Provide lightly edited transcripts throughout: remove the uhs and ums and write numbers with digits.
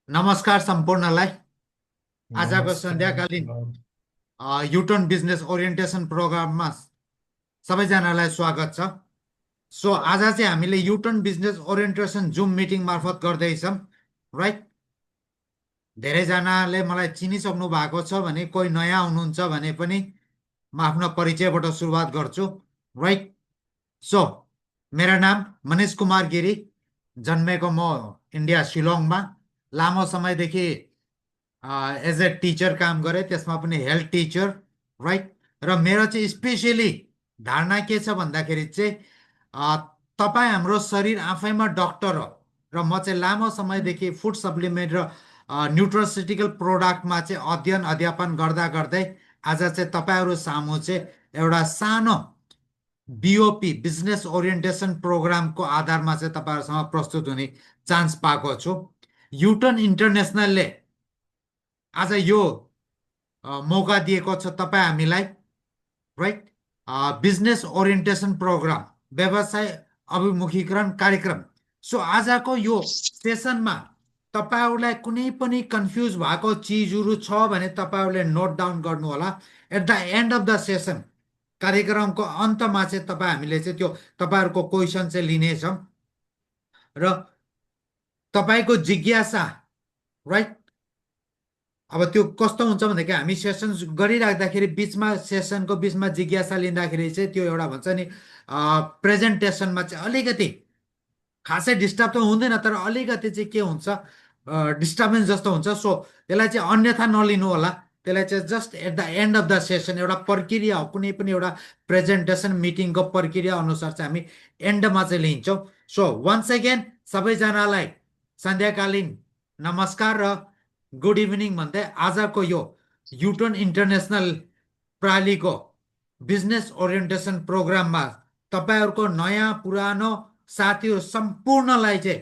नमस्कार सम्पूर्णलाई। आजको नमस्कार। सन्ध्याकालीन युटर्न बिजनेस ओरिएन्टेसन प्रोग्राममा सबैजनालाई स्वागत छ। सो आज चाहिँ हामीले U-turn business orientation zoom meeting मार्फत गर्दैछौँ, राइट। धेरैजनाले मलाई चिनिसक्नु भएको छ भने कोही नयाँ हुनुहुन्छ भने पनि म आफ्नो परिचयबाट सुरुवात गर्छु, राइट। सो मेरो नाम मनिष कुमार गिरी, जन्मेको म इन्डिया शिलोङमा। लामो समयदेखि एज ए टिचर काम गरेँ, त्यसमा पनि हेल्थ टिचर, राइट। र मेरो चाहिँ स्पेसियली धारणा के छ भन्दाखेरि चाहिँ अ, तपाईँ हाम्रो शरीर आफैमा डक्टर हो। र म चाहिँ लामो समयदेखि फुड सप्लिमेन्ट र न्युट्रोसिटिकल प्रोडक्टमा चाहिँ अध्ययन अध्यापन गर्दा गर्दै आज चाहिँ तपाईँहरू सामु चाहिँ एउटा सानो बिओपी बिजनेस ओरिएन्टेसन प्रोग्रामको आधारमा चाहिँ तपाईँहरूसँग प्रस्तुत हुने चान्स पाएको छु। युटर्न इन्टरनेसनलले आज यो मौका दिएको छ तपाईँ हामीलाई, राइट। बिजनेस ओरिएन्टेसन प्रोग्राम, व्यवसाय अभिमुखीकरण कार्यक्रम। सो आजको यो सेसनमा तपाईँहरूलाई कुनै पनि कन्फ्युज भएको चिजहरू छ भने तपाईँहरूले नोट डाउन गर्नु होला। At the end of the session, कार्यक्रमको अन्तमा चाहिँ हामीले चाहिँ त्यो तपाईँहरूको क्वेसन चाहिँ लिनेछौँ र तपाईँको जिज्ञासा, राइट। अब त्यो कस्तो हुन्छ भन्दाखेरि हामी सेसन गरिराख्दाखेरि बिचमा सेसनको बिचमा जिज्ञासा लिँदाखेरि चाहिँ त्यो एउटा भन्छ नि प्रेजेन्टेसनमा चाहिँ अलिकति खासै डिस्टर्ब त हुँदैन, तर अलिकति चाहिँ के हुन्छ, डिस्टर्बेन्स जस्तो हुन्छ। सो त्यसलाई चाहिँ अन्यथा नलिनु होला। त्यसलाई चाहिँ just at the end of the session एउटा प्रक्रिया हो, कुनै पनि एउटा प्रेजेन्टेसन मिटिङको प्रक्रिया अनुसार चाहिँ हामी एन्डमा चाहिँ लिन्छौँ। सो वान्स अगेन सबैजनालाई सन्ध्याकालीन नमस्कार र गुड इभिनिङ भन्दै आजको यो युटर्न इन्टरनेसनल प्रालीको बिजनेस ओरिएन्टेसन प्रोग्राममा तपाईँहरूको नयाँ पुरानो साथीहरू सम्पूर्णलाई चाहिँ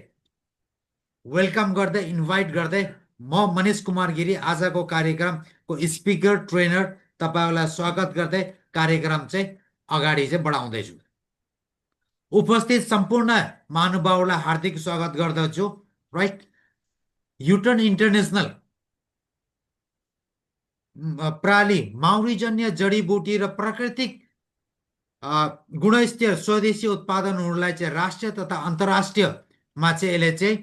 वेलकम गर्दै इन्भाइट गर्दै म मनिष कुमार गिरी आजको कार्यक्रमको स्पिकर ट्रेनर तपाईँहरूलाई स्वागत गर्दै कार्यक्रम चाहिँ अगाडि चाहिँ बढाउँदैछु। उपस्थित सम्पूर्ण महानुभावलाई हार्दिक स्वागत गर्दछु, राइट। युटर्न इन्टरनेसनल प्राली माउरीजन्य जडीबुटी र प्राकृतिक गुणस्तर स्वदेशी उत्पादनहरूलाई चाहिँ राष्ट्रिय तथा अन्तर्राष्ट्रियमा चाहिँ यसले चाहिँ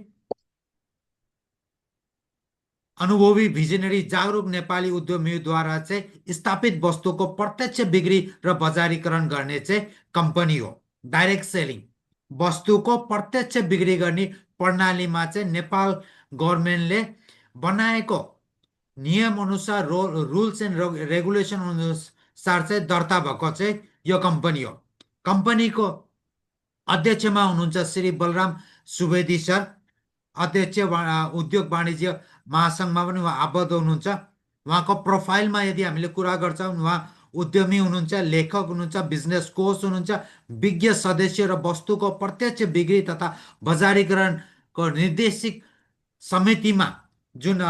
अनुभवी भिजनरी जागरुक नेपाली उद्यमीद्वारा चाहिँ स्थापित वस्तुको प्रत्यक्ष बिक्री र बजारीकरण गर्ने चाहिँ कम्पनी हो। डाइरेक्ट सेलिङ वस्तुको प्रत्यक्ष बिक्री गर्ने प्रणालीमा चाहिँ नेपाल गभर्मेन्टले बनाएको नियम अनुसार रुल्स एन्ड रेगुलेसन अनुसार चाहिँ दर्ता भएको चाहिँ यो कम्पनी हो। कम्पनीको अध्यक्षमा हुनुहुन्छ श्री बलराम सुवेदी सर, अध्यक्ष उद्योग वाणिज्य महासङ्घमा पनि उहाँ आबद्ध हुनुहुन्छ। उहाँको प्रोफाइलमा यदि हामीले कुरा गर्छौँ, उहाँ उद्यमी हुनुहुन्छ, लेखक हुनुहुन्छ, बिजनेस कोच हुनुहुन्छ, विज्ञ सदस्य र वस्तुको प्रत्यक्ष बिक्री तथा बजारीकरणको निर्देशिक समितिमा जुन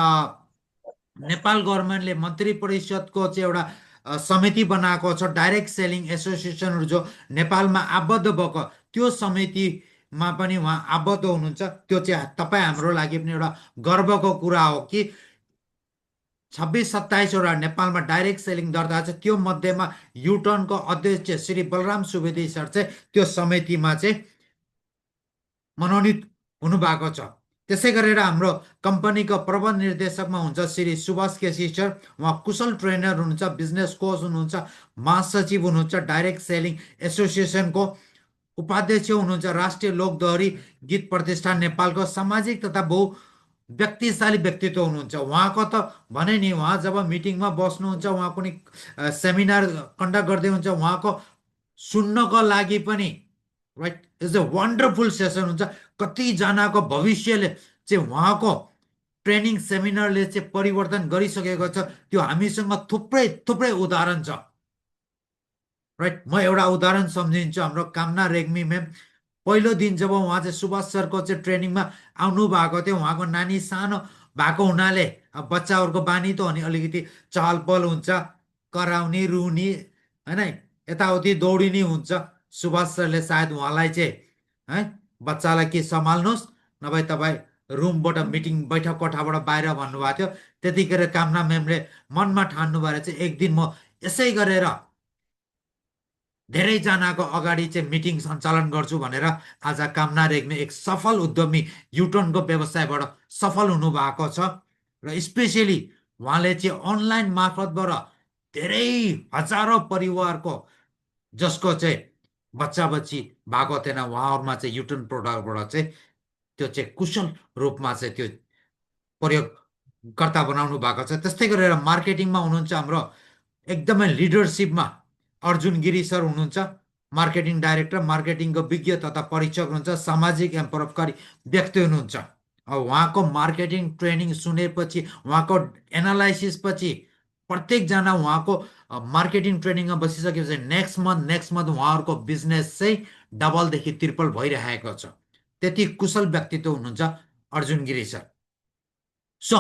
नेपाल गभर्मेन्टले मन्त्री परिषदको चाहिँ एउटा समिति बनाएको छ, डाइरेक्ट सेलिङ एसोसिएसनहरू जो नेपालमा आबद्ध भएको त्यो समितिमा पनि उहाँ आबद्ध हुनुहुन्छ। त्यो चाहिँ तपाईँ हाम्रो लागि पनि एउटा गर्वको कुरा हो कि 26-27वटा नेपालमा डाइरेक्ट सेलिङ दर्ता छ, त्यो मध्येमा युटर्नको अध्यक्ष श्री बलराम सुवेदी सर चाहिँ त्यो समितिमा चाहिँ मनोनित हुनुभएको छ। त्यसै गरेर हाम्रो कम्पनीको प्रबन्ध निर्देशकमा हुन्छ श्री सुभाष केसी सर, उहाँ कुशल ट्रेनर हुनुहुन्छ, बिजनेस कोच हुनुहुन्छ, महासचिव हुनुहुन्छ, डाइरेक्ट सेलिङ एसोसिएसनको उपाध्यक्ष हुनुहुन्छ, राष्ट्रिय लोकदोहोरी गीत प्रतिष्ठान नेपालको सामाजिक तथा बहु व्यक्तिशाली व्यक्तित्व हुनुहुन्छ। उहाँको त भने नि, उहाँ जब मिटिङमा बस्नुहुन्छ, उहाँ कुनै सेमिनार कन्डक्ट गर्दै हुन्छ, उहाँको सुन्नको लागि पनि, right, it's a wonderful session हुन्छ। कतिजनाको भविष्यले चाहिँ उहाँको ट्रेनिङ सेमिनारले चाहिँ परिवर्तन गरिसकेको छ। त्यो हामीसँग थुप्रै थुप्रै उदाहरण छ, राइट। म एउटा उदाहरण सम्झिन्छु। हाम्रो कामना रेग्मी म्याम, पहिलो दिन जब उहाँ चाहिँ सुभाष सरको चाहिँ ट्रेनिङमा आउनु भएको थियो, उहाँको नानी सानो भएको हुनाले अब बच्चाहरूको बानी त हो नि, अलिकति चहल पहल हुन्छ, कराउने रुने होइन, यताउति दौडिने हुन्छ। सुभाष सरले सायद उहाँलाई चाहिँ है बच्चालाई के सम्हाल्नुहोस्, नभए तपाईँ रुमबाट मिटिङ बैठक कोठाबाट बाहिर भन्नुभएको थियो। त्यतिखेर कामना म्यामले मनमा ठान्नु भएर चाहिँ एक दिन म यसै गरेर धेरैजनाको अगाडि चाहिँ मिटिङ सञ्चालन गर्छु भनेर आज कामना रेग्मी एक सफल उद्यमी युटर्नको व्यवसायबाट सफल हुनु भएको छ। र स्पेसियली उहाँले चाहिँ अनलाइन मार्फतबाट धेरै हजारौँ परिवारको जसको चाहिँ बच्चा बच्ची भएको थिएन उहाँहरूमा चाहिँ युटर्न प्रोडक्टबाट चाहिँ त्यो चाहिँ कुशल रूपमा चाहिँ त्यो प्रयोगकर्ता बनाउनु भएको छ। त्यस्तै गरेर मार्केटिङमा हुनुहुन्छ हाम्रो एकदमै लिडरसिपमा अर्जुन गिरी सर हुनुहुन्छ, मार्केटिङ डाइरेक्टर, मार्केटिङको विज्ञ तथा परीक्षक हुनुहुन्छ, सामाजिक एवं परोपकारी व्यक्ति हुनुहुन्छ। अब उहाँको मार्केटिङ ट्रेनिङ सुनेपछि उहाँको एनालाइसिस पछि प्रत्येकजना उहाँको मार्केटिङ ट्रेनिङमा बसिसकेपछि नेक्स्ट मन्थ उहाँहरूको बिजनेस चाहिँ डबलदेखि ट्रिपल भइरहेको छ। त्यति कुशल व्यक्तित्व हुनुहुन्छ अर्जुन गिरी सर। सो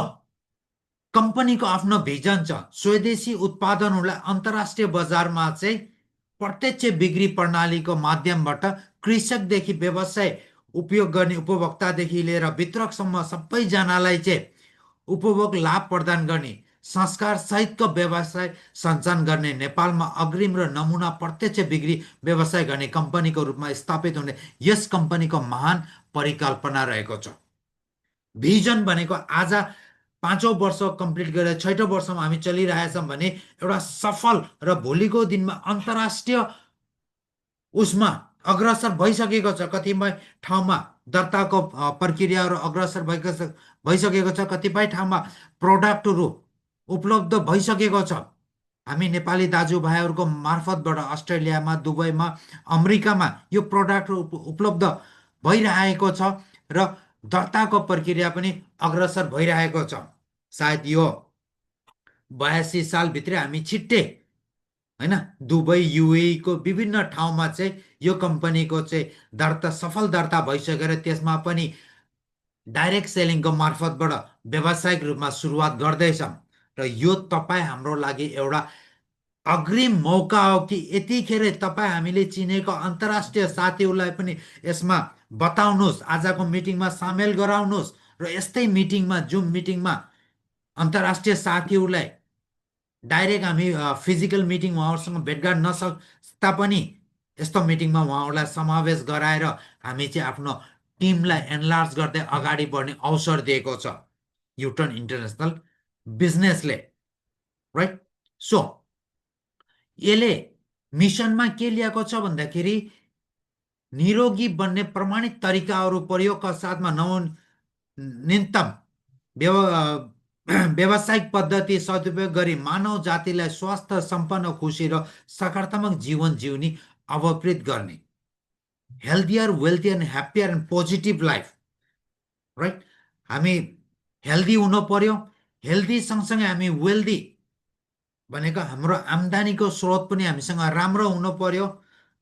कम्पनीको आफ्नो भिजन छ स्वदेशी उत्पादनहरूलाई अन्तर्राष्ट्रिय बजारमा चाहिँ प्रत्यक्ष बिक्री प्रणालीको माध्यमबाट कृषकदेखि व्यवसाय उपयोग गर्ने उपभोक्तादेखि लिएर वितरकसम्म सबैजनालाई चाहिँ उपभोग लाभ प्रदान गर्ने संस्कार सहितको व्यवसाय सञ्चालन गर्ने नेपालमा अग्रिम र नमुना प्रत्यक्ष बिक्री व्यवसाय गर्ने कम्पनीको रूपमा स्थापित हुने यस कम्पनीको महान परिकल्पना रहेको छ। भिजन भनेको आज 5औं वर्ष कम्प्लिट गरेर 6औं वर्षमा हामी चलिरहेछौँ भने एउटा सफल र भोलिको दिनमा अन्तर्राष्ट्रिय उसमा अग्रसर भइसकेको छ। कतिपय ठाउँमा दर्ताको प्रक्रियाहरू अग्रसर भइसकेको छ, कतिपय ठाउँमा प्रोडक्टहरू उपलब्ध भइसकेको छ। हामी नेपाली दाजुभाइहरूको मार्फतबाट अस्ट्रेलियामा, दुबईमा, अमेरिकामा यो प्रोडक्टहरू उपलब्ध भइरहेको छ र दर्ताको प्रक्रिया पनि अग्रसर भइरहेको छ। सायद यो 82 सालभित्रै हामी छिट्टै होइन दुबई युए को विभिन्न ठाउँमा चाहिँ यो कम्पनीको चाहिँ दर्ता सफल दर्ता भइसकेर त्यसमा पनि डाइरेक्ट सेलिङको मार्फतबाट व्यावसायिक रूपमा सुरुवात गर्दैछौँ। र यो तपाईँ हाम्रो लागि एउटा अग्रिम मौका हो कि यतिखेर तपाईँ हामीले चिनेको अन्तर्राष्ट्रिय साथीहरूलाई पनि यसमा बताउनुहोस्, आजको मिटिङमा सामेल गराउनुहोस् र यस्तै मिटिङमा जुम मिटिङमा अन्तर्राष्ट्रिय साथीहरूलाई डाइरेक्ट हामी फिजिकल मिटिङ उहाँहरूसँग भेटघाट नसक्दा पनि यस्तो मिटिङमा उहाँहरूलाई समावेश गराएर हामी चाहिँ आफ्नो टिमलाई एनलार्ज गर्दै अगाडि बढ्ने अवसर दिएको छ युटर्न इन्टरनेसनल बिजनेसले, राइट। सो यसले मिसनमा के ल्याएको छ भन्दाखेरि निरोगी बन्ने प्रमाणित तरिकाहरू प्रयोगका साथमा नवीनतम व्यावसायिक पद्धति सदुपयोग गरी मानव जातिलाई स्वस्थ, सम्पन्न, खुसी र सकारात्मक जीवन जिउने अवप्रेरित गर्ने healthier, wealthy and happier and positive life, right. हामी हेल्दी हुनु पर्यो, हेल्दी सँगसँगै हामी वेल्दी भनेको हाम्रो आम्दानीको स्रोत पनि हामीसँग राम्रो हुनु पर्यो।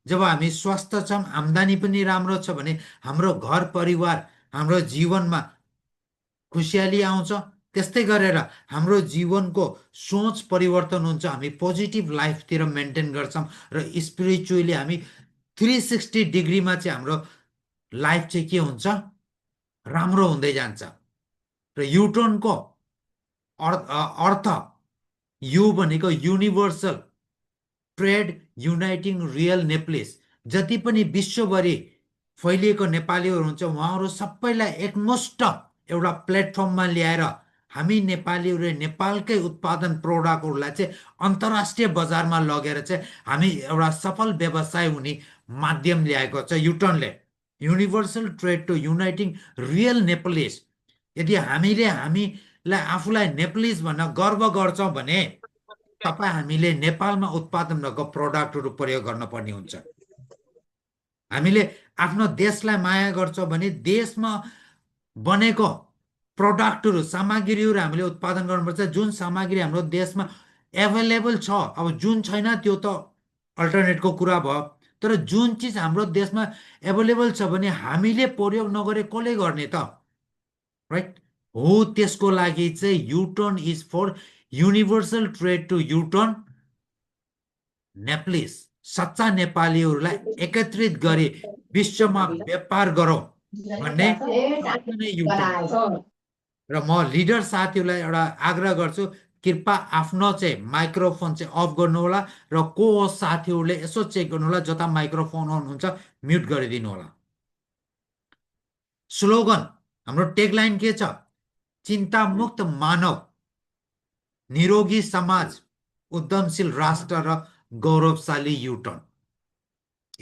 जब हामी स्वस्थ छौँ, आम्दानी पनि राम्रो छ भने हाम्रो घर परिवार, हाम्रो जीवनमा खुसियाली आउँछ। त्यस्तै गरेर हाम्रो जीवनको सोच परिवर्तन हुन्छ, हामी पोजिटिभ लाइफतिर मेन्टेन गर्छौँ र स्पिरिचुअली हामी 360 डिग्रीमा चाहिँ हाम्रो लाइफ चाहिँ के हुन्छ, राम्रो हुँदै जान्छ। र युटर्नको अर्थ यु भनेको युनिभर्सल ट्रेड युनाइटिङ रियल नेप्लिस, जति पनि विश्वभरि फैलिएको नेपालीहरू हुन्छ उहाँहरू सबैलाई एकमुष्ट एउटा प्लेटफर्ममा ल्याएर हामी नेपालीहरूले नेपालकै उत्पादन प्रोडक्टहरूलाई चाहिँ अन्तर्राष्ट्रिय बजारमा लगेर चाहिँ हामी एउटा सफल व्यवसाय हुने माध्यम ल्याएको छ युटर्नले। Universal trade to uniting real Nepalis. यदि हामीलाई आफूलाई नेप्लिस भन्न गर्व गर्छौँ भने तपाईँ हामीले नेपालमा उत्पादन भएको प्रोडक्टहरू प्रयोग गर्न पर्ने हुन्छ। हामीले आफ्नो देशलाई माया गर्छौँ भने देशमा बनेको प्रोडक्टहरू, सामग्रीहरू हामीले उत्पादन गर्नुपर्छ। जुन सामग्री हाम्रो देशमा एभाइलेबल छ, अब जुन छैन त्यो त अल्टरनेटको कुरा भयो, तर जुन चिज हाम्रो देशमा एभाइलेबल छ भने हामीले प्रयोग नगरे कसले गर्ने त, राइट हो। त्यसको लागि चाहिँ U turn is for universal trade to U turn Nepalese. सच्चा नेपालीहरूलाई एकत्रित गरी विश्वमा व्यापार गरौँ, भन्ने टक्क नै युटर्न। र म लिडर साथीहरूलाई एउटा आग्रह गर्छु, कृपया आफ्नो चाहिँ माइक्रोफोन चाहिँ अफ गर्नु होला र को होस्ट साथीहरूले यसो चेक गर्नु होला जता माइक्रोफोन अन हुन्छ म्युट गरिदिनु होला। स्लोगन हाम्रो टेगलाइन के छ? चिन्तामुक्त मानव, निरोगी समाज, उद्यमशील राष्ट्र र गौरवशाली युटर्न।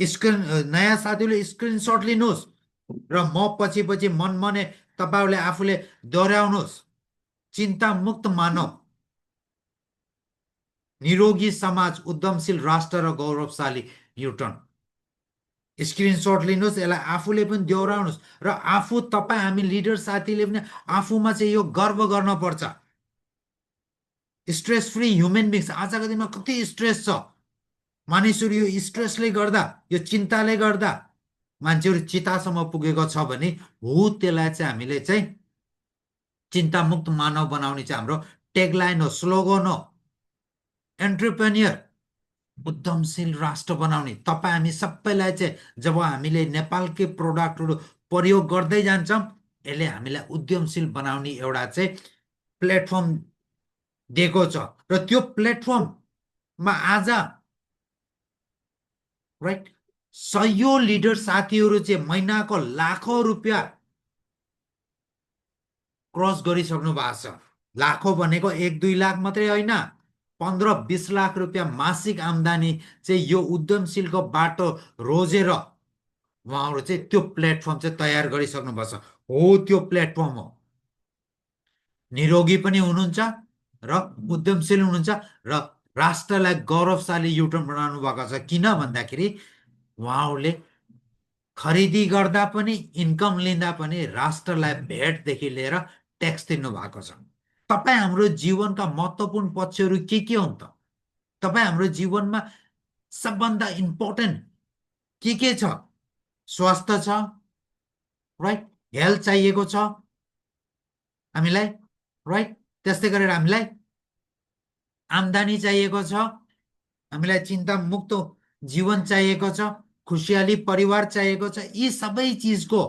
स्क्रिन नयाँ साथीहरूले स्क्रिनसट लिनुहोस् र म पछि पछि मनमने तपाईँहरूले आफूले दोहोऱ्याउनुहोस्। चिन्तामुक्त मानव, निरोगी समाज, उद्यमशील राष्ट्र र गौरवशाली युटर्न। स्क्रिनसट लिनुहोस्, यसलाई आफूले पनि दोहोऱ्याउनुहोस् र आफू तपाईँ हामी लिडर साथीले पनि आफूमा चाहिँ यो गर्व गर्न पर्छ। Stress free human beings. आजको दिनमा कति स्ट्रेस छ मानिसहरू, यो स्ट्रेसले गर्दा, यो चिन्ताले गर्दा मान्छेहरू चितासम्म पुगेको छ भने हो त्यसलाई चाहिँ हामीले चाहिँ चिन्तामुक्त मानव बनाउने चाहिँ हाम्रो टेगलाइन हो, स्लोगन हो। एन्टरप्रेन्योर, उद्यमशील राष्ट्र बनाउने। तपाईँ हामी सबैलाई चाहिँ जब हामीले नेपालकै प्रोडक्टहरू प्रयोग गर्दै जान्छौँ यसले हामीलाई उद्यमशील बनाउने एउटा चाहिँ प्लेटफर्म दिएको छ र त्यो प्लेटफर्ममा आज राइट सयौं लिडर साथीहरू चाहिँ महिनाको लाखौं रुपियाँ क्रस गरिसक्नु भएको छ। लाखौं भनेको 1-2 लाख मात्रै होइन, 15-20 लाख रुपियाँ मासिक आम्दानी चाहिँ यो उद्यमशीलको बाटो रोजेर उहाँहरू चाहिँ त्यो प्लेटफर्म चाहिँ तयार गरिसक्नु भएको छ। हो त्यो प्लेटफर्म हो। निरोगी पनि हुनुहुन्छ र उद्यमशील हुनुहुन्छ र राष्ट्रलाई गौरवशाली युटर्न बनाउनु भएको छ। किन भन्दाखेरि उहाँहरूले खरिदी गर्दा पनि, इन्कम लिँदा पनि राष्ट्रलाई भेटदेखि लिएर ट्याक्स तिर्नु भएको छ। तपाईँ हाम्रो जीवनका महत्त्वपूर्ण पक्षहरू के हुन् त? तपाईँ हाम्रो जीवनमा सबभन्दा इम्पोर्टेन्ट के छ? स्वास्थ्य छ, राइट? हेल्थ चाहिएको छ हामीलाई, राइट? त्यस्तै गरेर हामीलाई आम्दानी चाहिएको छ, हामीलाई चिन्तामुक्त जीवन चाहिएको छ, खुसियाली परिवार चाहिएको छ। यी सबै चिजको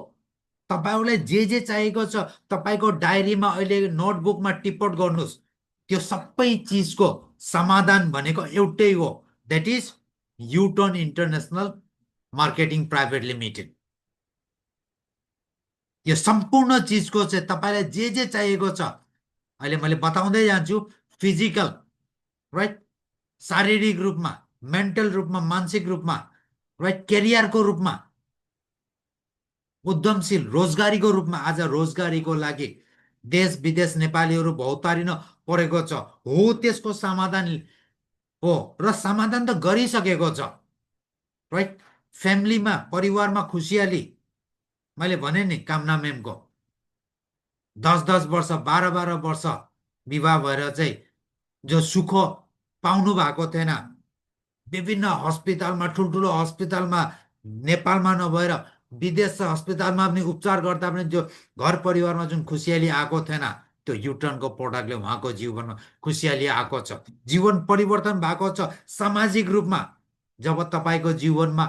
तपाईँहरूलाई जे चाहिएको छ तपाईँको डायरीमा अहिले नोटबुकमा टिप्पट गर्नुहोस्। त्यो सबै चिजको समाधान भनेको एउटै हो, that is U-turn international marketing private limited. यो सम्पूर्ण चिजको चाहिँ तपाईँलाई जे चाहिएको छ अहिले मैले बताउँदै जान्छु। Physical, right? शारीरिक रूपमा, मेन्टल रूपमा, मानसिक रूपमा, राइट? कैरियरको रूपमा, उद्यमशील रोजगारीको रूपमा। आज रोजगारीको लागि देश विदेश नेपालीहरू भौतारिन परेको छ। हो त्यसको समाधान हो र समाधान त गरिसकेको छ, राइट? फ्यामिलीमा, परिवारमा खुसियाली। मैले भने नि कामना म्यामको 10-10 वर्ष, 12-12 वर्ष विवाह भएर चाहिँ जो सुख पाउनु भएको थिएन, विभिन्न हस्पिटलमा, ठुल्ठुलो हस्पिटलमा, नेपालमा नभएर विदेश अस्पतालमा पनि उपचार गर्दा पनि जो घर परिवारमा जुन खुसियाली आएको थिएन, त्यो युटर्नको प्रोडक्टले उहाँको जीवनमा खुसियाली आएको छ। जीवन परिवर्तन भएको छ सामाजिक रूपमा। जब तपाईँको जीवनमा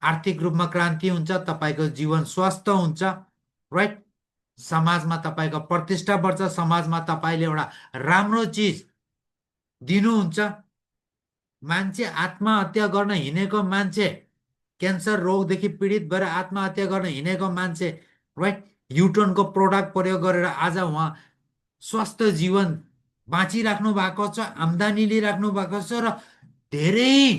आर्थिक रूपमा क्रान्ति हुन्छ, तपाईँको जीवन स्वस्थ हुन्छ, राइट? समाजमा तपाईँको प्रतिष्ठा बढ्छ, समाजमा तपाईँले एउटा राम्रो चिज दिनुहुन्छ। मान्छे आत्महत्या गर्न हिँडेको मान्छे, क्यान्सर रोगदेखि पीडित भएर आत्महत्या गर्न हिँडेको मान्छे, राइट? युटर्नको प्रोडक्ट प्रयोग गरेर आज उहाँ स्वस्थ जीवन बाँचिराख्नु भएको छ, आम्दानी लिइराख्नु भएको छ र धेरै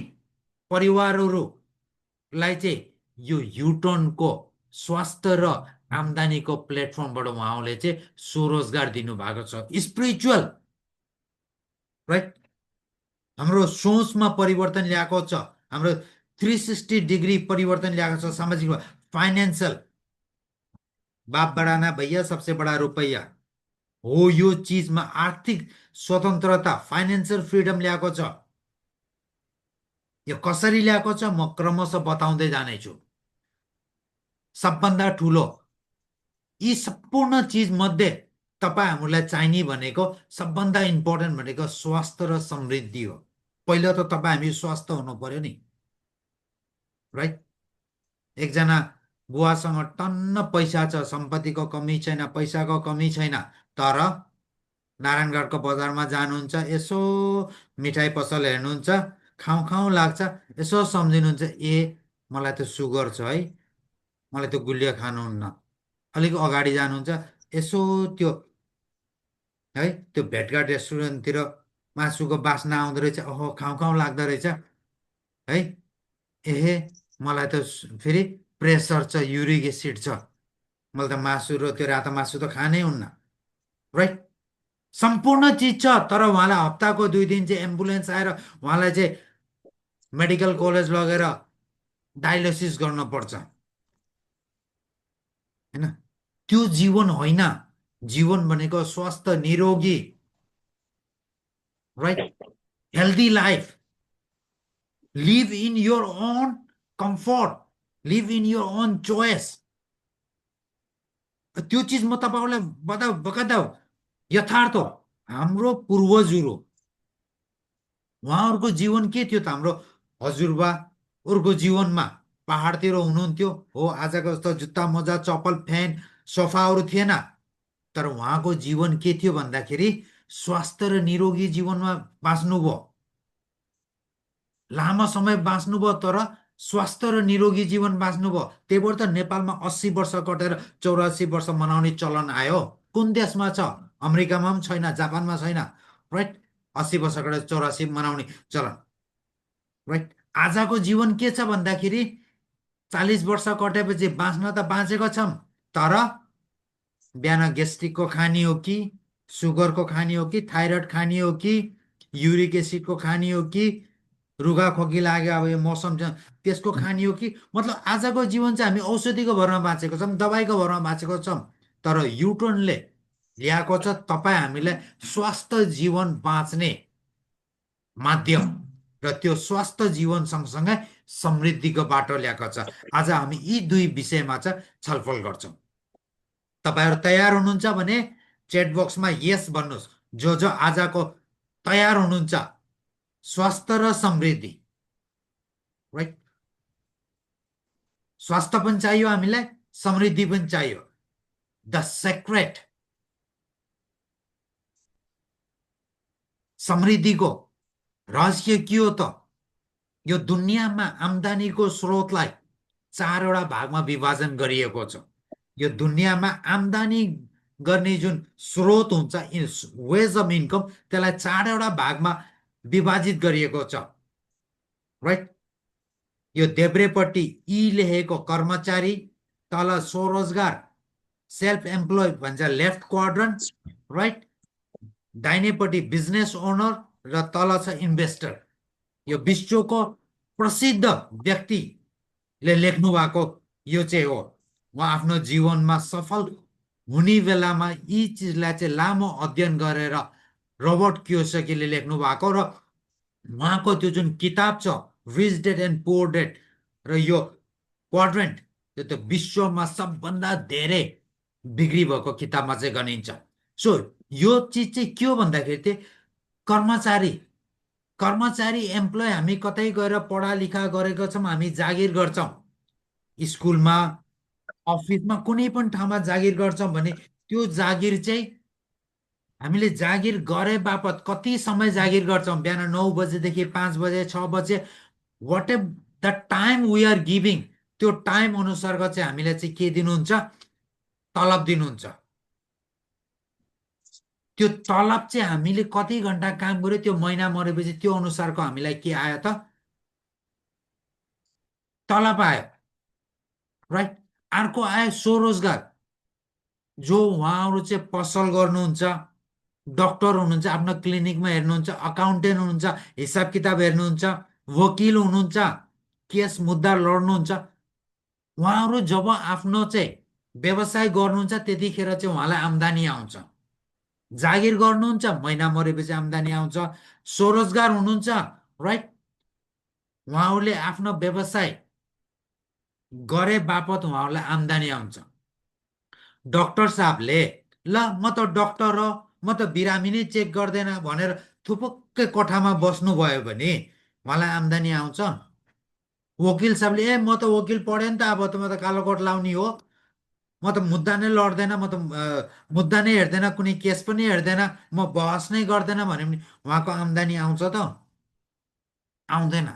परिवारहरूलाई चाहिँ यो युटर्नको स्वास्थ्य र आम्दानीको प्लेटफर्मबाट उहाँले चाहिँ स्वरोजगार दिनुभएको छ। Spiritual, right? हाम्रो सोचमा परिवर्तन ल्याएको छ, हाम्रो 360 डिग्री परिवर्तन ल्याएको छ सामाजिक, फाइनेन्सियल। बाप बडा ना भैया सबसे बडा रुपैया हो। यो चिजमा आर्थिक स्वतन्त्रता, फाइनेन्सियल फ्रिडम ल्याएको छ। यो कसरी ल्याएको छ म क्रमशः बताउँदै जानेछु। सबभन्दा ठुलो यी सम्पूर्ण चिज मध्ये तपाईँ हामीलाई चाहिने भनेको सबभन्दा इम्पोर्टेन्ट भनेको स्वास्थ्य र समृद्धि हो। पहिला त तपाईँ हामी स्वस्थ हुनु पर्यो नि, राइट? एकजना बुवासँग टन्न पैसा छ, सम्पत्तिको कमी छैन, पैसाको कमी छैन, तर नारायणगढको बजारमा जानुहुन्छ, यसो मिठाई पसल हेर्नुहुन्छ, खाउँ खाउँ लाग्छ, यसो सम्झिनुहुन्छ, ए मलाई त सुगर छ है, मलाई त गुलियो खानुहुन्न। अलिक अगाडि जानुहुन्छ, यसो त्यो है त्यो भेटघाट रेस्टुरेन्टतिर मासुको बास्ना आउँदो रहेछ, ओहो खाउँ खाउँ लाग्दो रहेछ है, एहे मलाई त फेरि प्रेसर छ, युरिक एसिड छ, मैले त मासु र त्यो रातो मासु त खानै हुन्न, राइट? सम्पूर्ण चिज छ, तर उहाँलाई हप्ताको 2 दिन चाहिँ एम्बुलेन्स आएर उहाँलाई चाहिँ मेडिकल कलेज लगेर डायलिसिस गर्न पर्छ, होइन? त्यो जीवन होइन। जीवन भनेको स्वस्थ निरोगी, right? Healthy life, live in your own comfort, live in your own choice. त्यो चिज म तपाईँहरूलाई बकाइदा यथार्थ हो। हाम्रो पूर्वजहरू, उहाँहरूको जीवन के थियो त? हाम्रो हजुरबाहरूको जीवनमा पहाडतिर हुनुहुन्थ्यो, हो आजको जस्तो जुत्ता मोजा चप्पल फ्यान सोफाहरू थिएन, तर उहाँको जीवन के थियो भन्दाखेरि स्वास्थ्य र निरोगी जीवनमा बाँच्नुभयो, लामो समय बाँच्नुभयो, तर स्वास्थ्य र निरोगी जीवन बाँच्नुभयो। त्यही भएर त नेपालमा 80 वर्ष कटेर 84 वर्ष मनाउने चलन आयो। कुन देशमा छ? अमेरिकामा पनि छैन, जापानमा छैन, राइट? 80 वर्ष कटेर 84 मनाउने चलन, राइट? आजको जीवन के छ भन्दाखेरि 40 वर्ष कटेपछि बाँच्न त बाँचेको छौँ, तर बिहान गेस्ट्रिकको खानी हो कि, सुगरको खानी हो कि, थाइरोइड खानी हो कि, युरिक एसिडको खानी हो कि, रुगा खोकी लाग्यो अब यो मौसम छ त्यसको खानी हो कि, मतलब आजको जीवन चाहिँ हामी औषधिको भरमा बाँचेको छौँ, दबाईको भरमा बाँचेको छौँ। तर युटर्नले ल्याएको छ तपाईँ हामीलाई स्वस्थ जीवन बाँच्ने माध्यम, र त्यो स्वस्थ जीवन सँगसँगै समृद्धिको बाटो ल्याएको छ। आज हामी यी दुई विषयमा चाहिँ छलफल गर्छौँ। तपाईँहरू तयार हुनुहुन्छ भने च्याट बक्समा यस भन्नुहोस्, जो जो आजको तयार हुनुहुन्छ। स्वास्थ्य र समृद्धि, राइट? स्वास्थ्य पनि चाहियो हामीलाई, समृद्धि पनि चाहियो। द सेक्रेट, समृद्धिको रहस्य के हो त? यो दुनियाँमा आम्दानीको स्रोतलाई 4वटा भागमा विभाजन गरिएको छ। यो दुनियाँमा आम्दानी गर्ने जुन स्रोत हुन्छ, वेज अफ इन्कम, त्यसलाई 4वटा भागमा विभाजित गरिएको छ, राइट? यो देब्रेपट्टि ई लेखेको कर्मचारी, तल स्वरोजगार सेल्फ एम्प्लोय भन्छ लेफ्ट क्वाड्रन्ट, राइट? दाहिनेपट्टि बिजनेस ओनर र तल छ इन्भेस्टर। यो विश्वको प्रसिद्ध व्यक्तिले लेख्नु भएको यो चाहिँ हो। उहाँ आफ्नो जीवनमा सफल हुने बेलामा यी चिजलाई चाहिँ लामो अध्ययन गरेर रोबर्ट कियोसाकीले लेख्नु भएको, र उहाँको त्यो जुन किताब छ rich dead and poor dead र यो क्वाड्रेन्ट, त्यो त विश्वमा सबभन्दा धेरै बिक्री भएको किताबमा चाहिँ गनिन्छ। सो यो चिज चाहिँ के हो भन्दाखेरि चाहिँ कर्मचारी, कर्मचारी एम्प्लोय, हामी कतै गएर पढालेखा गरेको छौँ, हामी जागिर गर्छौँ, स्कुलमा अफिसमा कुनै पनि ठाउँमा जागिर गर्छौँ भने त्यो जागिर चाहिँ हामीले जागिर गरे बापत कति समय जागिर गर्छौँ? बिहान 9 बजेदेखि 5 बजे 6 बजे, what of the time we are giving, त्यो टाइम अनुसारको चाहिँ हामीलाई चाहिँ के दिनुहुन्छ? तलब दिनुहुन्छ। त्यो तलब चाहिँ हामीले कति घन्टा काम गर्यो त्यो महिना मरेपछि त्यो अनुसारको हामीलाई के आयो त? तलब आयो, राइट? अर्को आयो स्वरोजगार, जो उहाँहरू चाहिँ पसल गर्नुहुन्छ, डक्टर हुनुहुन्छ, आफ्नो क्लिनिकमा हेर्नुहुन्छ, अकाउन्टेन्ट हुनुहुन्छ, हिसाब किताब हेर्नुहुन्छ, वकिल हुनुहुन्छ, केस मुद्दा लड्नुहुन्छ। उहाँहरू जब आफ्नो चाहिँ व्यवसाय गर्नुहुन्छ त्यतिखेर चाहिँ उहाँलाई आम्दानी आउँछ। जागिर गर्नुहुन्छ, महिना मरेपछि आम्दानी आउँछ। स्वरोजगार हुनुहुन्छ, राइट? उहाँहरूले आफ्नो व्यवसाय गरे बापत उहाँहरूलाई आम्दानी आउँछ। डक्टर साहबले ल म त डक्टर हो, म त बिरामी नै चेक गर्दैन भनेर थुपुक्कै कोठामा बस्नुभयो भने उहाँलाई आम्दानी आउँछ? वकिल साहबले ए म त वकिल पढेँ नि त अब त म त कालो कोट लाउने हो, म त मुद्दा नै लड्दैन, म त मुद्दा नै हेर्दैन, कुनै केस पनि हेर्दैन, म बहस नै गर्दैन भन्यो भने उहाँको आम्दानी आउँछ त? आउँदैन।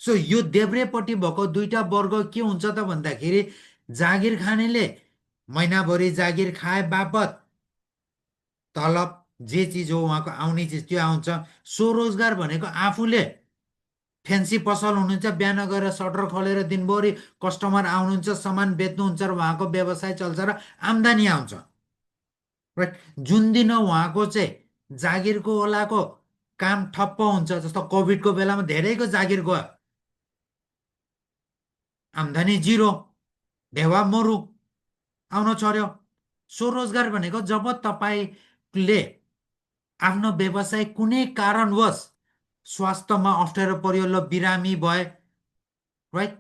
सो यो देब्रेपट्टि भएको दुईटा वर्ग के हुन्छ त भन्दाखेरि जागिर खानेले महिनाभरि जागिर खाए बापत तलब जे चिज हो उहाँको आउने चिज त्यो आउँछ। स्वरोजगार भनेको आफूले फेन्सी पसल हुनुहुन्छ, बिहान गएर सटर खोलेर दिनभरि कस्टमर आउनुहुन्छ, सामान बेच्नुहुन्छ र उहाँको व्यवसाय चल्छ र आम्दानी आउँछ। राइट। जुन दिन उहाँको चाहिँ जागिरको वालाको काम ठप्प हुन्छ, जस्तो कोभिडको बेलामा धेरैको जागिर गयो, आम्दानी जिरो, ढेवा मरु आउन छोड्यो। स्वरोजगार भनेको जब तपाईँले आफ्नो व्यवसाय कुनै कारणवश स्वास्थ्यमा अप्ठ्यारो पर्यो, ल बिरामी भए, राइट,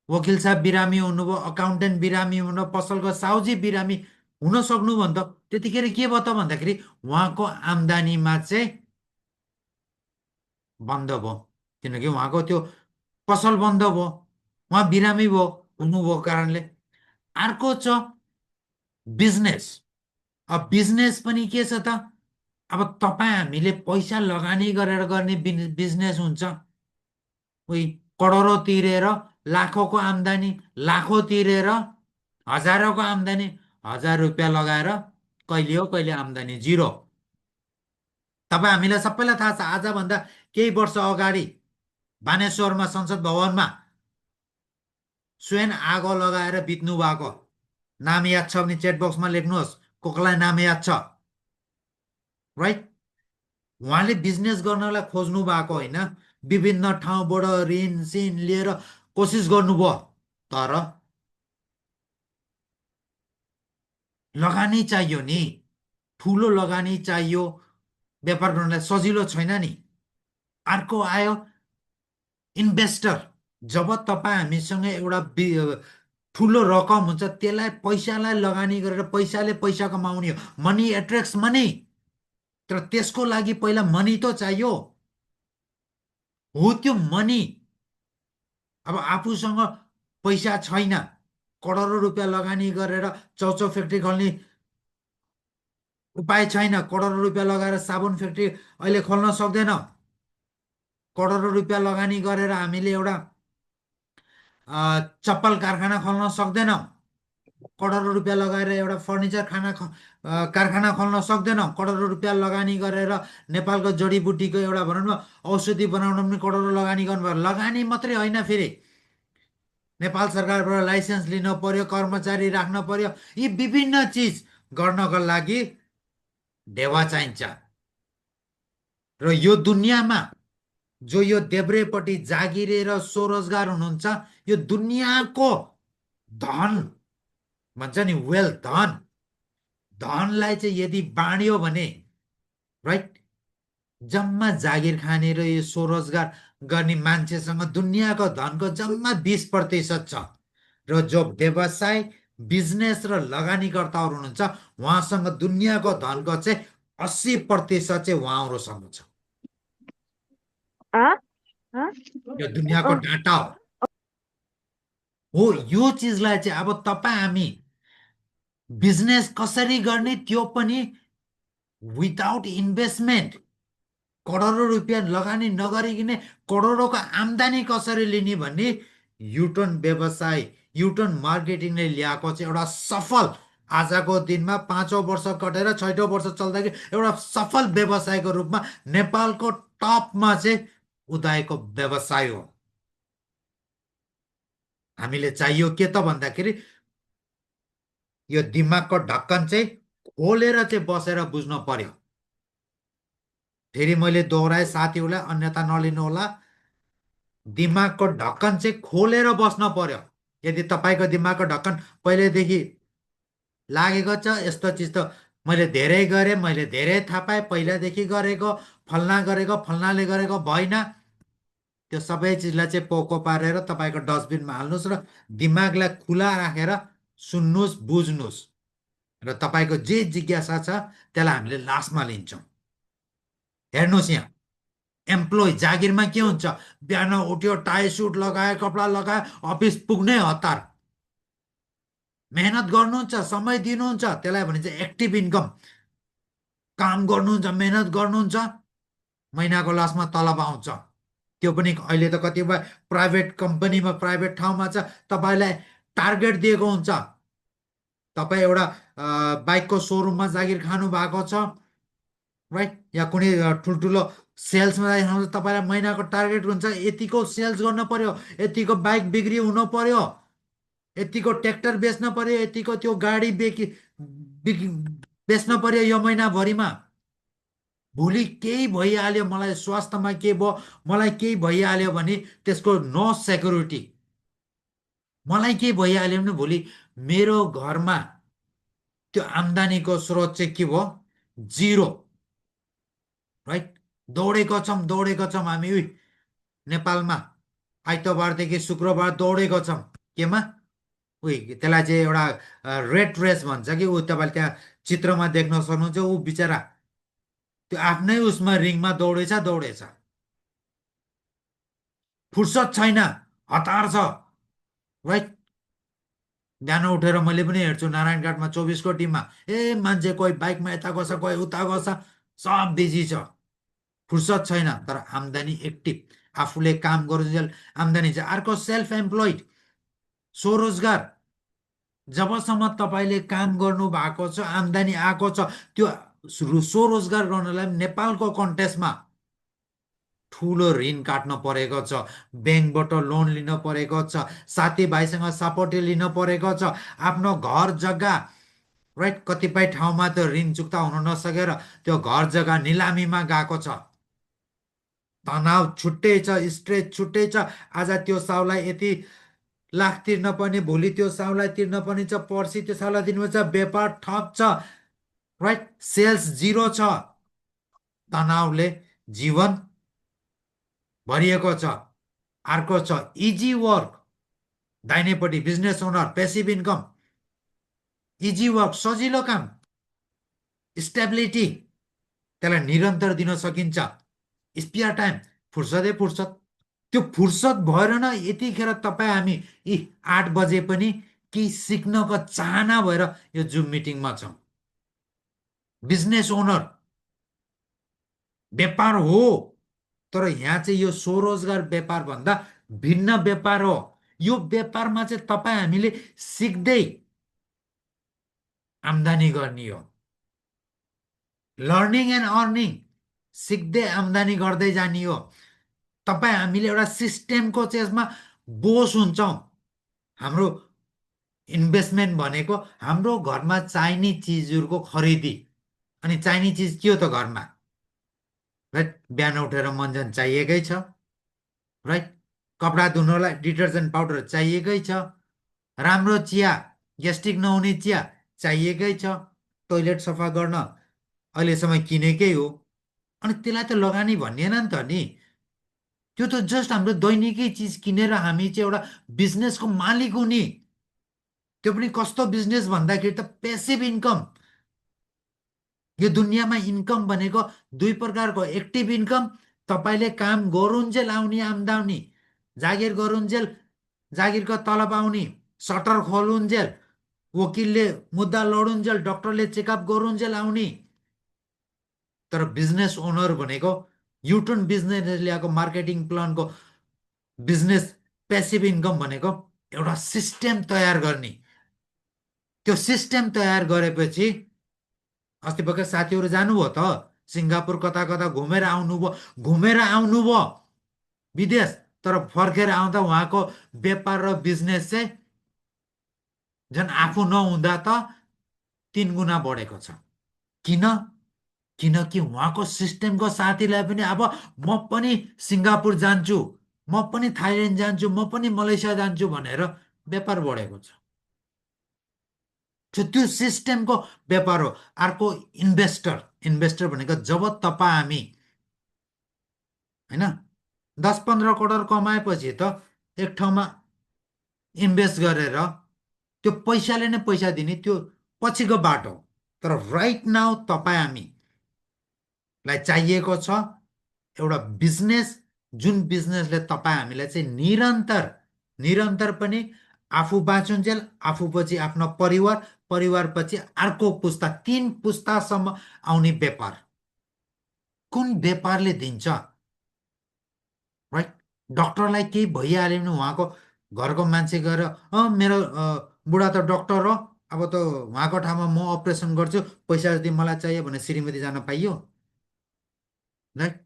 वकिल साहब बिरामी हुनुभयो, अकाउन्टेन्ट बिरामी हुनुभयो, पसलको साउजी बिरामी हुन सक्नु भने त त्यतिखेर के भयो त भन्दाखेरि उहाँको आम्दानीमा चाहिँ बन्द भयो, किनकि उहाँको त्यो पसल बन्द भयो, उहाँ बिरामी भयो, हुनुभएको कारणले। अर्को छ बिजनेस। अब बिजनेस पनि के छ त, अब तपाईँ हामीले पैसा लगानी गरेर गर्ने बिजनेस हुन्छ, उही करोडौँ तिरेर लाखौँको आम्दानी, लाखौँ तिरेर हजारौँको आम्दानी, 1000 रुपियाँ लगाएर कहिले हो कहिले आम्दानी जिरो। तपाईँ हामीलाई सबैलाई थाहा छ, आजभन्दा केही वर्ष अगाडि बानेश्वरमा संसद भवनमा स्वयं आगो लगाएर बित्नु भएको नाम याद छ भने चेट बक्समा लेख्नुहोस्, को कोलाई नाम याद छ, राइट। उहाँले बिजनेस गर्नलाई खोज्नु भएको होइन, विभिन्न ठाउँबाट ऋण सिन लिएर कोसिस गर्नुभयो, तर लगानी चाहियो नि, ठुलो लगानी चाहियो, व्यापार गर्नलाई सजिलो छैन नि। अर्को आयो इन्भेस्टर। जब तपाईँ हामीसँग एउटा ठुलो रकम हुन्छ, त्यसलाई पैसालाई लगानी गरेर पैसाले पैसा कमाउने हो, मनी एट्र्याक्ट्स मनी, तर त्यसको लागि पहिला मनी त चाहियो। हो त्यो मनी अब आफूसँग पैसा छैन, करोडौँ रुपियाँ लगानी गरेर चौचौ फ्याक्ट्री खोल्ने उपाय छैन, करोडौँ रुपियाँ लगाएर साबुन फ्याक्ट्री अहिले खोल्न सक्दैन, करोडौँ रुपियाँ लगानी गरेर हामीले एउटा चप्पल कारखाना खोल्न सक्दैनौँ, करोडौँ रुपियाँ लगाएर एउटा फर्निचर कारखाना खोल्न सक्दैनौँ, करोडौँ रुपियाँ लगानी गरेर नेपालको जडीबुटीको एउटा भनौँ न औषधि बनाउन पनि करोडौँ लगानी गर्नुभयो। लगानी मात्रै होइन, फेरि नेपाल सरकारबाट लाइसेन्स लिन पर्यो, कर्मचारी राख्न पर्यो, यी विभिन्न चिज गर्नको लागि ढेवा चाहिन्छ। र यो दुनियाँमा जो यो देब्रेपट्टि जागिरे र स्वरोजगार हुनुहुन्छ, यो दुनियाँको धन भन्छ नि, वेल्थ, धनलाई चाहिँ यदि बाँड्यो भने, राइट, जम्मा जागिर खाने र यो स्वरोजगार गर्ने मान्छेसँग दुनियाँको धनको जम्मा 20% छ, र जो व्यवसाय बिजनेस र लगानीकर्ताहरू हुनुहुन्छ उहाँसँग दुनियाँको धनको चाहिँ 80% चाहिँ उहाँहरूसँग छ। यो दुनियाँको डाटा हो। यो चिजलाई चाहिँ अब तपाईँ हामी बिजनेस कसरी गर्ने, त्यो पनि विदाउट इन्भेस्टमेन्ट, करोडौँ रुपियाँ लगानी नगरिकन करोडौँको आम्दानी कसरी लिने भन्ने युटर्न व्यवसाय, युटर्न मार्केटिङले ल्याएको चाहिँ एउटा सफल, आजको दिनमा 5औँ वर्ष कटेर 6औँ वर्ष चल्दाखेरि एउटा सफल व्यवसायको रूपमा नेपालको टपमा चाहिँ उदाएको व्यवसाय हो। हामीले चाहियो के त भन्दाखेरि यो दिमागको ढक्कन चाहिँ खोलेर चाहिँ बसेर बुझ्नु पर्यो। फेरि मैले दोहोऱ्याएँ, साथीहरूलाई अन्यथा नलिनु होला, दिमागको ढक्कन चाहिँ खोलेर बस्न पर्यो। यदि तपाईँको दिमागको ढक्कन पहिल्यैदेखि लागेको छ यस्तो चिज त मैले धेरै गरेँ, मैले धेरै थाहा पाएँ, पहिलादेखि गरेको, फल्ना गरेको, फल्नाले गरेको भएन, त्यो सबै चिजलाई चाहिँ पोको पारेर तपाईँको डस्टबिनमा हाल्नुहोस् र दिमागलाई खुला राखेर सुन्नुहोस्, बुझ्नुहोस्, र तपाईँको जे जिज्ञासा छ त्यसलाई हामीले लास्टमा लिन्छौँ। हेर्नुहोस् यहाँ एम्प्लोइ जागिरमा के हुन्छ? बिहान उठ्यो, टाई सुट लगायो, कपडा लगायो, अफिस पुग्ने हतार। मेहनत गर्नुहुन्छ, समय दिनुहुन्छ, त्यसलाई भनिन्छ एक्टिभ इन्कम। काम गर्नुहुन्छ, मेहनत गर्नुहुन्छ, महिनाको लास्टमा तलब आउँछ। त्यो पनि अहिले त कतिपय प्राइभेट कम्पनीमा, प्राइभेट ठाउँमा छ, तपाईँलाई टार्गेट दिएको हुन्छ। तपाईँ एउटा बाइकको सोरुममा जागिर खानु भएको छ, राइट, या कुनै ठुल्ठुलो सेल्समा जागिर खानु, तपाईँलाई महिनाको टार्गेट हुन्छ, यतिको सेल्स गर्न पर्यो, यतिको बाइक बिक्री हुनु पर्यो, यतिको ट्र्याक्टर बेच्न पर्यो, यतिको त्यो गाडी बिक बेच्न पर्यो यो महिनाभरिमा। भोलि केही भइहाल्यो, मलाई स्वास्थ्यमा के भयो, मलाई केही भइहाल्यो भने त्यसको नो सेक्युरिटी। मलाई केही भइहाल्यो भने भोलि मेरो घरमा त्यो आम्दानीको स्रोत चाहिँ के भयो? Zero, right. दौडेको छौँ हामी नेपालमा आइतबारदेखि शुक्रबार दौडेको छौँ। केमा? त्यसलाई चाहिँ एउटा रेड रेस भन्छ कि, तपाईँले त्यहाँ चित्रमा देख्न सक्नुहुन्छ। ऊ बिचरा त्यो आफ्नै उसमा रिङमा दौडेछ दौडेछ, फुर्सद छैन, हतार छ, राइट। बिहान उठेर मैले पनि हेर्छु नारायणघाटमा 24को टिममा, मान्छे कोही बाइकमा यता गछ, कोही उता गछ, सब बिजी छ, फुर्सद छैन। तर आम्दानी एक्टिभ, आफूले काम गरुन्जेल आम्दानी छ। अर्को सेल्फ एम्प्लोइड, स्वरोजगार। जबसम्म तपाईँले काम गर्नु भएको छ, आम्दानी आएको छ, त्यो स्वरोजगार गर्नलाई नेपालको कन्टेक्स्टमा ठुलो ऋण काट्न परेको छ, ब्याङ्कबाट लोन लिन परेको छ, साथीभाइसँग सपोर्ट लिन परेको छ, आफ्नो घर जग्गा, राइट, कतिपय ठाउँमा त्यो ऋण चुक्ता हुन नसकेर त्यो घर जग्गा निलामीमा गएको छ। तनाव छुट्टै छ, स्ट्रेस छुट्टै छ। आज त्यो साउलाई यति लाख तिर्न पर्ने, भोलि त्यो साउलाई तिर्न पर्ने छ, पर्सि त्यो साउलाई तिर्नुपर्छ, व्यापार ठप छ, राइट, सेल्स जिरो छ। तनावले जीवन भरिएको छ। अर्को छ इजी वर्क, दाहिनेपट्टि business owner, passive income, easy work, सजिलो काम, स्टेबिलिटी, त्यसलाई निरन्तर दिन सकिन्छ। स्पेयर टाइम, फुर्सदै फुर्सद। त्यो फुर्सद भएर न यतिखेर तपाईँ हामी यी 8 बजे पनि केही सिक्नको चाहना भएर यो जुम मिटिङमा छौँ। बिजनेस ओनर, व्यापार हो, तर यहाँ चाहिँ यो स्वरोजगार व्यापार भन्दा भिन्न व्यापार हो। यो व्यापारमा चाहिँ तपाईँ हामीले सिक्दै आम्दानी गर्ने हो। लर्निङ एन्ड अर्निङ, सिक्दै आम्दानी गर्दै जाने हो। तपाईँ हामीले एउटा सिस्टेमको त्यसमा बोस हुन्छौँ। हाम्रो इन्भेस्टमेन्ट भनेको हाम्रो घरमा चाहिने चिजहरूको खरिदी। अनि चाहिने चिज के हो त घरमा? राइट, बिहान उठेर मन्जन चाहिएकै छ, राइट, कपडा धुनलाई डिटर्जेन्ट पाउडर चाहिएकै छ, राम्रो चिया, ग्यास्ट्रिक नहुने चिया चाहिएकै छ, टोइलेट सफा गर्न अहिलेसम्म किनेकै हो। अनि त्यसलाई त लगानी भनिएन नि त नि। त्यो त जस्ट हाम्रो दैनिकै चिज किनेर हामी चाहिँ एउटा बिजनेसको मालिक हो नि। त्यो पनि कस्तो बिजनेस भन्दाखेरि त पेसिभ इन्कम। यो दुनियाँमा इन्कम भनेको दुई प्रकारको, एक्टिभ इन्कम, तपाईँले काम गरुन्जेल आउने आम्दानी, जागिर गरुन्जेल जागिरको तलब आउने, सटर खोलुन्जेल, वकिलले मुद्दा लडुन्जेल, डक्टरले चेकअप गरुन्जेल आउने। तर बिजनेस ओनर भनेको युटर्न बिजनेस ल्याएको मार्केटिङ प्लानको बिजनेस, पेसिभ इन्कम भनेको एउटा सिस्टम तयार गर्ने। त्यो सिस्टम तयार गरेपछि अस्ति भर्खर साथीहरू जानुभयो त सिङ्गापुर, कता कता घुमेर आउनुभयो विदेश। तर फर्केर आउँदा उहाँको व्यापार र बिजनेस चाहिँ झन् आफू नहुँदा त 3 गुणा बढेको छ। किन? किनकि उहाँको सिस्टमको साथीलाई पनि अब म पनि सिङ्गापुर जान्छु, म पनि थाइल्यान्ड जान्छु, म पनि मलेसिया जान्छु भनेर व्यापार बढेको छ। त्यो सिस्टमको व्यापार हो। अर्को इन्भेस्टर, इन्भेस्टर भनेको जब तपाईँ हामी होइन 10-15 करोड कमाएपछि त एक ठाउँमा इन्भेस्ट गरेर त्यो पैसाले नै पैसा दिने, त्यो पछिको बाटो हो। तर राइट नाउ तपाईँ हामीलाई चाहिएको छ एउटा बिजनेस, जुन बिजनेसले तपाईँ हामीलाई चाहिँ निरन्तर निरन्तर पनि आफू बाँचुन्जेल, आफूपछि आफ्नो परिवार, परिवारपछि अर्को पुस्ता, 3 पुस्तासम्म आउने व्यापार, कुन व्यापारले दिन्छ? राइट? डक्टरलाई केही भइहाल्यो भने उहाँको घरको मान्छे गएर मेरो बुढा त डक्टर हो, अब त उहाँको ठाउँमा म अपरेसन गर्छु, पैसा जति मलाई चाहियो भने श्रीमती जान पाइयो? राइट?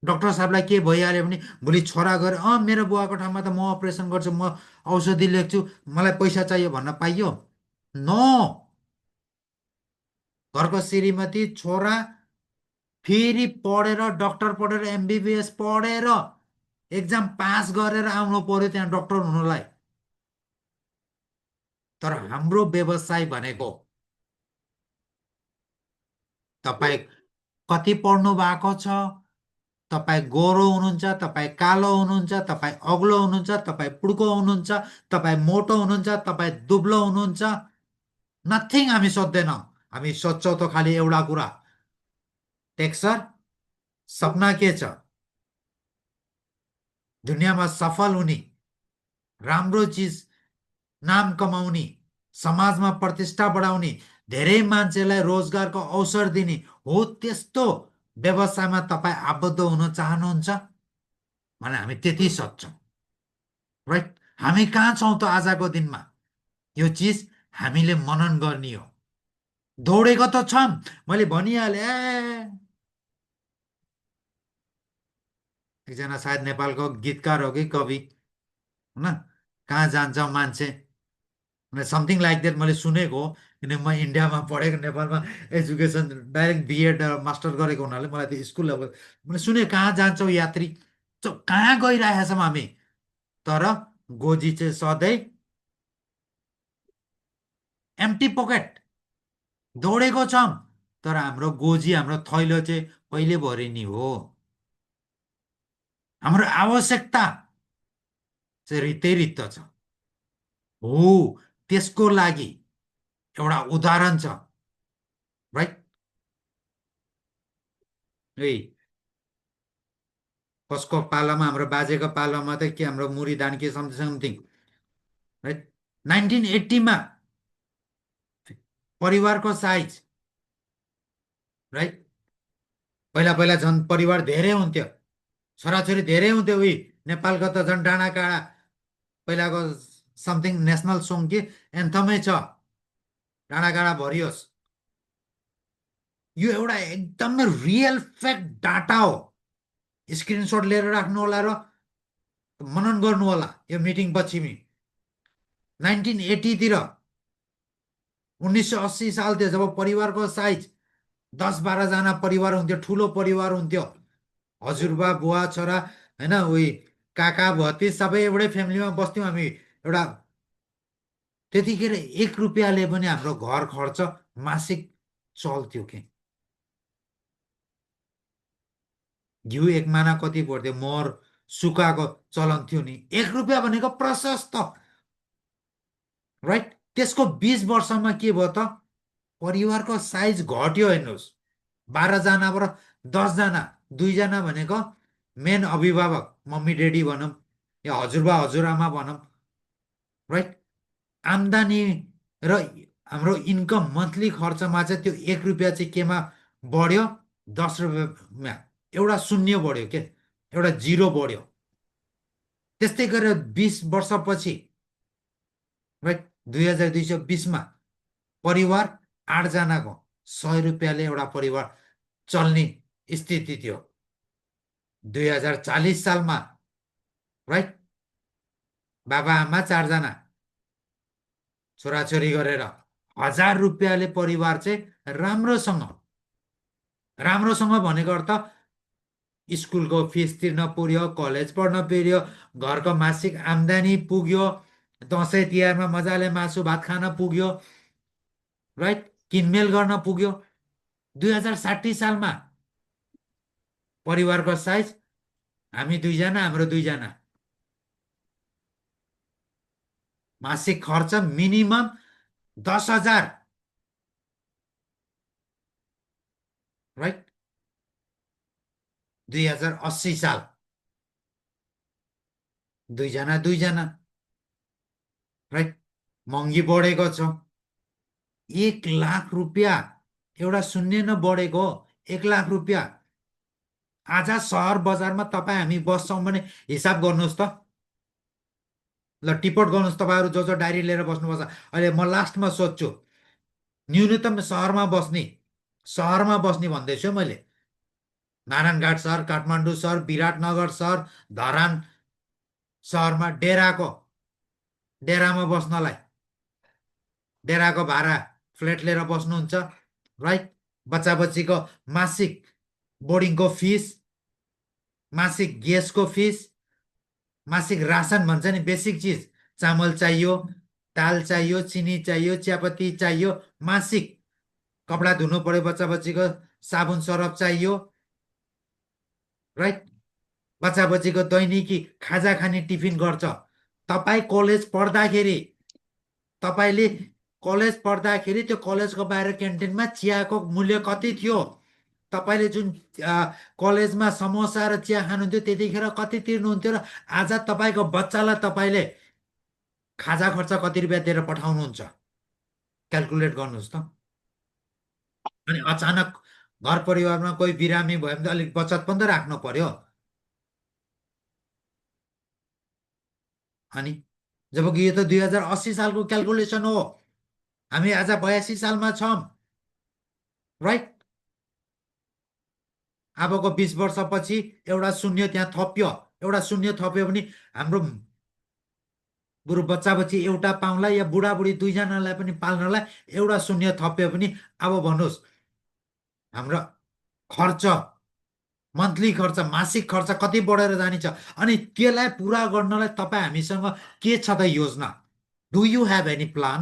डक्टर साहबलाई के भइहाल्यो भने भोलि छोरा गएर मेरो बुवाको ठाउँमा त म अपरेसन गर्छु, म औषधि लेख्छु, मलाई पैसा चाहियो भन्न पाइयो? नो। घरको श्रीमती, छोरा फेरि पढेर, डक्टर पढेर, एमबिबिएस पढेर एक्जाम पास गरेर आउनु पर्यो त्यहाँ डक्टर हुनलाई। तर हाम्रो व्यवसाय भनेको, तपाईँ कति पढ्नु भएको छ, तपाईँ गोरो हुनुहुन्छ, तपाईँ कालो हुनुहुन्छ, तपाईँ अग्लो हुनुहुन्छ, तपाईँ पुड्को हुनुहुन्छ, तपाईँ मोटो हुनुहुन्छ, तपाईँ दुब्लो हुनुहुन्छ, नथिङ हामी सोध्दैनौँ। हामी सोध्छौँ त खालि एउटा कुरा, टेक्सर सपना के छ? दुनियाँमा सफल हुने, राम्रो चिज, नाम कमाउने, समाजमा प्रतिष्ठा बढाउने, धेरै मान्छेलाई रोजगारको अवसर दिने हो त्यस्तो व्यवसायमा तपाईँ आबद्ध हुन चाहनुहुन्छ भने हामी त्यति सोध्छौँ। राइट? हामी कहाँ छौँ त आजको दिनमा? यो चिज हामीले मनन गर्ने हो। दौडेको त छौँ, मैले भनिहालेँ। एकजना सायद नेपालको गीतकार हो कि कवि, होइन, कहाँ जान्छ मान्छे, समथिङ लाइक द्याट मैले सुनेको हो। किन म इन्डियामा पढेको, नेपालमा एजुकेसन डाइरेक्ट बिएड मास्टर गरेको हुनाले मलाई त्यो स्कुल लेभल मैले सुने, कहाँ जान्छौ यात्री, कहाँ गइरहेका छौँ हामी? तर गोजी चाहिँ सधैँ एम्टी पोकेट दौडेको छौँ, तर हाम्रो गोजी, हाम्रो थैलो चाहिँ कहिले भरिने हो? हाम्रो आवश्यकता चाहिँ रित्तै रित्त छ। हो, त्यसको लागि एउटा उदाहरण छ। राइट? है, कसको पालामा, हाम्रो बाजेको पालामा त के हाम्रो मुरी धान के समथिङ, राइट? 1980मा परिवारको साइज, राइट, पहिला पहिला झन् परिवार धेरै हुन्थ्यो, छोराछोरी धेरै हुन्थ्यो। उही नेपालको त झन् डाँडा काँडा, पहिलाको समथिङ नेसनल सङ्ग कि एन्थमै छ, डाँडा काँडा भरियोस्। यो एउटा एकदमै रियल फ्याक्ट डाटा हो। स्क्रिनसट लिएर राख्नु होला र मनन गर्नु होला यो मिटिङ पछि। 1980तिर, 1980 सालतिर जब परिवारको साइज 10-12जना परिवार हुन्थ्यो, ठुलो परिवार हुन्थ्यो, हजुरबा बुवा छोरा, होइन, उही काका भति सबै एउटै फ्यामिलीमा बस्थ्यौँ हामी। एउटा त्यतिखेर 1 रुपियाँले पनि हाम्रो घर खर्च मासिक चल्थ्यो कि। घिउ 1 माना कति पर्थ्यो, मर सुकाएको चलन थियो नि, 1 रुपियाँ भनेको प्रशस्त। राइट? त्यसको 20 वर्षमा के भयो त? परिवारको साइज घट्यो। हेर्नुहोस्, 12जनाबाट 10जना, 2जना भनेको मेन अभिभावक, मम्मी ड्याडी भनौँ या हजुरबा हजुरआमा भनौँ। राइट? आम्दानी र हाम्रो इन्कम, मन्थली खर्चमा चाहिँ त्यो 1 रुपियाँ चाहिँ केमा बढ्यो? 10 रुपियाँमा एउटा शून्य बढ्यो के, एउटा जिरो बढ्यो। त्यस्तै गरेर 20 वर्षपछि, राइट, 2220मा परिवार 8जनाको 100 रुपियाँले एउटा परिवार चल्ने स्थिति थियो। 2040 सालमा, राइट, बाबा आमा 4जना, छोराछोरी गरेर 1000 रुपियाँले परिवार चाहिँ राम्रोसँग, राम्रोसँग भनेको अर्थ स्कुलको फिस तिर्न पुग्यो, कलेज पढ्न पुग्यो, घरको मासिक आम्दानी पुग्यो, दसैँ तिहारमा मजाले मासु भात खान पुग्यो, राइट, किनमेल गर्न पुग्यो। 2060 सालमा परिवारको साइज, हामी 2जना, हाम्रो 2जना, मासिक खर्च मिनिमम 10,000। राइट? 2080 साल दुईजना दुईजना, राइट। महँगी बढेको छ। 1 लाख रुपियाँ एउटा शून्य न बढेको हो। 1 लाख रुपियाँ आज सहर बजारमा तपाईँ हामी बस्छौँ भने हिसाब गर्नुहोस् त। ल टिपोट गर्नुहोस् तपाईँहरू जो जो डायरी लिएर बस्नुपर्छ। अहिले म लास्टमा सोध्छु, न्यूनतम सहरमा बस्ने भन्दैछु है मैले। नारायणघाट सहर, काठमाडौँ सहर, विराटनगर सहर, धरान सहरमा डेरामा बस्नलाई डेराको भाडा फ्ल्याट लिएर बस्नुहुन्छ, राइट। बच्चा बच्चीको मासिक बोर्डिङको फिस, मासिक ग्यासको फिस, मासिक रासन भन्छ नि, बेसिक चिज, चामल चाहियो, दाल चाहियो, चिनी चाहियो, चियापत्ती चाहियो, मासिक कपडा धुनु पर्यो, बच्चा बच्चीको साबुन सरफ चाहियो, राइट। बच्चा बच्चीको दैनिकी खाजा खाने टिफिन गर्छ। तपाईँ तपाईँले कलेज पढ्दाखेरि त्यो कलेजको बाहिर क्यान्टिनमा चियाको मूल्य कति थियो? तपाईँले जुन कलेजमा समोसा र चिया खानुहुन्थ्यो त्यतिखेर कति तिर्नुहुन्थ्यो र आज तपाईँको बच्चालाई तपाईँले खाजा खर्च कति रुपियाँ दिएर पठाउनुहुन्छ? क्यालकुलेट गर्नुहोस् त। अनि अचानक घर परिवारमा कोही बिरामी भयो भने त अलिक बचत पनि त राख्नु पर्यो। अनि जबकि यो त 2080 सालको क्यालकुलेसन हो। हामी आज 82 सालमा छौँ, राइट। अबको 20 वर्षपछि एउटा शून्य त्यहाँ थप्यो। एउटा शून्य थप्यो भने हाम्रो बरु बच्चा बच्ची एउटा पाउला या बुढाबुढी दुईजनालाई पनि पाल्नलाई एउटा शून्य थप्यो भने अब भन्नुहोस् हाम्रो खर्च, मन्थली खर्च, मासिक खर्च कति बढेर जानेछ। अनि त्यसलाई पुरा गर्नलाई तपाईँ हामीसँग के छ त योजना? Do you have any plan?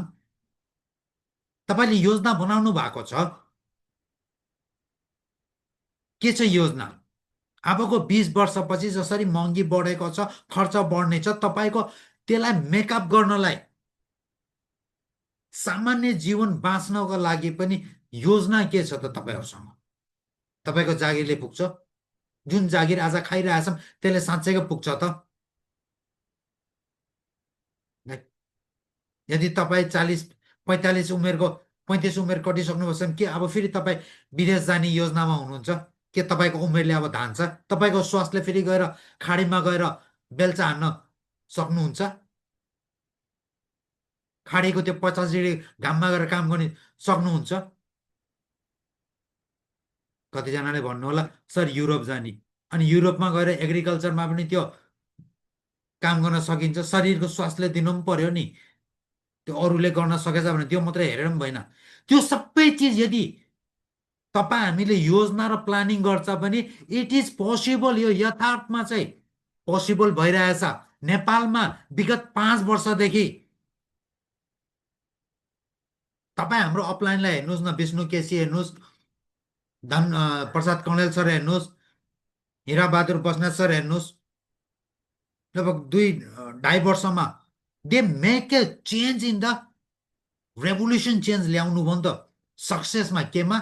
तपाईँले योजना बनाउनु भएको छ? के छ योजना? अबको 20 वर्षपछि जसरी महँगी बढेको छ, खर्च बढ्नेछ, तपाईँको त्यसलाई मेकअप गर्नलाई, सामान्य जीवन बाँच्नको लागि पनि योजना के छ त तपाईँहरूसँग? तपाईँको जागिरले पुग्छ? जुन जागिर आज खाइरहेछौँ त्यसले साँच्चैको पुग्छ त? यदि तपाईँ 40-45 उमेरको, 35 उमेर कटिसक्नुभएछ भने के अब फेरि तपाईँ विदेश जाने योजनामा हुनुहुन्छ? के तपाईँको उमेरले अब धान्छ? तपाईँको स्वास्थ्यले फेरि गएर खाडीमा गएर बेल्चा हान्न सक्नुहुन्छ? खाडीको त्यो 50 डिग्री घाममा गएर काम गर्ने सक्नुहुन्छ? कतिजनाले भन्नुहोला सर युरोप जाने, अनि युरोपमा गएर एग्रिकल्चरमा पनि त्यो काम गर्न सकिन्छ। शरीरको स्वास्थ्यले दिनु पनि पर्यो नि। त्यो अरूले गर्न सकेछ भने त्यो मात्रै हेरेर पनि भएन। त्यो सबै चिज यदि तपाईँ हामीले योजना र प्लानिङ गर्छ भने इट इज पोसिबल। यो यथार्थमा चाहिँ पोसिबल भइरहेछ। नेपालमा विगत 5 वर्षदेखि तपाईँ हाम्रो अपलाइनलाई हेर्नुहोस् न, विष्णु केसी हेर्नुहोस्, धन प्रसाद कौडेल सर हेर्नुहोस्, हिराबहादुर बस्नेत सर हेर्नुहोस्, लगभग 2-2.5 वर्षमा they make a change in the revolution, change ल्याउनु भयो नि त। सक्सेसमा केमा?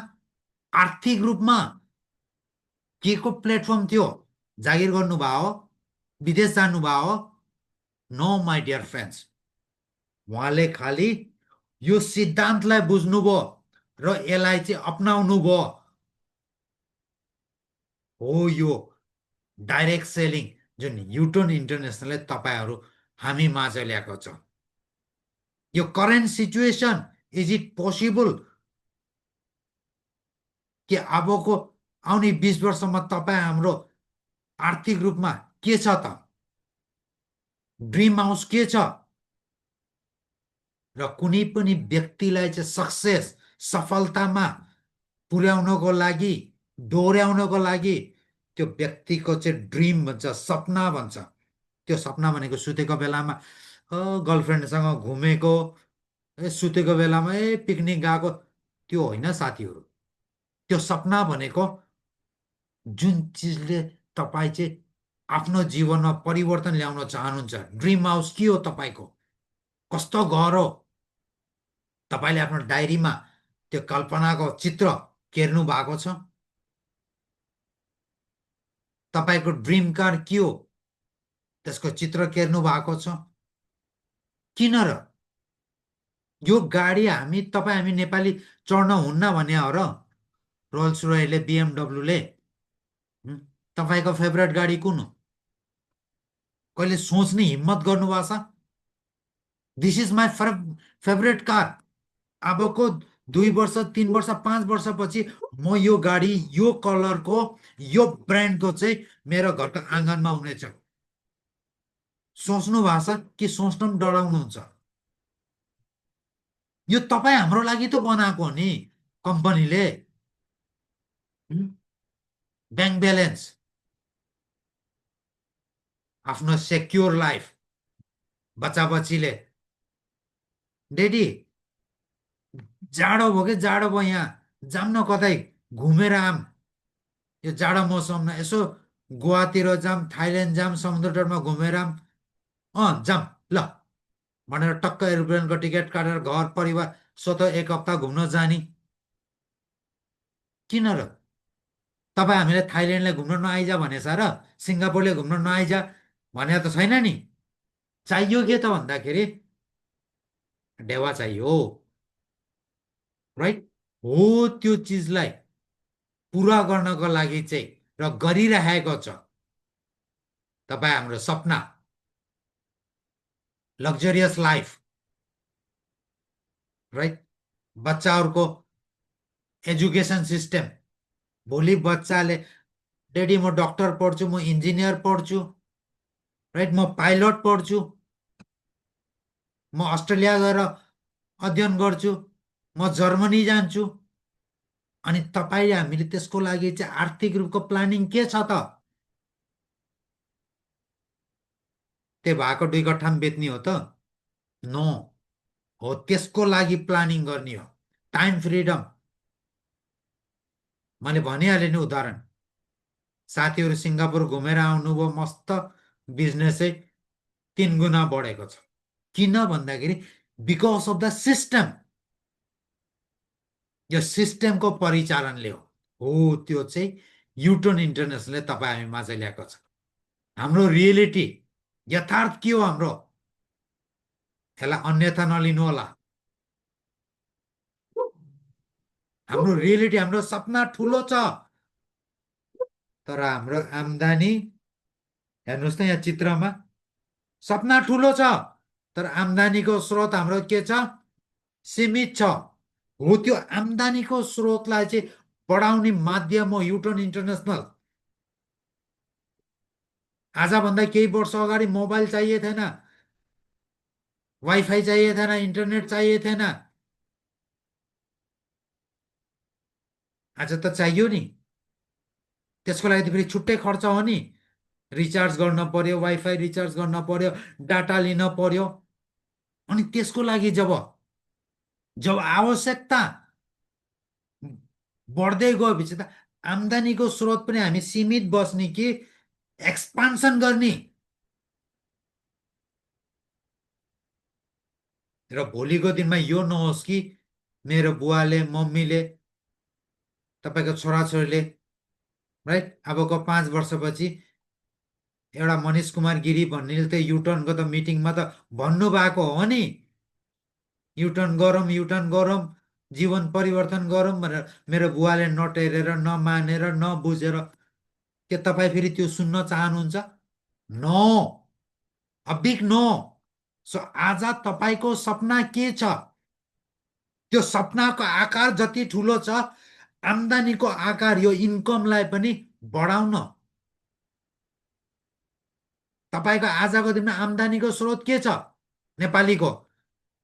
आर्थिक रूपमा के को प्लेटफर्म थियो? जागिर गर्नुभयो, विदेश जानुभयो? No my dear friends. उहाँले खालि यो सिद्धान्तलाई बुझ्नुभयो र यसलाई चाहिँ अपनाउनु भयो। हो यो डाइरेक्ट सेलिङ जुन युटर्न इन्टरनेसनलले तपाईँहरू हामी माझ ल्याएको छ। यो current situation, is it possible कि अबको आउने 20 वर्षमा तपाईँ हाम्रो आर्थिक रूपमा के छ त? ड्रिम हाउस के छ? र कुनै पनि व्यक्तिलाई चाहिँ सक्सेस, सफलतामा पुर्याउनको लागि, डोर्याउनको लागि त्यो व्यक्तिको चाहिँ ड्रिम भन्छ, सपना भन्छ। त्यो सपना भनेको सुतेको बेलामा गर्लफ्रेन्डसँग घुमेको, सुतेको बेलामा पिकनिक गएको, त्यो होइन साथीहरू। त्यो सपना भनेको जुन चिजले तपाईँ चाहिँ आफ्नो जीवनमा परिवर्तन ल्याउन चाहनुहुन्छ। ड्रिम हाउस के हो तपाईँको? कस्तो घर हो? तपाईँले आफ्नो डायरीमा त्यो कल्पनाको चित्र केर्नु भएको छ? तपाईँको ड्रिम कार के हो त्यसको चित्र केर्नु भएको छ? किन र? यो गाडी हामी नेपाली चढ्न हुन्न भने हो र? रोल्स रोयसले, बिएमडब्ल्यूले। तपाईँको फेभरेट गाडी कुन हो? कहिले सोच्ने हिम्मत गर्नुभएको छ? This is my favourite car. अबको 2 वर्ष, 3 वर्ष, 5 वर्षपछि म यो गाडी, यो कलरको, यो ब्रान्डको चाहिँ मेरो घरको आँगनमा हुनेछ। सोच्नु भएको छ कि सोच्न पनि डराउनुहुन्छ? यो तपाईँ हाम्रो लागि त बनाएको हो नि कम्पनीले। ब्याङ्क ब्यालेन्स, आफ्नो सेक्योर लाइफ, बच्चा बच्चीले। डेडी जाडो भयो कि जाडो भयो, यहाँ जाऊँ न कतै घुमेर आऊँ। यो जाडो मौसममा यसो गोवातिर जाऊँ, थाइल्यान्ड जाऊँ, समुद्र तटमा घुमेर आऊँ। जाऊँ ल भनेर टक्क एरोप्लेनको टिकट काटेर घर परिवार स्वत 1 हप्ता घुम्न जाने। किन र? तपाईँ हामीलाई थाइल्यान्डले घुम्न नआइजा भनेछ र? सिङ्गापुरले घुम्न नआइजा भने त छैन नि। चाहियो के त भन्दाखेरि ढेवा चाहियो, राइट? हो, त्यो चिजलाई पुरा गर्नको लागि चाहिँ र गरिरहेको छ तपाईँ हाम्रो सपना, लग्जरियस लाइफ, राइट? बच्चाहरूको एजुकेसन सिस्टम। भोलि बच्चाले डेडी म डक्टर पढ्छु, म इन्जिनियर पढ्छु, राइट, म पाइलट पढ्छु, म अस्ट्रेलिया गएर अध्ययन गर्छु, म जर्मनी जान्छु। अनि तपाईँले हामीले त्यसको लागि चाहिँ आर्थिक रूपको प्लानिङ के छ त? त्यो भएको 2 कट्ठामा बेच्ने हो त? नो। हो, त्यसको लागि प्लानिङ गर्ने हो। टाइम फ्रिडम, मैले भनिहालेँ नि उदाहरण। साथीहरू सिङ्गापुर घुमेर आउनुभयो, मस्त बिजनेसै 3 गुणा बढेको छ। किन भन्दाखेरि बिकज अफ द सिस्टम। यो सिस्टमको परिचालनले हो। हो, त्यो चाहिँ युटर्न इन्टरनेसनलले तपाईँ हामी माझ ल्याएको छ। हाम्रो रियलिटी, यथार्थ के हो हाम्रो? यसलाई अन्यथा नलिनु होला। हाम्रो रियलिटी, हाम्रो सपना ठुलो छ, तर हाम्रो आम्दानी, हेर्नुहोस् त यहाँ चित्रमा, सपना ठुलो छ तर आम्दानीको स्रोत हाम्रो के छ? सीमित छ। हो, त्यो आम्दानीको स्रोतलाई चाहिँ बढाउने माध्यम हो युटर्न इन्टरनेसनल। आजभन्दा केही वर्ष अगाडि मोबाइल चाहिए थिएन, वाइफाई चाहिए थिएन, इन्टरनेट चाहिए थिएन। आज त चाहियो नि। त्यसको लागि त फेरि छुट्टै खर्च हो नि। रिचार्ज गर्न पर्यो, वाइफाई रिचार्ज गर्न पर्यो, डाटा लिन पर्यो। अनि त्यसको लागि जब जब आवश्यकता बढ्दै गएपछि त आम्दानीको स्रोत पनि हामी सीमित बस्ने कि एक्सपान्सन गर्ने? र भोलिको दिनमा यो नहोस् कि मेरो बुवाले, मम्मीले, तपाईँको छोराछोरीले, राइट, अबको 5 वर्षपछि एउटा मनिष कुमार गिरी भन्नेले त युटर्नको त मिटिङमा त भन्नुभएको हो नि, युटर्न गरौँ, युटर्न गरौँ, जीवन परिवर्तन गरौँ भनेर। मेरो बुवाले नटेरेर, नमानेर, नबुझेर, के तपाईँ फेरि त्यो सुन्न चाहनुहुन्छ? No, a big no. So आज तपाईँको सपना के छ? त्यो सपनाको आकार जति ठुलो छ, आम्दानीको आकार, यो इन्कमलाई पनि बढाउन। तपाईँको आजको दिनमा आम्दानीको स्रोत के छ? नेपालीको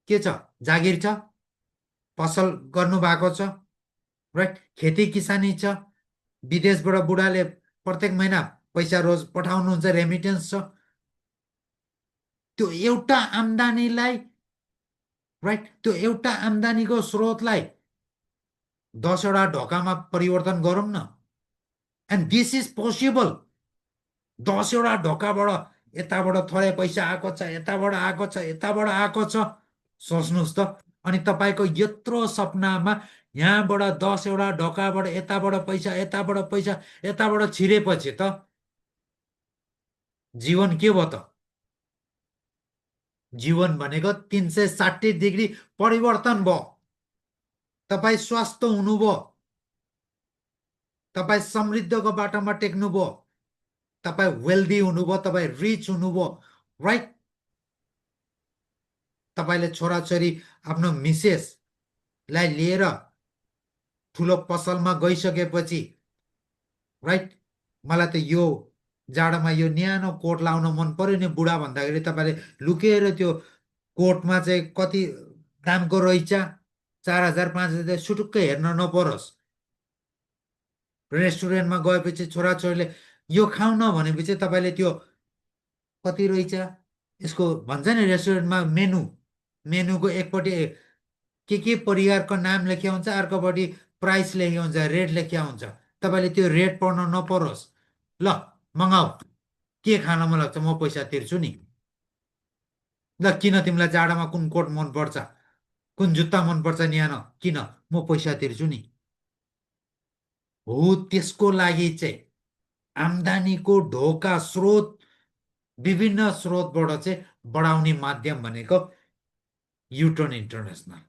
के छ? जागिर छ, पसल गर्नु भएको छ, राइट, खेती किसानी छ, विदेशबाट बुढाले प्रत्येक महिना पैसा रोज पठाउनुहुन्छ, रेमिटेन्स छ। त्यो एउटा आम्दानीलाई, राइट, त्यो एउटा आम्दानीको स्रोतलाई 10वटा ढोकामा परिवर्तन गरौँ न। And this is possible. 10वटा ढोकाबाट यताबाट थोरै पैसा आएको छ, यताबाट आएको छ, यताबाट आएको छ। सोच्नुहोस् त। अनि तपाईँको यत्रो सपनामा यहाँबाट 10वटा ढोकाबाट यताबाट पैसा, यताबाट पैसा, यताबाट छिरेपछि त जीवन के भयो त? जीवन भनेको 360 डिग्री परिवर्तन भयो। तपाईँ स्वस्थ हुनुभयो, तपाईँ समृद्धको बाटोमा टेक्नुभयो, तपाईँ वेल्दी हुनुभयो, तपाईँ रिच हुनुभयो, राइट? तपाईँले छोराछोरी आफ्नो मिसेसलाई लिएर ठुलो पसलमा गइसकेपछि, राइट? मलाई त यो जाडोमा यो न्यानो कोट लाउन मन पर्यो नि बुढा भन्दाखेरि तपाईँले लुकेर त्यो कोटमा चाहिँ कति दामको रहेछ, 4,000 5,000 सुटुक्कै हेर्न नपरोस्। रेस्टुरेन्टमा गएपछि छोराछोरीले यो खाउँ न भनेपछि तपाईँले त्यो कति रहेछ यसको भन्छ नि रेस्टुरेन्टमा मेनु, मेनुको एकपट्टि के परिकारको नाम लेखिया हुन्छ, अर्कोपट्टि प्राइस लेखिया हुन्छ, रेट लेखिया हुन्छ। तपाईँले त्यो रेट पढ्न नपरोस्। ल मगाऊ, के खान मन लाग्छ म पैसा तिर्छु नि। ल किन तिमीलाई जाडोमा कुन कोट मनपर्छ, कुन जुत्ता मनपर्छ न्यानो, किन, म पैसा तिर्छु नि। हो त्यसको लागि चाहिँ आम्दानीको ढोका स्रोत, विभिन्न स्रोतबाट चाहिँ बढाउने माध्यम भनेको युटर्न इन्टरनेसनल।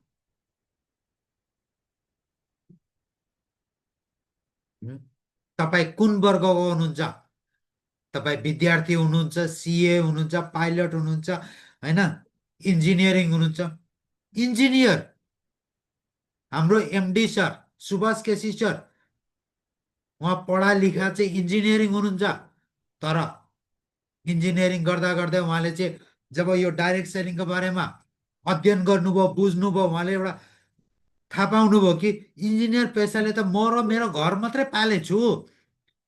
हुँ? तपाईँ कुन वर्गको हुनुहुन्छ? तपाईँ विद्यार्थी हुनुहुन्छ, सिए हुनुहुन्छ, पाइलट हुनुहुन्छ, होइन, इन्जिनियरिङ हुनुहुन्छ। इन्जिनियर, हाम्रो MD sir Subhash KC sir, उहाँ पढा लेखा चाहिँ इन्जिनियरिङ हुनुहुन्छ। तर इन्जिनियरिङ गर्दा गर्दै उहाँले चाहिँ जब यो डाइरेक्ट सेलिङको बारेमा अध्ययन गर्नुभयो, बुझ्नुभयो, उहाँले एउटा थाहा पाउनुभयो कि इन्जिनियर पेसाले त म र मेरो घर मात्रै पालेछु,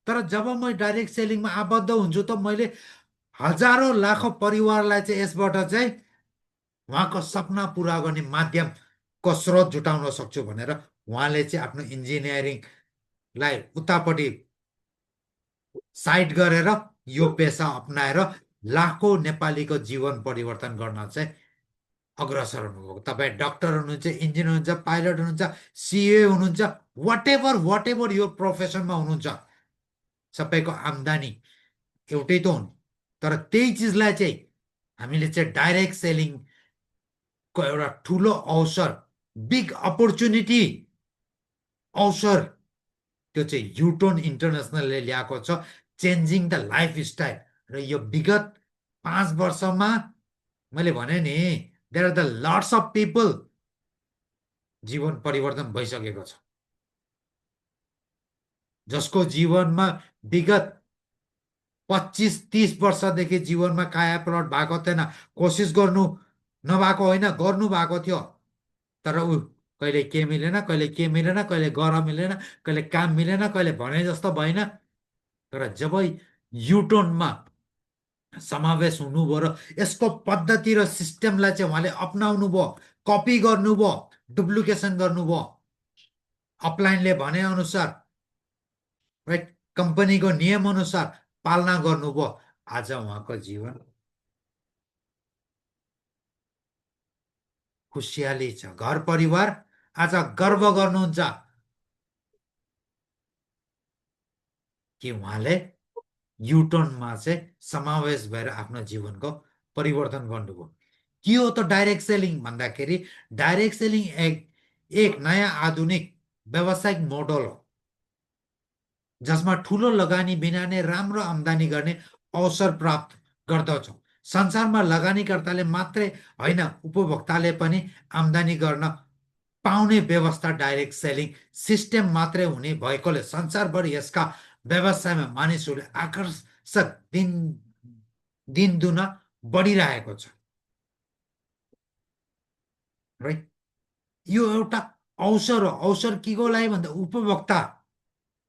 तर जब म डाइरेक्ट सेलिङमा आबद्ध हुन्छु त मैले हजारौँ लाखौँ परिवारलाई चाहिँ यसबाट चाहिँ उहाँको सपना पुरा गर्ने माध्यमको स्रोत जुटाउन सक्छु भनेर उहाँले चाहिँ आफ्नो इन्जिनियरिङलाई उतापट्टि साइड गरेर यो पेसा अपनाएर लाखौँ नेपालीको जीवन परिवर्तन गर्न चाहिँ अग्रसर हुनुभएको। तपाईँ डक्टर हुनुहुन्छ, इन्जिनियर हुनुहुन्छ, पाइलट हुनुहुन्छ, सिए हुनुहुन्छ, वाट एभर यो प्रोफेसनमा हुनुहुन्छ, सबैको आम्दानी एउटै त हुन्। तर त्यही चिजलाई चाहिँ हामीले चाहिँ डाइरेक्ट सेलिङको एउटा ठुलो अवसर, बिग अपर्च्युनिटी अवसर, त्यो चाहिँ युटर्न इन्टरनेसनलले ल्याएको छ, चेन्जिङ द लाइफ स्टाइल। र यो विगत 5 वर्षमा मैले भने नि, there are the lots of people, जीवन परिवर्तन भइसकेको छ, जसको जीवनमा विगत 25 30 वर्षदेखि जीवनमा काया पलट भएको थिएन। कोसिस गर्नु नभएको होइन, गर्नु भएको थियो, तर ऊ कहिले के मिलेन, कहिले के मिलेन, कहिले गर मिलेन, कहिले काम मिलेन, कहिले भने जस्तो भएन। तर जब युटर्नमा समावेश हुनुभयो र यसको पद्धति र सिस्टमलाई चाहिँ उहाँले अपनाउनु भयो, कपी गर्नुभयो, डुप्लिकेसन गर्नुभयो, अपलाइनले भने अनुसार, राइट, कम्पनीको नियम अनुसार पालना गर्नुभयो, आज उहाँको जीवन खुसियाली छ। घर परिवार आज गर्व गर्नुहुन्छ कि उहाँले युटर्नमा चाहिँ समावेश भएर आफ्नो जीवनको परिवर्तन गर्नुभयो। के हो त डाइरेक्ट सेलिङ भन्दाखेरि, डाइरेक्ट सेलिङ एक एक नयाँ आधुनिक व्यावसायिक मोडल हो जसमा ठुलो लगानी बिना नै राम्रो आम्दानी गर्ने अवसर प्राप्त गर्दछौँ। संसारमा लगानीकर्ताले मात्रै होइन, उपभोक्ताले पनि आम्दानी गर्न पाउने व्यवस्था डाइरेक्ट सेलिङ सिस्टम मात्रै हुने भएकोले संसारभरि यसका व्यवसायमा मानिसहरूले आकर्षक दिन दुना बढिरहेको छ, राइट? यो एउटा अवसर हो। अवसर के को लागि भन्दा उपभोक्ता,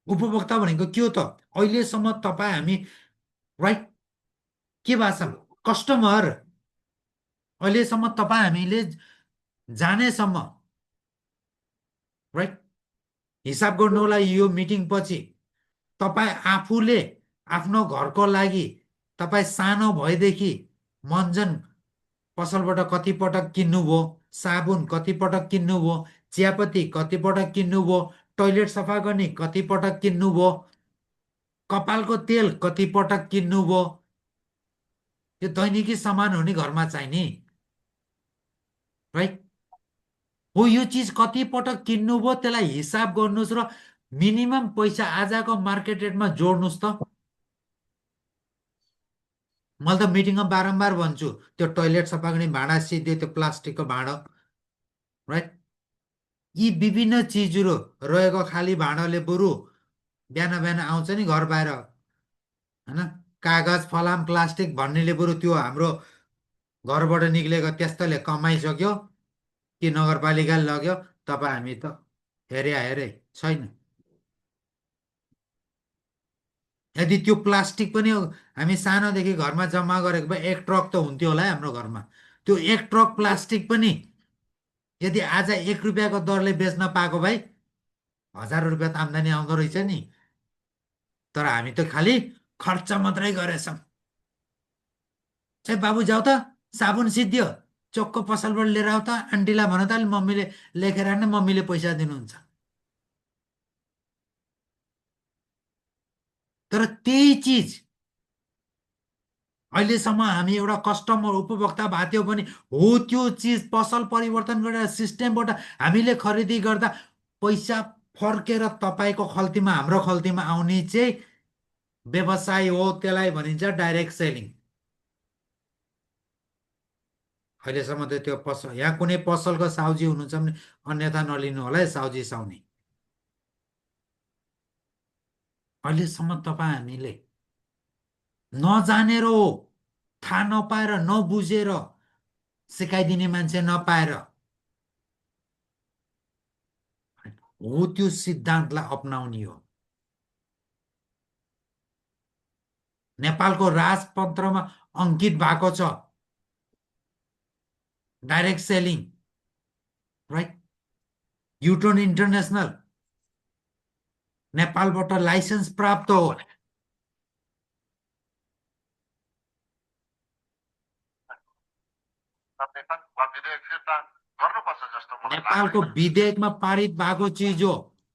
उपभोक्ता भनेको के हो त? अहिलेसम्म तपाईँ हामी, राइट, के भाषामा कस्टमर, अहिलेसम्म तपाईँ हामीले जानेसम्म, राइट, हिसाब गर्नु होला यो मिटिङ पछि तपाईँ आफूले आफ्नो घरको लागि तपाईँ सानो भएदेखि मन्जन पसलबाट कति पटक किन्नुभयो, साबुन कति पटक किन्नुभयो, चियापत्ती कति पटक किन्नुभयो, टोइलेट सफा गर्ने कति पटक किन्नुभयो, कपालको तेल कति पटक किन्नुभयो, त्यो दैनिकी सामान हो नि घरमा चाहिने, राइट? हो यो चिज कति पटक किन्नुभयो त्यसलाई हिसाब गर्नुहोस् र मिनिमम पैसा आजको मार्केट रेटमा जोड्नुहोस् त। मैले त मिटिङमा बारम्बार भन्छु, त्यो टोइलेट सफा गर्ने भाँडा सिद्धे त्यो प्लास्टिकको भाँडा, राइट? यी विभिन्न चिजहरू रहेको खाली भाँडाले बरु बिहान बिहान आउँछ नि घर बाहिर, होइन? कागज फलाम प्लास्टिक भन्नेले बरु त्यो हाम्रो घरबाट निक्लेको त्यस्तोले कमाइसक्यो कि नगरपालिकाले लग्यो, तपाईँ हामी त हेरे छैन। यदि त्यो प्लास्टिक पनि हामी सानोदेखि घरमा जम्मा गरेको भए एक ट्रक त हुन्थ्यो होला है हाम्रो घरमा। त्यो एक ट्रक प्लास्टिक पनि यदि आज 1 रुपियाँको दरले बेच्न पाएको भए 1000 रुपियाँ त आम्दानी आउँदो रहेछ नि। तर हामी त खालि खर्च मात्रै गरेछौँ। चाहिँ बाबु जाऊ त, साबुन सिद्धियो, चोकको पसलबाट लिएर आऊ त, आन्टीलाई भन त अलि मम्मीले लेखेर नै मम्मीले पैसा दिनुहुन्छ। तर त्यही चिज अहिलेसम्म हामी एउटा कस्टमर उपभोक्ता भएको थियो भने हो त्यो चिज पसल परिवर्तन गरेर सिस्टमबाट हामीले खरिदी गर्दा पैसा फर्केर तपाईँको खल्तीमा हाम्रो खल्तीमा आउने चाहिँ व्यवसाय हो, त्यसलाई भनिन्छ डाइरेक्ट सेलिङ। अहिलेसम्म त त्यो पसल, यहाँ कुनै पसलको साउजी हुनुहुन्छ भने अन्यथा नलिनु होला है, साउजी साउनी। अहिलेसम्म तपाईँ हामीले नजानेर हो, थाहा नपाएर नबुझेर, सिकाइदिने मान्छे नपाएर हो त्यो सिद्धान्तलाई अपनाउने हो। नेपालको राजपत्रमा अङ्कित भएको छ डाइरेक्ट सेलिङ, राइट? युटोन इन्टरनेसनल नेपालबाट लाइसेन्स प्राप्त हो। नेपालको विधेयकमा पारित भएको चिज हो,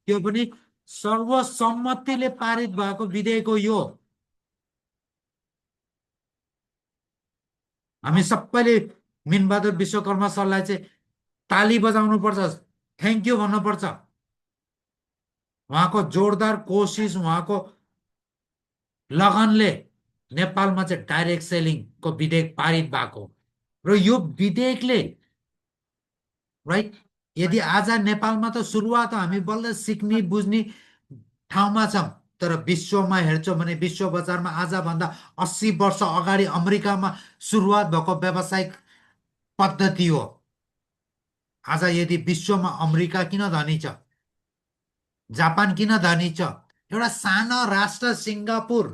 त्यो पनि सर्वसम्मतिले पारित भएको विधेयक हो यो। हामी सबैले मिनबहादुर विश्वकर्मा सरलाई चाहिँ ताली बजाउनु पर्छ, थ्याङ्क यू भन्नुपर्छ। उहाँको जोरदार कोसिस, उहाँको लगनले नेपालमा चाहिँ डाइरेक्ट सेलिङको विधेयक पारित भएको र यो विधेयकले, राइट? यदि आज नेपालमा त सुरुवात हो, हामी बल्ल सिक्ने बुझ्ने ठाउँमा छौँ। तर विश्वमा हेर्छौँ भने विश्व बजारमा आजभन्दा 80 वर्ष अगाडि अमेरिकामा सुरुवात भएको व्यावसायिक पद्धति हो। आज यदि विश्वमा अमेरिका किन धनी छ, जापान किन धनी छ, एउटा सानो राष्ट्र सिङ्गापुर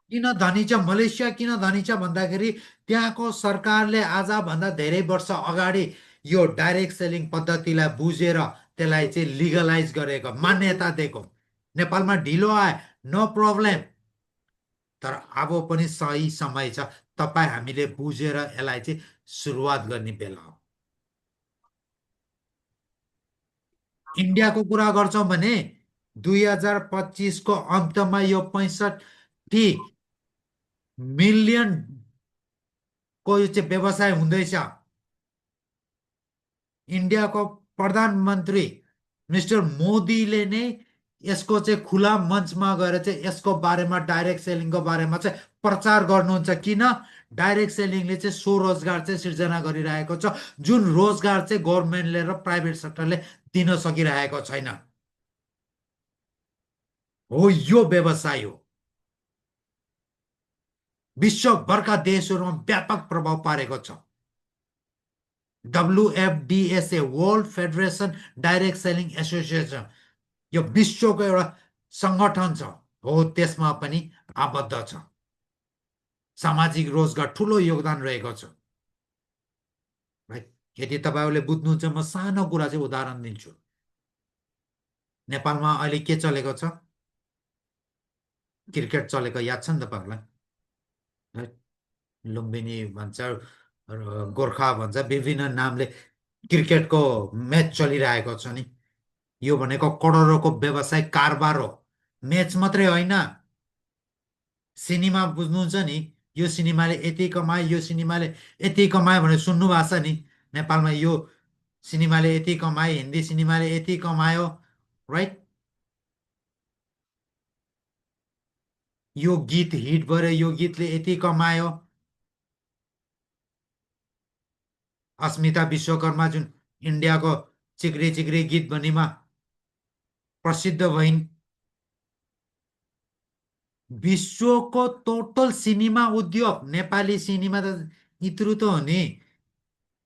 किन धनी छ, मलेसिया किन धनी छ भन्दाखेरि त्यहाँको सरकारले आजभन्दा धेरै वर्ष अगाडि यो डाइरेक्ट सेलिङ पद्धतिलाई बुझेर त्यसलाई चाहिँ लिगलाइज गरेको, मान्यता दिएको। नेपालमा ढिलो आए, नो प्रब्लम, तर अब पनि सही समय छ, तपाईँ हामीले बुझेर यसलाई चाहिँ सुरुवात गर्ने बेला हो। इन्डियाको कुरा गर्छौँ भने 2025को अन्तमा यो 65 मिलियन को यो चाहिँ व्यवसाय हुँदैछ। इन्डियाको प्रधानमन्त्री मिस्टर मोदीले नै यसको चाहिँ खुला मञ्चमा गएर चाहिँ यसको बारेमा, डाइरेक्ट सेलिङको बारेमा चाहिँ प्रचार गर्नुहुन्छ। किन? डाइरेक्ट सेलिङले चाहिँ स्वरोजगार चाहिँ सिर्जना गरिरहेको छ, जुन रोजगार चाहिँ गभर्मेन्टले र प्राइभेट सेक्टरले दिन सकिरहेको छैन। हो यो व्यवसाय हो, विश्वभरका देशहरूमा व्यापक प्रभाव पारेको छ। WFDSA, world federation direct selling association, यो विश्वको एउटा सङ्गठन छ, हो त्यसमा पनि आबद्ध छ। सामाजिक रोजगार ठुलो योगदान रहेको छ, राइट? यदि तपाईँहरूले बुझ्नुहुन्छ, म सानो कुरा चाहिँ उदाहरण दिन्छु। नेपालमा अहिले के चलेको छ? क्रिकेट चलेको याद छ नि तपाईँहरूलाई, राइट? लुम्बिनी भन्छ, गोर्खा भन्छ, विभिन्न नामले क्रिकेटको म्याच चलिरहेको छ नि। यो भनेको करोडौँको व्यवसाय कारोबार हो, म्याच मात्रै होइन। सिनेमा बुझ्नुहुन्छ नि, यो सिनेमाले यति कमायो, यो सिनेमाले यति कमायो भनेर सुन्नु भएको छ नि? नेपालमा यो सिनेमाले यति कमायो, हिन्दी सिनेमाले यति कमायो, राइट? यो गीत हिट भयो, यो गीतले यति कमायो। अस्मिता विश्वकर्मा जुन इन्डियाको चिक्री चिक्री गीत भन्नेमा प्रसिद्ध भइन्। विश्वको टोटल सिनेमा उद्योग, नेपाली सिनेमा त इत्रु त हो नि,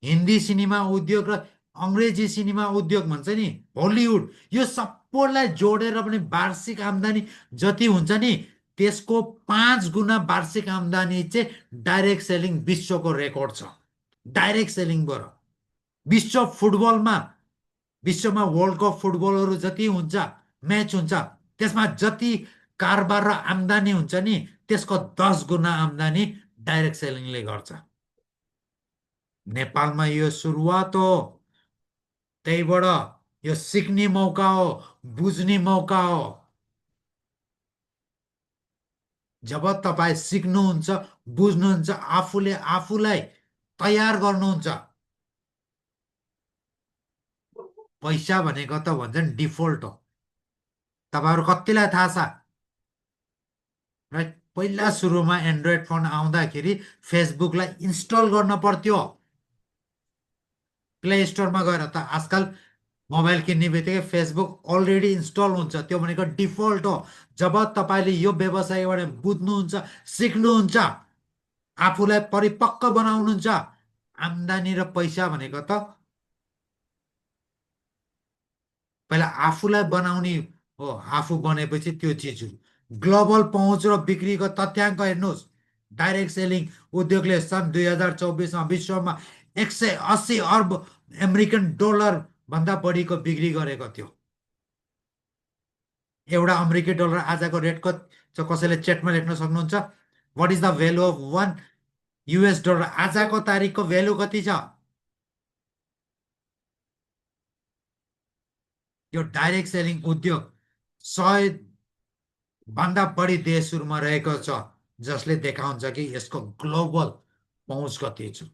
हिन्दी सिनेमा उद्योग र अङ्ग्रेजी सिनेमा उद्योग भन्छ नि, हलिउड, यो सबैलाई जोडेर पनि वार्षिक आम्दानी जति हुन्छ नि, त्यसको 5 गुणा वार्षिक आम्दानी चाहिँ डाइरेक्ट सेलिङ विश्वको रेकर्ड छ। डाइरेक्ट सेलिङबाट विश्व फुटबलमा, विश्वमा वर्ल्ड कप फुटबलहरू जति हुन्छ, म्याच हुन्छ, त्यसमा जति कारोबार र आम्दानी हुन्छ नि, त्यसको 10 गुणा आम्दानी डाइरेक्ट सेलिङले गर्छ। नेपालमा यो सुरुवात हो, त्यहीबाट यो सिक्ने मौका हो, बुझ्ने मौका हो। जब तपाईँ सिक्नुहुन्छ, बुझ्नुहुन्छ, आफूले आफूलाई तयार गर्नुहुन्छ, पैसा भनेको त भन्छन् डिफल्ट हो। तपाईँहरू कतिलाई थाहा छ? राइट? पहिला सुरुमा एन्ड्रोइड फोन आउँदाखेरि फेसबुकलाई इन्स्टल गर्न पर्थ्यो प्ले स्टोरमा गएर। त आजकल मोबाइल किन्ने बित्तिकै फेसबुक अलरेडी इन्स्टल हुन्छ, त्यो भनेको डिफल्ट हो। जब तपाईँले यो व्यवसायबाट बुझ्नुहुन्छ, सिक्नुहुन्छ, आफूलाई परिपक्व बनाउनुहुन्छ, आम्दानी र पैसा भनेको त पहिला आफूलाई बनाउने हो। आफू बनेपछि त्यो चिज हो। ग्लोबल पहुँच र बिक्रीको तथ्याङ्क हेर्नुहोस्। डाइरेक्ट सेलिङ उद्योगले सन् 2024मा विश्वमा 180 अर्ब अमेरिकन डलर भन्दा बढीको बिक्री गरेको थियो। एउटा अमेरिकी डलर आजको रेटको छ, कसैले चेटमा लेख्न सक्नुहुन्छ? What is the value of 1 US dollar? आजको तारिकको भ्यालु कति छ? यो डाइरेक्ट सेलिङ उद्योग 100 भन्दा बढी देशहरूमा रहेको छ, जसले देखाउँछ कि यसको ग्लोबल पहुँच कति छ।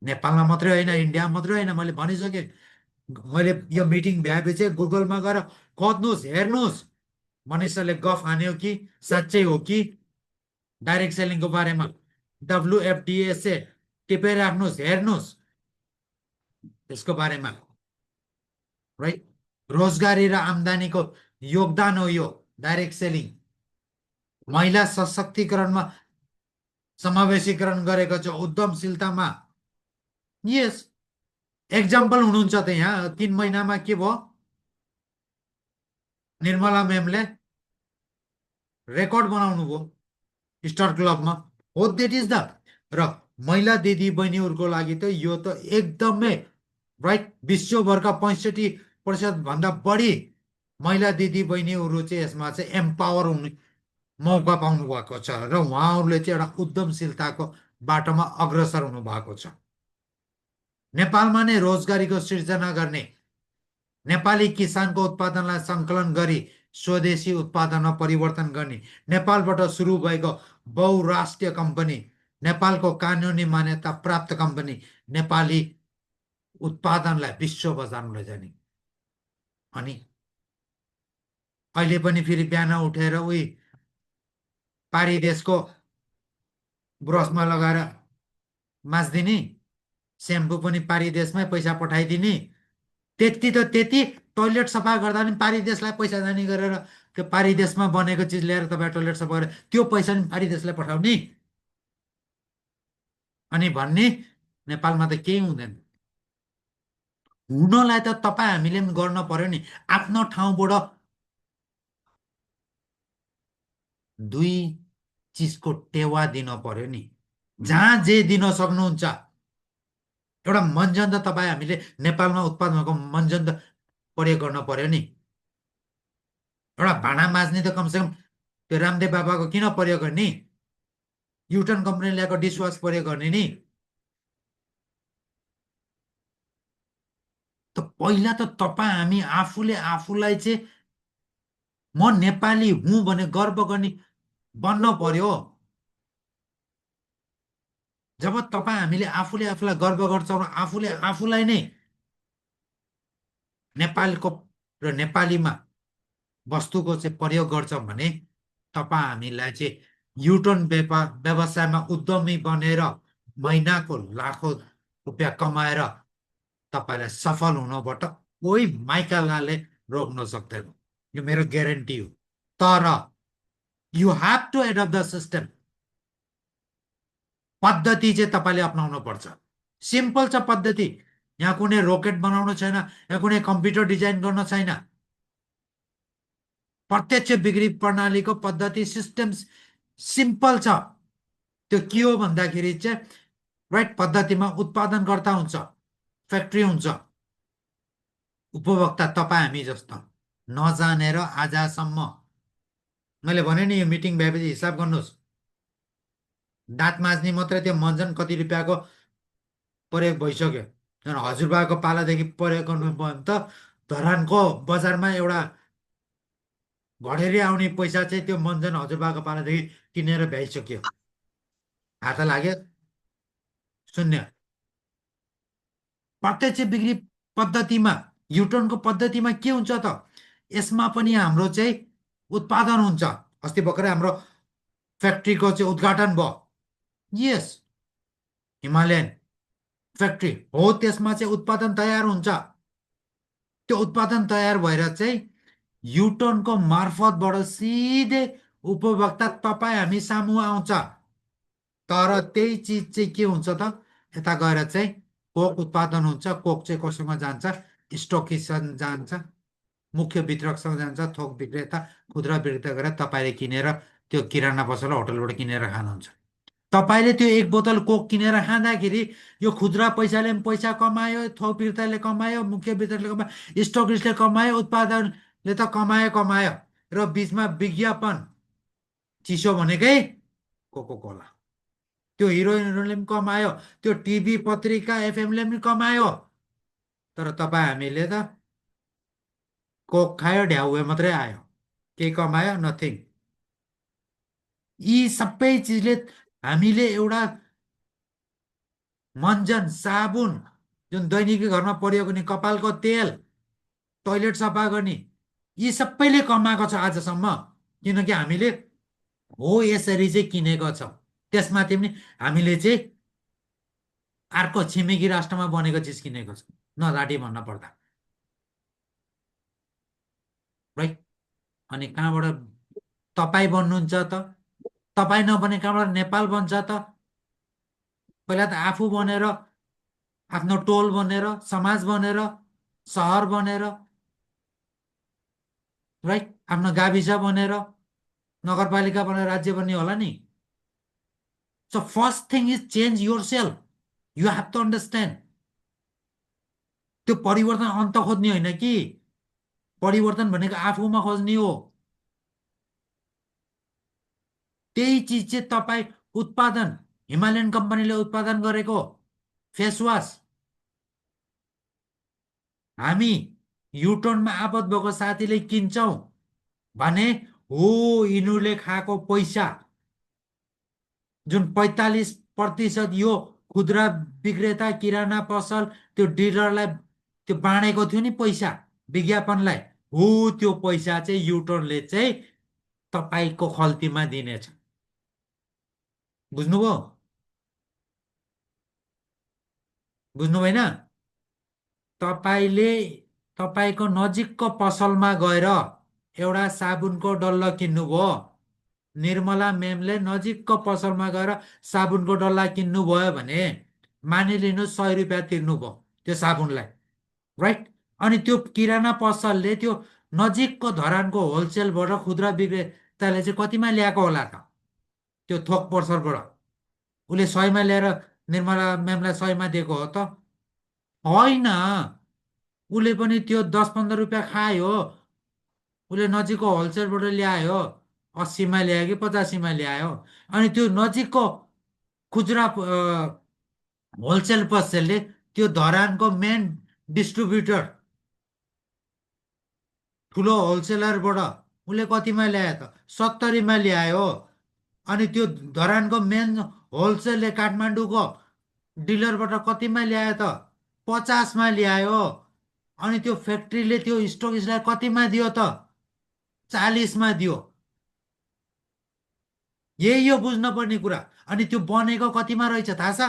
नेपालमा मात्रै होइन, इन्डियामा मात्रै होइन। मैले भनिसकेँ, मैले यो मिटिङ भ्याएपछि गुगलमा गएर खोज्नुहोस्, हेर्नुहोस्, मनिषले गफ हान्यो कि साँच्चै हो कि डाइरेक्ट सेलिङको बारेमा। WFDSA टिपेर राख्नुहोस्, हेर्नुहोस् त्यसको बारेमा, राइट? रोजगारी र आम्दानीको योगदान हो यो डाइरेक्ट सेलिङ। महिला सशक्तिकरणमा समावेशीकरण गरेको छ, उद्यमशीलतामा। यस एक्जाम्पल हुनुहुन्छ त यहाँ 3 महिनामा के भयो? निर्मला म्यामले रेकर्ड बनाउनु भयो स्टार क्लबमा। हो, द्याट इज द। र महिला दिदी बहिनीहरूको लागि त यो त एकदमै राइट। विश्वभरका 65% भन्दा बढी महिला दिदी बहिनीहरू चाहिँ यसमा चाहिँ एम्पावर हुने मौका पाउनु भएको छ, र उहाँहरूले चाहिँ एउटा उद्यमशीलताको बाटोमा अग्रसर हुनु भएको छ। नेपालमा नै रोजगारीको सिर्जना गर्ने, नेपाली किसानको उत्पादनलाई सङ्कलन गरी स्वदेशी उत्पादनमा परिवर्तन गर्ने, नेपालबाट सुरु भएको बहुराष्ट्रिय कम्पनी, नेपालको कानुनी मान्यता प्राप्त कम्पनी, नेपाली उत्पादनलाई विश्व बजारमा लैजाने। अनि अहिले पनि फेरि बिहान उठेर उही पारी देशको ब्रसमा लगाएर माझ्दिने, सेम्पू पनि पारी देशमै पैसा पठाइदिने। त्यति त त्यति, टोइलेट सफा गर्दा पनि पारी देशलाई पैसा जाने गरेर त्यो पारी देशमा बनेको चिज ल्याएर तपाईँ टोइलेट सफा गरेर त्यो पैसा पनि पारी देशलाई पठाउने। अनि भन्ने नेपालमा त केही हुँदैन। हुनलाई त तपाईँ हामीले पनि गर्न पर्यो नि। आफ्नो ठाउँबाट 2 चिजको टेवा दिन पर्यो नि। जहाँ जे दिन सक्नुहुन्छ। एउटा मञ्जन त तपाईँ हामीले नेपालमा उत्पादन भएको मञ्जन त प्रयोग गर्न पर्यो नि। एउटा भाँडा माझ्ने त कमसेकम त्यो रामदेव बाबाको किन प्रयोग गर्ने? युटन कम्पनीले ल्याएको डिसवास प्रयोग गर्ने नि। त पहिला त तपाईँ हामी आफूले आफूलाई चाहिँ म नेपाली हुँ भने गर्व गर्ने बन्न पर्यो। जब तपाईँ हामीले आफूले आफूलाई गर्व गर्छौँ र आफूले आफूलाई नै नेपालको र नेपालीमा वस्तुको चाहिँ प्रयोग गर्छौँ भने तपाईँ हामीलाई चाहिँ युटर्न व्यवसायमा उद्यमी बनेर महिनाको लाखौँ रुपियाँ कमाएर तपाईँलाई सफल हुनबाट कोही माइकालाले रोक्न सक्दैन। यो मेरो ग्यारेन्टी हो। तर you have to adapt the system. पद्धति चाहिँ तपाईँले अप्नाउनु पर्छ। सिम्पल छ पद्धति। यहाँ कुनै रोकेट बनाउनु छैन, यहाँ कुनै कम्प्युटर डिजाइन गर्न छैन। प्रत्यक्ष बिक्री प्रणालीको पद्धति सिस्टम सिम्पल छ। त्यो के हो भन्दाखेरि चाहिँ राइट पद्धतिमा उत्पादनकर्ता हुन्छ, फ्याक्ट्री हुन्छ, उपभोक्ता तपाईँ हामी जस्तो नजानेर आजसम्म मैले भने नि यो मिटिङ भएपछि हिसाब गर्नुहोस्। दाँत माझ्ने मात्रै त्यो मन्जन कति रुपियाँको प्रयोग भइसक्यो। हजुरबाको पालादेखि प्रयोग गर्नु भयो भने त धरानको बजारमा एउटा घडेरी आउने पैसा चाहिँ त्यो मन्जन हजुरबाको पालादेखि किनेर भ्याइसक्यो। हात लाग्यो शून्य। प्रत्यक्ष बिक्री पद्धतिमा युटर्नको पद्धतिमा के हुन्छ त यसमा पनि हाम्रो चाहिँ उत्पादन हुन्छ। अस्ति भर्खरै हाम्रो फ्याक्ट्रीको चाहिँ उद्घाटन भयो। यस हिमालयन फ्याक्ट्री हो, त्यसमा चाहिँ उत्पादन तयार हुन्छ। त्यो उत्पादन तयार भएर चाहिँ युटर्नको मार्फतबाट सिधै उपभोक्ता तपाईँ हामी सामु आउँछ। तर त्यही चिज चाहिँ के हुन्छ त यता गएर चाहिँ कोक उत्पादन हुन्छ, कोक चाहिँ कोसँग जान्छ, स्टोकिसँग जान्छ, मुख्य वितरकसँग जान्छ, थोक विक्रेता खुद्रा विक्रेता गरेर तपाईँले किनेर त्यो किराना पसल होटलबाट किनेर खानुहुन्छ। तपाईँले त्यो एक बोतल कोक किनेर खाँदाखेरि यो खुद्रा पैसाले पनि पैसा कमायो, थोक विक्रेताले कमायो, मुख्य वितरकले कमायो, स्टोकिस्टले कमायो, उत्पादनले त कमायो कमायो। र बिचमा विज्ञापन चिसो भनेकै कोको कोला, त्यो हिरोइनहरूले पनि कमायो, त्यो टिभी पत्रिका एफएमले पनि कमायो। तर तपाईँ हामीले त कोक खायो, ढ्याउए मात्रै आयो, के कमायो? नथिङ। यी सबै चिजले हामीले एउटा मञ्जन साबुन जुन दैनिकी घरमा प्रयोग गर्ने कपालको तेल, टोइलेट सफा गर्ने, यी सबैले कमाएको छ आजसम्म। किनकि हामीले हो यसरी चाहिँ किनेको छ। त्यसमाथि पनि हामीले चाहिँ अर्को छिमेकी राष्ट्रमा बनेको चिज किनेको छ, नराटी भन्न पर्दा, राइट। अनि कहाँबाट तपाईँ बन्नुहुन्छ त? तपाईँ नबने कहाँबाट नेपाल बन्छ त? पहिला त आफू बनेर, आफ्नो टोल बनेर, समाज बनेर, सहर बनेर, राइट, आफ्नो गाविस बनेर, नगरपालिका बनेर राज्य बन्ने होला नि। So first thing is change yourself. You have to understand. त्यो परिवर्तन अन्त खोज्ने होइन कि, परिवर्तन भनेको आफूमा खोज्ने हो। त्यही चिज चाहिँ तपाईँ उत्पादन हिमालयन कम्पनीले उत्पादन गरेको फेसवास हामी युटर्नमा आबद्ध भएको साथीले किन्छौँ भने हो यिनीहरूले खाएको पैसा जुन 45% यो खुद्रा विक्रेता किराना पसल त्यो डिलरलाई त्यो बाँडेको थियो नि पैसा विज्ञापनलाई, हो त्यो पैसा चाहिँ युटर्नले चाहिँ तपाईँको खल्तीमा दिनेछ। बुझ्नुभयो? बुझ्नु भएन? तपाईँले तपाईँको नजिकको पसलमा गएर एउटा साबुनको डल्लो किन्नुभयो, निर्मला म्यामले नजिकको पसलमा गएर साबुनको डल्ला किन्नुभयो भने मानिलिनु 100 रुपियाँ तिर्नुभयो त्यो साबुनलाई, राइट। अनि त्यो किराना पसलले त्यो नजिकको धरानको होलसेलबाट खुद्रा विक्रेताले चाहिँ कतिमा ल्याएको होला त? त्यो थोक पसलबाट उसले 100मा ल्याएर निर्मला म्यामलाई 100मा दिएको हो त? होइन, उसले पनि त्यो 10-15 रुपियाँ खायो। उसले नजिकको होलसेलबाट ल्यायो, 80मा ल्यायो कि 85मा ल्यायो। अनि त्यो नजिकको खुद्रा होलसेल पसलले त्यो धरानको मेन डिस्ट्रिब्युटर ठुलो होलसेलरबाट उसले कतिमा ल्यायो त? 70मा ल्यायो, अनि त्यो धरानको मेन होलसेलले काठमाडौँको डिलरबाट कतिमा ल्यायो त? 50मा ल्यायो। अनि त्यो फ्याक्ट्रीले त्यो स्टोकिसलाई कतिमा दियो त? 40मा दियो। यही यो बुझ्न पर्ने कुरा। अनि त्यो बनेको कतिमा रहेछ थाहा छ?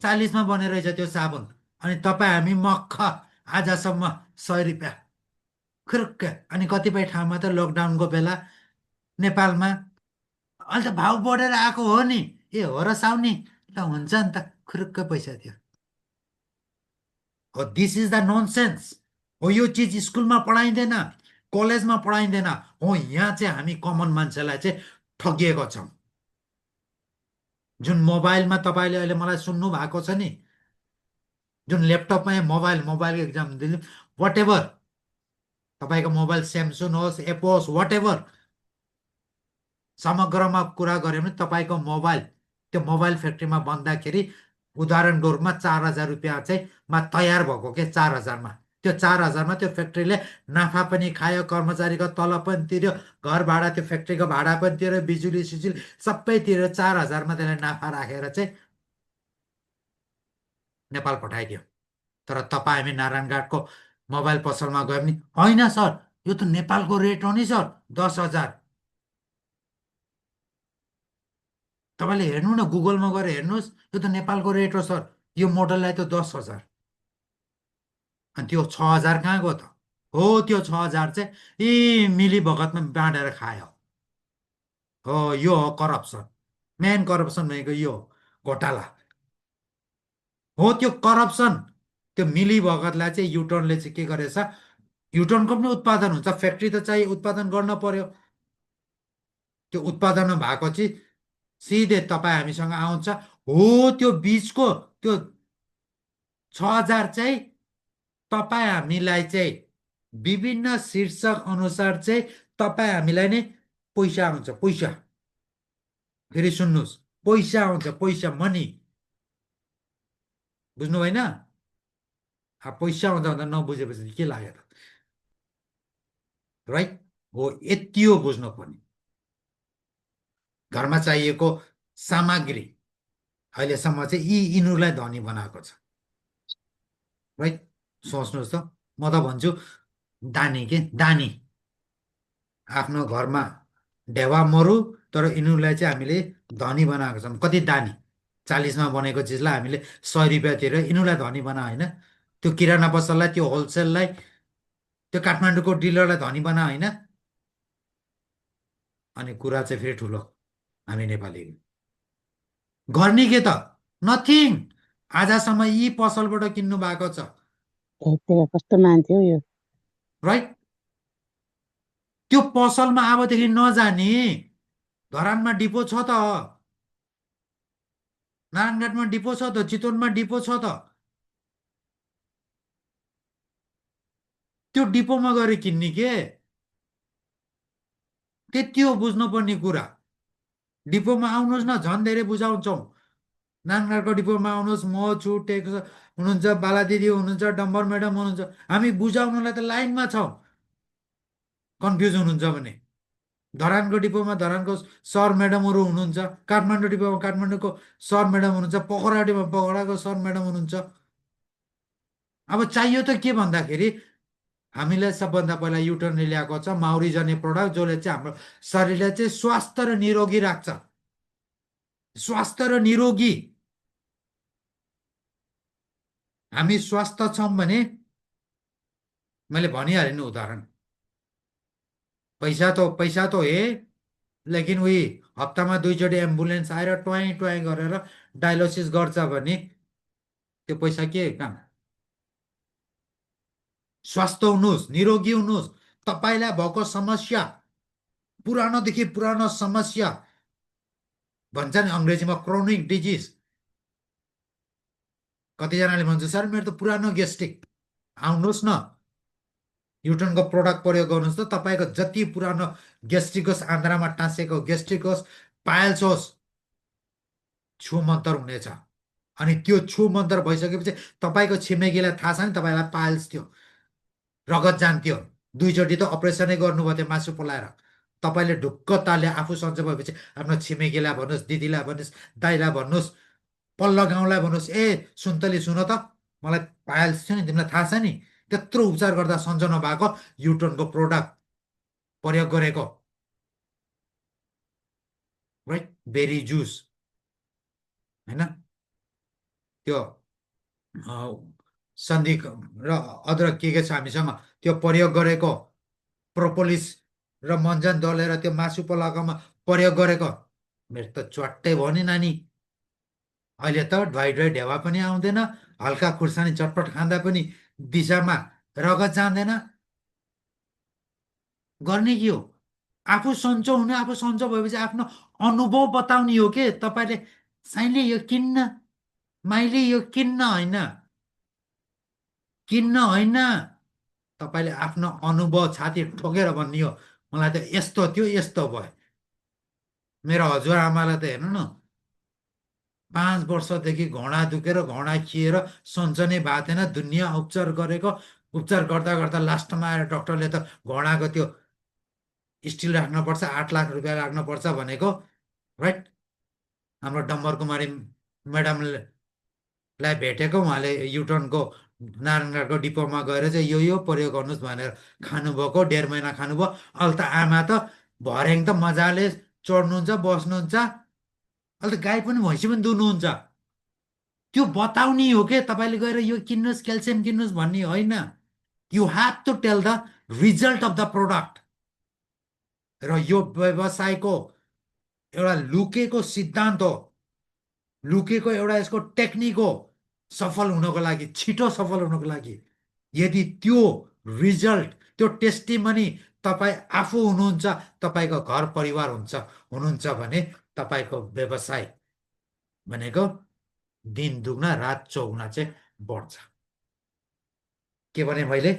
40मा बनेर रहेछ त्यो साबुन। अनि तपाईँ हामी मक्ख आजसम्म 100 रुपियाँ खुरुक्क। अनि कतिपय ठाउँमा त लकडाउनको बेला नेपालमा अहिले त भाउ बढेर आएको हो नि। ए हो र साउनी? ल हुन्छ नि त, खुरुक्क पैसा दियो। हो दिस इज द ननसेन्स। हो यो चिज स्कुलमा पढाइँदैन, कलेजमा पढाइँदैन। हो यहाँ चाहिँ हामी कमन मान्छेलाई चाहिँ ठगिएको छौँ। जुन मोबाइलमा तपाईँले अहिले मलाई सुन्नु भएको छ नि, जुन ल्यापटपमा मोबाइलको इक्जाम दिनु, वाट एभर तपाईँको मोबाइल स्यामसुङ होस्, एप्पल होस्, वाट एभर, समग्रमा कुरा गऱ्यो भने तपाईँको मोबाइल त्यो मोबाइल फ्याक्ट्रीमा बन्दाखेरि उदाहरणको रूपमा 4,000 रुपियाँ चाहिँ मा तयार भएको के 4,000मा। त्यो 4,000मा त्यो फ्याक्ट्रीले नाफा पनि खायो, कर्मचारीको तलब पनि तिर्यो, घर भाडा, त्यो फ्याक्ट्रीको भाडा पनि तिर्यो, बिजुली सिजुली सबै तिरेर 4,000मा त्यसले नाफा राखेर चाहिँ नेपाल पठाइदियो। तर तपाईँ हामी नारायणघाटको मोबाइल पसलमा गयो भने होइन सर, यो त नेपालको रेट हो नि सर, 10,000। तपाईँले हेर्नु न, गुगलमा गएर हेर्नुहोस्, यो त नेपालको रेट हो सर, यो मोडललाई त 10,000। अनि त्यो 6,000 कहाँ गयो त? हो त्यो 6,000 चाहिँ मिली भगतमा बाँडेर खायो। हो यो हो करप्सन। मेन करप्सन भनेको यो हो, घोटाला हो त्यो करप्सन। त्यो मिली भगतलाई चाहिँ युटर्नले चाहिँ के गरेछ? युटर्नको पनि उत्पादन हुन्छ, फ्याक्ट्री त चाहिँ उत्पादन गर्न पर्यो। त्यो उत्पादनमा भएको चाहिँ सिधै तपाईँ हामीसँग आउँछ। हो त्यो बिचको त्यो 6,000 चाहिँ तपाईँ हामीलाई चाहिँ विभिन्न शीर्षक अनुसार चाहिँ तपाईँ हामीलाई नै पैसा आउँछ, पैसा। फेरि सुन्नुहोस्, पैसा आउँछ, पैसा, मनी। बुझ्नु भएन? पैसा आउँदा भन्दा नबुझेपछि के लाग्यो त? राइट हो, यति हो बुझ्नु पर्ने। घरमा चाहिएको सामग्री अहिलेसम्म चाहिँ यिनीहरूलाई धनी बनाएको छ। राइट, सोच्नुहोस् त। म त भन्छु दानी के दानी, आफ्नो घरमा ढेवा मरु, तर यिनीहरूलाई चाहिँ हामीले धनी बनाएको छौँ। कति दानी? 40मा बनेको चिजलाई हामीले 100 रुपियाँ तिरेर यिनीहरूलाई धनी बना होइन? त्यो किराना पसललाई, त्यो होलसेललाई, त्यो काठमाडौँको डिलरलाई धनी बना होइन? अनि कुरा चाहिँ फेरि ठुलो, हामी नेपाली गर्ने के त? नथिङ। आजसम्म यी पसलबाट किन्नु भएको छ। हेरतेर कस्तो मान्छे हो यो। राइट, त्यो पसलमा अबदेखि नजाने। धरानमा डिपो छ त, नारायणघाटमा डिपो छ त, चितवनमा डिपो छ त। त्यो डिपोमा गएर किन्ने के? त्यति हो बुझ्नुपर्ने कुरा। डिपोमा आउनुहोस् न, झन् धेरै बुझाउँछौँ। नारायणघाटको डिपोमा आउनुहोस्, म छु, टेक हुनुहुन्छ, बाला दिदी हुनुहुन्छ, डम्बर म्याडम हुनुहुन्छ। हामी बुझाउनलाई त लाइनमा छौँ, कन्फ्युज हुनुहुन्छ भने। धरानको डिपोमा धरानको सर म्याडमहरू हुनुहुन्छ, काठमाडौँ डिपोमा काठमाडौँको सर म्याडम हुनुहुन्छ, पोखरा डिपोमा पोखराको सर म्याडम हुनुहुन्छ। अब चाहियो त के भन्दाखेरि हामीले सबभन्दा पहिला युटर्नले ल्याएको छ माउरी जन्य प्रडक्ट, जसले चाहिँ हाम्रो शरीरलाई चाहिँ स्वस्थ र निरोगी राख्छ। स्वस्थ र निरोगी। हामी स्वस्थ छौँ भने मैले भनिहालेँ नि उदाहरण। पैसा तो हे, लेकिन उही हप्तामा 2 चोटि एम्बुलेन्स आएर ट्वाइँ ट्वाइँ गरेर डायलोसिस गर्छ भने त्यो पैसा के काम? स्वस्थ हुनुहोस्, निरोगी हुनुहोस्। तपाईँलाई भएको समस्या, पुरानोदेखि पुरानो समस्या भन्छ नि अङ्ग्रेजीमा क्रोनिक डिजिज। कतिजनाले भन्छ सर मेरो त पुरानो ग्यास्ट्रिक। आउनुहोस् न, युटर्नको प्रोडक्ट प्रयोग गर्नुहोस् त। तपाईँको जति पुरानो ग्यास्ट्रिक होस्, आन्द्रामा टाँसेको ग्यास्ट्रिक होस्, पाइल्स होस्, छु मन्तर हुनेछ। अनि त्यो छु मन्तर भइसकेपछि तपाईँको छिमेकीलाई थाहा छ नि तपाईँलाई पाइल्स थियो, रगत जान्थ्यो, 2 चोटि त अपरेसनै गर्नुभयो त्यो मासु पलाएर। तपाईँले ढुक्क तालले आफू सन्चो भएपछि आफ्नो छिमेकीलाई भन्नुहोस्, दिदीलाई भन्नुहोस्, दाइलाई भन्नुहोस्, पल्लो गाउँलाई भन्नुहोस्, ए सुन्तली सुन त, मलाई पायल छ नि, तिमीलाई थाहा छ नि, त्यत्रो उपचार गर्दा सन्चो नभएको युटर्नको प्रोडक्ट प्रयोग गरेको, राइट, बेरी जुस होइन, त्यो सन्धि र अदरक के छ हामीसँग, त्यो प्रयोग गरेको, प्रोपोलिस र मन्जन दलेर त्यो मासु पलाएकोमा प्रयोग गरेको, मेरो त च्वाट्टै भयो नि नानी। अहिले त ढ्वाइ ढ्वाइ ढेवा पनि आउँदैन, हल्का खुर्सानी चटपट खाँदा पनि दिशामा रगत जाँदैन। गर्ने के हो? आफू सन्चो हुने, आफू सन्चो भएपछि आफ्नो अनुभव बताउने हो के तपाईँले। साइले यो किन्न, माइले यो किन्न होइन, किन्न होइन, तपाईँले आफ्नो अनुभव छाती ठोकेर भन्ने हो, मलाई त यस्तो थियो यस्तो भयो। मेरो हजुरआमालाई त हेर्नु न, 5 वर्षदेखि घोडा दुखेर घोडा खिएर सन्चो नै भएको थिएन, दुनियाँ उपचार गरेको, उपचार गर्दा गर्दा लास्टमा आएर डक्टरले त घोडाको त्यो स्टिल राख्नुपर्छ, 8 लाख रुपियाँ राख्नुपर्छ भनेको, राइट। हाम्रो डम्बर कुमारी म्याडमलाई भेटेको, उहाँले युटर्नको नारायणगढको डिपोमा गएर चाहिँ यो प्रयोग गर्नुहोस् भनेर खानुभएको, 1.5 महिना खानुभयो। अहिले त आमा त भर्याङ त मजाले चढ्नुहुन्छ, बस्नुहुन्छ, अहिले त गाई पनि भैँसी पनि दुहुनुहुन्छ। त्यो बताउने हो के तपाईँले गएर यो किन्नुहोस्, क्याल्सियम किन्नुहोस् भन्ने होइन। You have to tell the result of the product. र यो व्यवसायको एउटा लुकेको सिद्धान्त हो, लुकेको एउटा यसको टेक्निक हो, सफल हुनको लागि, छिटो सफल हुनको लागि। यदि त्यो रिजल्ट, त्यो टेस्टिमनी तपाईँ आफू हुनुहुन्छ, तपाईँको घर परिवार हुनुहुन्छ भने तपाईँको व्यवसाय भनेको दिन दुग्ना रात चौगुना चाहिँ बढ्छ। के भने मैले?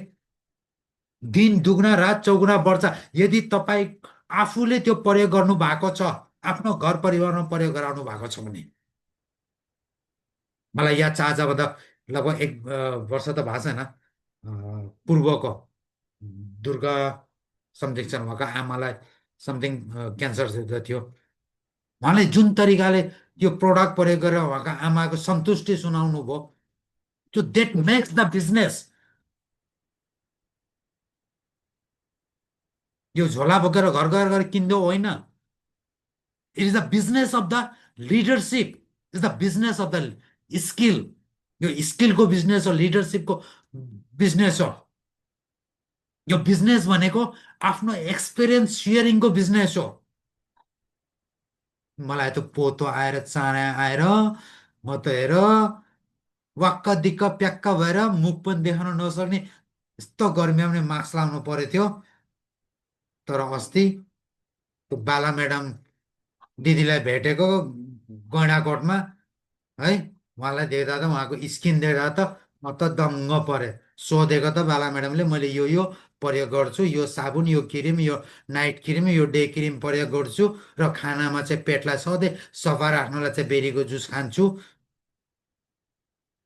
दिन दुग्ना रात चौगुना बढ्छ यदि तपाईँ आफूले त्यो प्रयोग गर्नु भएको छ, आफ्नो घर परिवारमा प्रयोग गराउनु भएको छ भने। मलाई याद छ, आजभन्दा लगभग 1 वर्ष त भएको छैन, पूर्वको दुर्गा समथिङ छन् उहाँको आमालाई समथिङ क्यान्सर थियो। उहाँले जुन तरिकाले यो प्रोडक्ट प्रयोग गरेर उहाँको आमाको सन्तुष्टि सुनाउनु भयो, त्यो द्याट मेक्स द बिजनेस। यो झोला बोकेर घर घर गएर किन्दो होइन। It is the business of the leadership, is the business of the skill. यो स्किलको बिजनेस हो, लिडरसिपको बिजनेस हो। यो बिजनेस भनेको आफ्नो एक्सपिरियन्स सेयरिङको बिजनेस हो। मलाई त पोतो आएर चाँडा आएर म त हेर वाक्क दिक्क प्याक्क भएर मुख पनि देखाउन नसक्ने, यस्तो गर्मीमा पनि मास्क लाउनु परेको थियो। तर अस्ति त्यो बाला म्याडम दिदीलाई भेटेको गैँडाकोटमा है, उहाँलाई देख्दा त, उहाँको स्किन देख्दा त म त दङ्ग परेँ। सोधेको त बाला म्याडमले, मैले यो प्रयोग गर्छु, यो साबुन, यो क्रिम, यो नाइट क्रिम, यो डे क्रिम प्रयोग गर्छु, र खानामा चाहिँ पेटलाई सधैँ सफा राख्नलाई चाहिँ बेरीको जुस खान्छु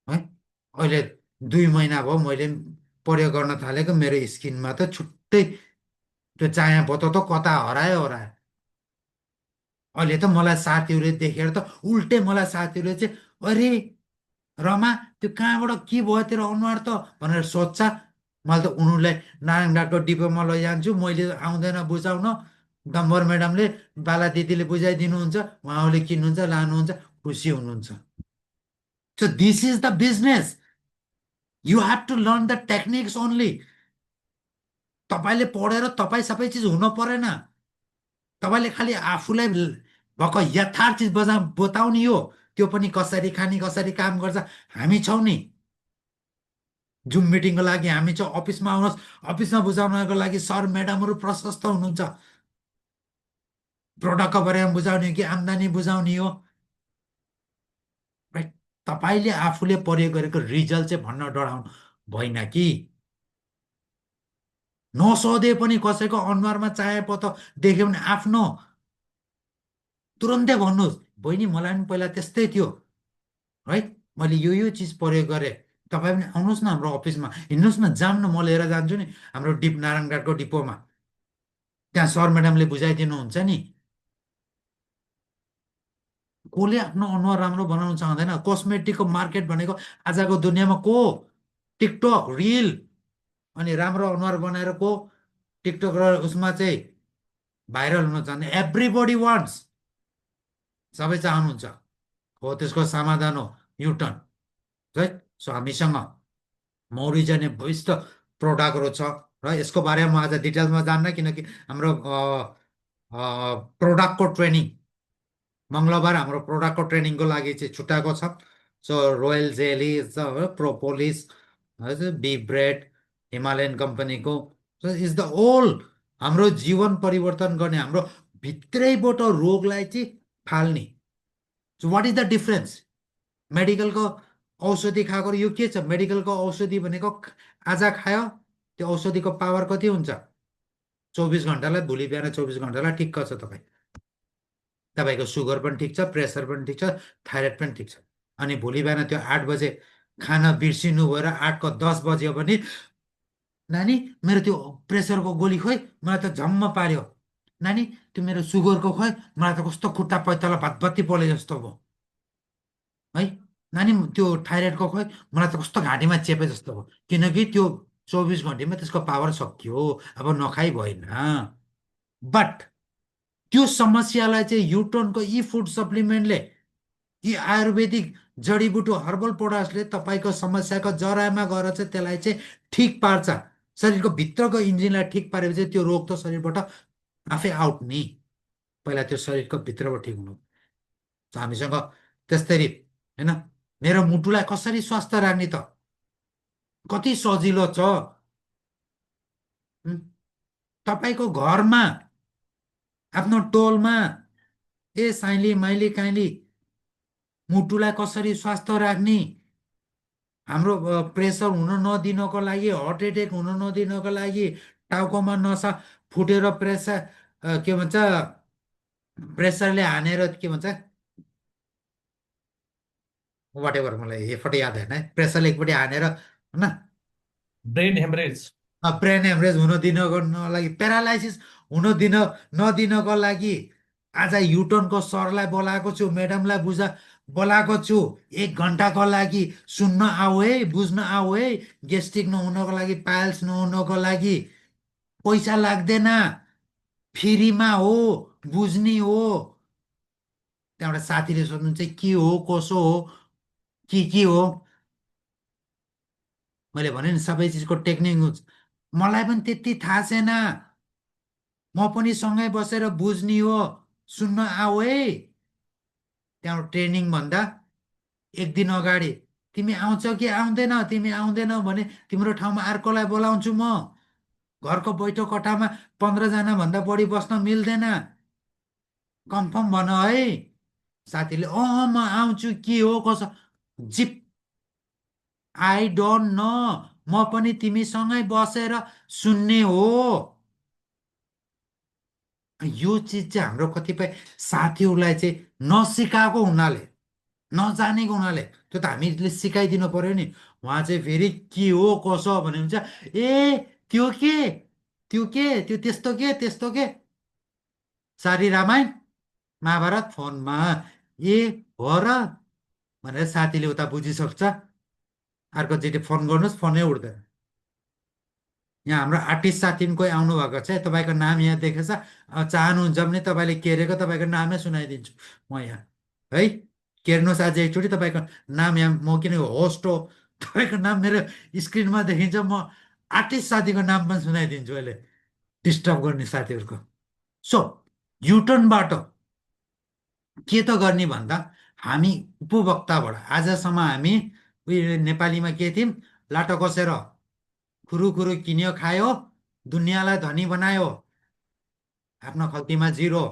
है। अहिले 2 महिना भयो मैले प्रयोग गर्न थालेको, मेरो स्किनमा त छुट्टै त्यो चाया पोतो त कता हरायो हरायो। अहिले त मलाई साथीहरूले देखेर त उल्टे मलाई साथीहरूले चाहिँ, अरे रमा त्यो कहाँबाट के भयो तेरो अनुहार त भनेर सोध्छ। मैले त उनीहरूलाई नारायणघाटको डिपोमा लैजान्छु, मैले आउँदैन बुझाउन, डम्बर म्याडमले, बाला दिदीले बुझाइदिनुहुन्छ, उहाँले किन्नुहुन्छ, लानुहुन्छ, खुसी हुनुहुन्छ। So this is the business. You have to learn the techniques only. तपाईँले पढेर तपाईँ सबै चिज हुन परेन। तपाईँले खालि आफूलाई भएको यथार्थ चिज बताउने हो, त्यो पनि कसरी खाने, कसरी काम गर्छ। हामी छौँ नि, जुम मिटिङको लागि हामी छौँ, अफिसमा आउनुहोस्, अफिसमा बुझाउनको लागि सर म्याडमहरू प्रशस्त हुनुहुन्छ। प्रोडक्टको बारेमा बुझाउने हो कि आम्दानी बुझाउने हो, राइट। तपाईँले आफूले प्रयोग गरेको रिजल्ट चाहिँ भन्न डराउनु भएन कि। नसोधे पनि कसैको अनुहारमा चाहे पो देख्यो भने आफ्नो तुरन्तै भन्नुहोस्, बहिनी मलाई पनि पहिला त्यस्तै थियो है, मैले यो चिज प्रयोग गरेँ। तपाईँ पनि आउनुहोस् न हाम्रो अफिसमा, हिँड्नुहोस् न, जाऊँ न, म लिएर जान्छु नि हाम्रो नारायणघाटको डिपोमा। त्यहाँ सर म्याडमले बुझाइदिनुहुन्छ नि। कसले आफ्नो अनुहार राम्रो बनाउन चाहँदैन? कस्मेटिकको मार्केट भनेको आजको दुनियाँमा को टिकटक रिल अनि राम्रो अनुहार बनाएर को टिकटक र उसमा चाहिँ भाइरल हुन चाहन्छ। एभ्रिबडी वान्ट्स, सबै चाहनुहुन्छ। हो त्यसको समाधान हो युटर्न, है। सो हामीसँग मौरी जाने भविष्य प्रोडक्टहरू छ र यसको बारेमा म आज डिटेल्समा जान्न, किनकि हाम्रो प्रोडक्टको ट्रेनिङ मङ्गलबार हाम्रो प्रोडक्टको ट्रेनिङको लागि चाहिँ छुट्टाएको छ। सो रोयल जेली छ, प्रोपोलिस, बी ब्रेड, हिमालयन कम्पनीको इज द ओल हाम्रो जीवन परिवर्तन गर्ने, हाम्रो भित्रैबाट रोगलाई चाहिँ फाल्ने। So what is the difference? मेडिकलको औषधि खाएको र यो के छ? मेडिकलको औषधि भनेको आज खायो, त्यो औषधिको पावर कति हुन्छ? 24 घन्टालाई, भोलि बिहान 24 घन्टालाई ठिक्क छ तपाईँ। तपाईँको सुगर पनि ठिक छ, प्रेसर पनि ठिक छ, थाइरोइड पनि ठिक छ। अनि भोलि बिहान त्यो 8 बजे खाना बिर्सिनु भएर 8को 10 बज्यो भने नानी मेरो त्यो प्रेसरको गोली खोइ, मलाई त झम्म पार्यो। नानी त्यो मेरो सुगरको खोइ, मलाई त कस्तो खुट्टा पैताला भातबत्ती पोले जस्तो भयो, है। नानी त्यो थाइरोइडको खोइ, मलाई त कस्तो घाँटीमा चेपे जस्तो भयो। किनकि त्यो 24 घन्टामा त्यसको पावर सकियो, अब नखाइ भएन। बट त्यो समस्यालाई चाहिँ युटोनको यी फुड सप्लिमेन्टले, यी आयुर्वेदिक जडीबुटी हर्बल प्रोडक्ट्सले तपाईँको समस्याको जरामा गएर चाहिँ त्यसलाई चाहिँ ठिक पार्छ। शरीरको भित्रको इन्जिनलाई ठिक पारेपछि त्यो रोग त शरीरबाट आफै आउट नि। पहिला त्यो शरीरको भित्रबाट ठिक हुनु। हामीसँग त्यस्तरी होइन, मेरो मुटुलाई कसरी स्वस्थ राख्ने त कति सजिलो छ। उम्, तपाईँको घरमा, आफ्नो टोलमा, ए साइली माइली काइली मुटुलाई कसरी स्वस्थ राख्ने, हाम्रो प्रेसर हुन नदिनको लागि, हार्ट एटेक हुन नदिनको लागि, टाउकोमा नसा फुटेर प्रेसर के भन्छ, प्रेसरले हानेर के भन्छ, वाटेभर, मलाई एफर्ट याद होइन है, प्रेसरले एकपट्टि हानेर होइन, ब्रेन हेमरेज, ब्रेन हेमरेज हुन दिनको लागि, प्यारालाइसिस हुन नदिनको लागि आज युटर्नको सरलाई बोलाएको छु, म्याडमलाई बोलाएको छु। 1 घन्टाको लागि सुन्न आऊ है, बुझ्न आऊ है। गेस्ट्रिक नहुनको लागि, पाइल्स नहुनको लागि पैसा लाग्दैन, फ्रीमा हो, बुझ्ने हो। त्यहाँबाट साथीले सोध्नु चाहिँ के हो, कसो हो, के हो। मैले भने नि सबै चिजको टेक्निक हुन्छ। मलाई पनि त्यति थाहा छैन, म पनि सँगै बसेर बुझ्ने हो, सुन्न आऊ है। त्यहाँबाट ट्रेनिङ भन्दा 1 दिन अगाडि तिमी आउँछौ कि आउँदैन, तिमी आउँदैनौ भने तिम्रो ठाउँमा अर्कोलाई बोलाउँछु म। घरको बैठक कोठामा 15 जना भन्दा बढी बस्न मिल्दैन, कन्फर्म भन है। साथीले म आउँछु, के हो कसो, जिप आई डोन्ट नो, म पनि तिमीसँगै बसेर सुन्ने हो। यो चिज चाहिँ हाम्रो कतिपय साथीहरूलाई चाहिँ नसिकाएको हुनाले, नजानेको हुनाले, त्यो त हामीले सिकाइदिनु पर्यो नि। उहाँ चाहिँ फेरि के हो कसो भने हुन्छ, ए त्यो के, त्यो त्यस्तो के, त्यस्तो के, सारी रामायण महाभारत फोनमा, ए हो र भनेर साथीले उता बुझिसक्छ। अर्कोचोटि फोन गर्नुहोस्, फोनै उठ्दैन। यहाँ हाम्रो आर्टिस्ट साथी पनि कोही आउनु भएको छ है, तपाईँको नाम यहाँ देखेछ, चाहनुहुन्छ भने तपाईँले केरेको तपाईँको नामै सुनाइदिन्छु म यहाँ, है। केर्नुहोस् आज एकचोटि, तपाईँको नाम यहाँ, म किन होस्ट हो, तपाईँको नाम मेरो स्क्रिनमा देखिन्छ, म आर्टिस्ट साथीको नाम पनि सुनाइदिन्छु अहिले, डिस्टर्ब गर्ने साथीहरूको। सो युटर्नबाट के त गर्ने भन्दा, हामी उपभोक्ताबाट आजसम्म हामी उयो नेपालीमा के थियौँ, लाटो कसेर खुरु खुरु किन्यो खायो, दुनियाँलाई धनी बनायो, आफ्नो खल्तीमा जिरो।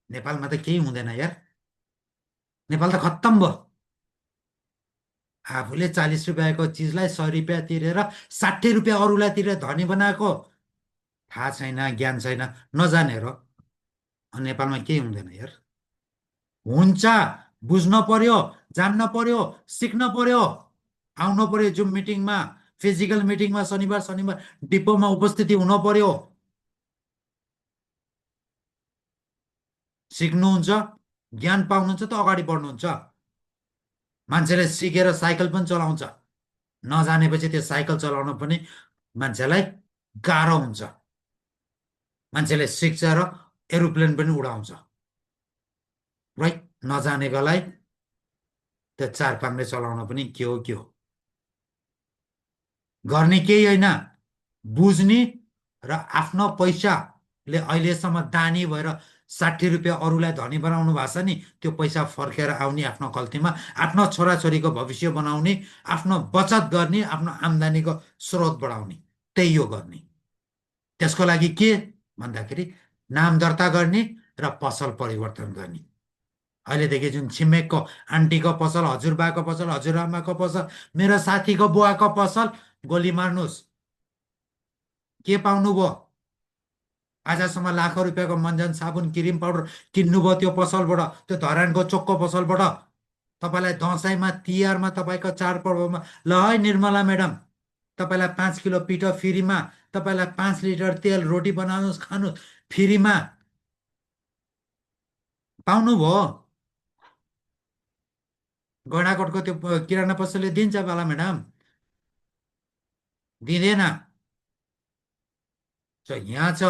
नेपालमा त केही हुँदैन यार, नेपाल त खत्तम भयो। आफूले 40 रुपियाँको चिजलाई 100 रुपियाँ तिरेर 60 रुपियाँ अरूलाई तिरेर धनी बनाएको, थाहा छैन, ज्ञान छैन, नजानेर। नेपालमा केही हुँदैन यार। हुन्छ, बुझ्न पर्यो, जान्न पर्यो, सिक्न पर्यो, आउनु पर्यो जुम मिटिङमा, फिजिकल मिटिङमा शनिबार डिपोमा उपस्थिति हुन पर्यो। सिक्नुहुन्छ, ज्ञान पाउनुहुन्छ त अगाडि बढ्नुहुन्छ। मान्छेले सिकेर साइकल पनि चलाउँछ, नजानेपछि त्यो साइकल चलाउन पनि मान्छेलाई गाह्रो हुन्छ। मान्छेले सिक्छ र एरोप्लेन पनि उडाउँछ, राइट? नजानेकोलाई त्यो चार पाङ्रे चलाउन पनि के हो के हो। गर्ने केही होइन, बुझ्ने र आफ्नो पैसाले अहिलेसम्म दानी भएर 60 रुपियाँ अरूलाई धनी बनाउनु भएको छ नि, त्यो पैसा फर्केर आउने आफ्नो गल्तीमा, आफ्नो छोराछोरीको भविष्य बनाउने, आफ्नो बचत गर्ने, आफ्नो आम्दानीको स्रोत बढाउने, त्यही हो गर्ने। त्यसको लागि के भन्दाखेरि नाम दर्ता गर्ने र पसल परिवर्तन गर्ने। अहिलेदेखि जुन छिमेकको आन्टीको पसल, हजुरबाको पसल, हजुरआमाको पसल, मेरो साथीको बुवाको पसल, गोली मार्नुहोस्। के पाउनुभयो? आजसम्म लाखौँ रुपियाँको मञ्जन साबुन क्रिम पाउडर किन्नुभयो त्यो पसलबाट, त्यो धरानको चोकको पसलबाट। तपाईँलाई दसैँमा तिहारमा तपाईँको चाडपर्वमा ल है निर्मला म्याडम, तपाईँलाई 5 किलो पिठो फ्रीमा, तपाईँलाई 5 लिटर तेल, रोटी बनाउनुहोस् खानुहोस् फ्रीमा पाउनुभयो। गैँडाकोटको त्यो किराना पसलले दिन्छ बाला म्याडम? दिँदैन। यहाँ छ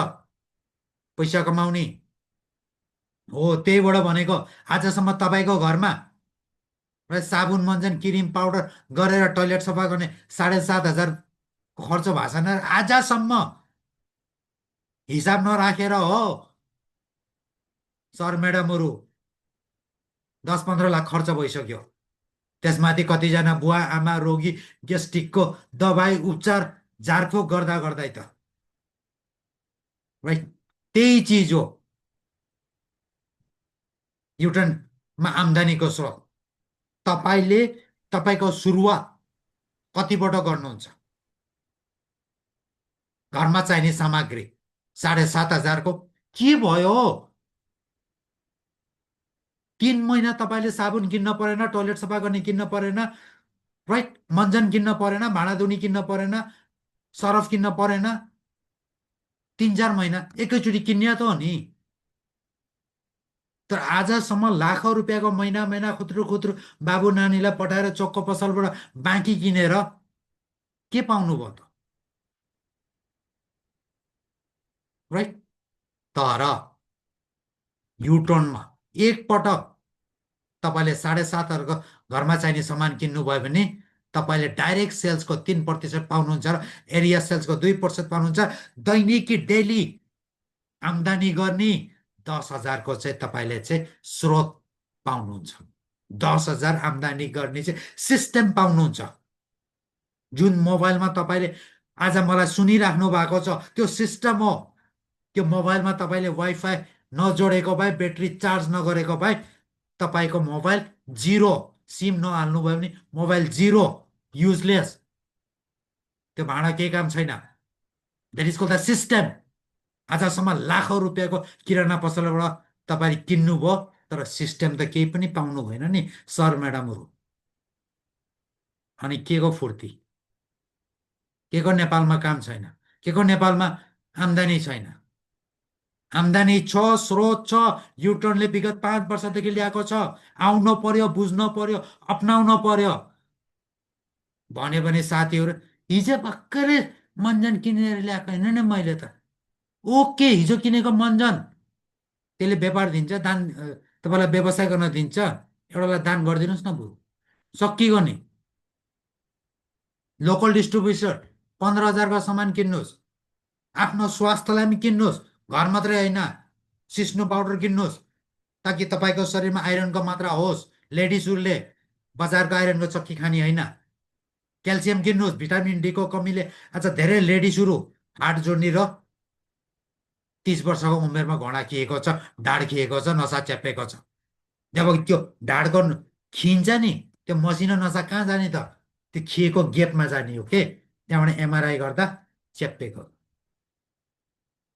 पैसा कमाउने हो, त्यहीबाट भनेको। आजसम्म तपाईँको घरमा र साबुन मञ्जन क्रिम पाउडर गरेर टोइलेट सफा गर्ने 7,500 खर्च भएको छैन आजसम्म। हिसाब नराखेर हो सर म्याडमहरू, 10-15 लाख खर्च भइसक्यो। त्यसमाथि कतिजना बुवा आमा रोगी गेस्ट्रिकको दबाई उपचार झारफुक गर्दा गर्दै त, राइट? त्यही चिज हो युटर्नमा आम्दानीको स्रोत। तपाईँले तपाईँको सुरुवात कतिबाट गर्नुहुन्छ? घरमा चाहिने सामग्री 7,500को के भयो? 3 महिना तपाईँले साबुन किन्न परेन, टोइलेट सफा गर्ने किन्न परेन, राइट? मञ्जन किन्न परेन, भाँडा धुनी किन्न परेन, सरफ किन्न परेन। 3-4 महिना एकैचोटि किन्ने त हो नि। तर आजसम्म लाखौँ रुपियाँको महिना महिना खुत्रु खुत्रु बाबु नानीलाई पठाएर चोकको पसलबाट बाँकी किनेर के पाउनुभयो त, राइट? तर युटर्नमा एकपटक तपाईँले 7,500को घरमा चाहिने सामान किन्नुभयो भने तपाईँले डाइरेक्ट सेल्सको 3% पाउनुहुन्छ र एरिया सेल्सको 2% पाउनुहुन्छ। दैनिकी डेली आम्दानी गर्ने 10,000को चाहिँ तपाईँले चाहिँ स्रोत पाउनुहुन्छ। 10,000 आम्दानी गर्ने चाहिँ सिस्टम पाउनुहुन्छ। जुन मोबाइलमा तपाईँले आज मलाई सुनिराख्नु भएको छ त्यो सिस्टम हो। त्यो मोबाइलमा तपाईँले वाइफाई नजोडेको भए, ब्याट्री चार्ज नगरेको भए तपाईँको मोबाइल जिरो, सिम नहाल्नु भयो भने मोबाइल जिरो, युजलेस। त्यो भाँडा केही काम छैन। That is called the system. आजसम्म लाखौँ रुपियाँको किराना पसलबाट तपाईँले किन्नुभयो, तर सिस्टम त केही पनि पाउनु भएन नि सर म्याडमहरू। अनि के को फुर्ती? के को नेपालमा काम छैन? के को नेपालमा आम्दानी छैन? आम्दानी छ, स्रोत छ। युटर्नले विगत 5 वर्षदेखि ल्याएको छ। आउनु पर्यो, बुझ्नु पर्यो, अपनाउनु पर्यो। भन्यो भने साथीहरू, हिजो भर्खरै मञ्जन किनेर ल्याएको होइन नि मैले त। ओके, हिजो किनेको मञ्जन त्यसले व्यापार दिन्छ, दान तपाईँलाई व्यवसाय गर्न दिन्छ। एउटालाई दान गरिदिनुहोस् न बरु, सकियो नि। लोकल डिस्ट्रिब्युटर 15,000को सामान किन्नुहोस्, आफ्नो स्वास्थ्यलाई पनि किन्नुहोस्, घर मात्रै होइन, सिस्नु पाउडर किन्नुहोस् ताकि तपाईँको शरीरमा आइरनको मात्रा होस्। लेडिजहरूले बजारको आइरनको चक्की खाने होइन। क्याल्सियम किन्नुहोस्, भिटामिन डीको कमीले आज धेरै लेडिजहरू हात जोड्ने र 30 वर्षको उमेरमा घोडा खिएको छ, ढाड खिएको छ, नसा च्यापेको छ। जब त्यो ढाडको खिन्छ नि, त्यो मसिनो नसा कहाँ जाने त? त्यो खिएको गेपमा जाने हो के, त्यहाँबाट एमआरआई गर्दा च्यापेको।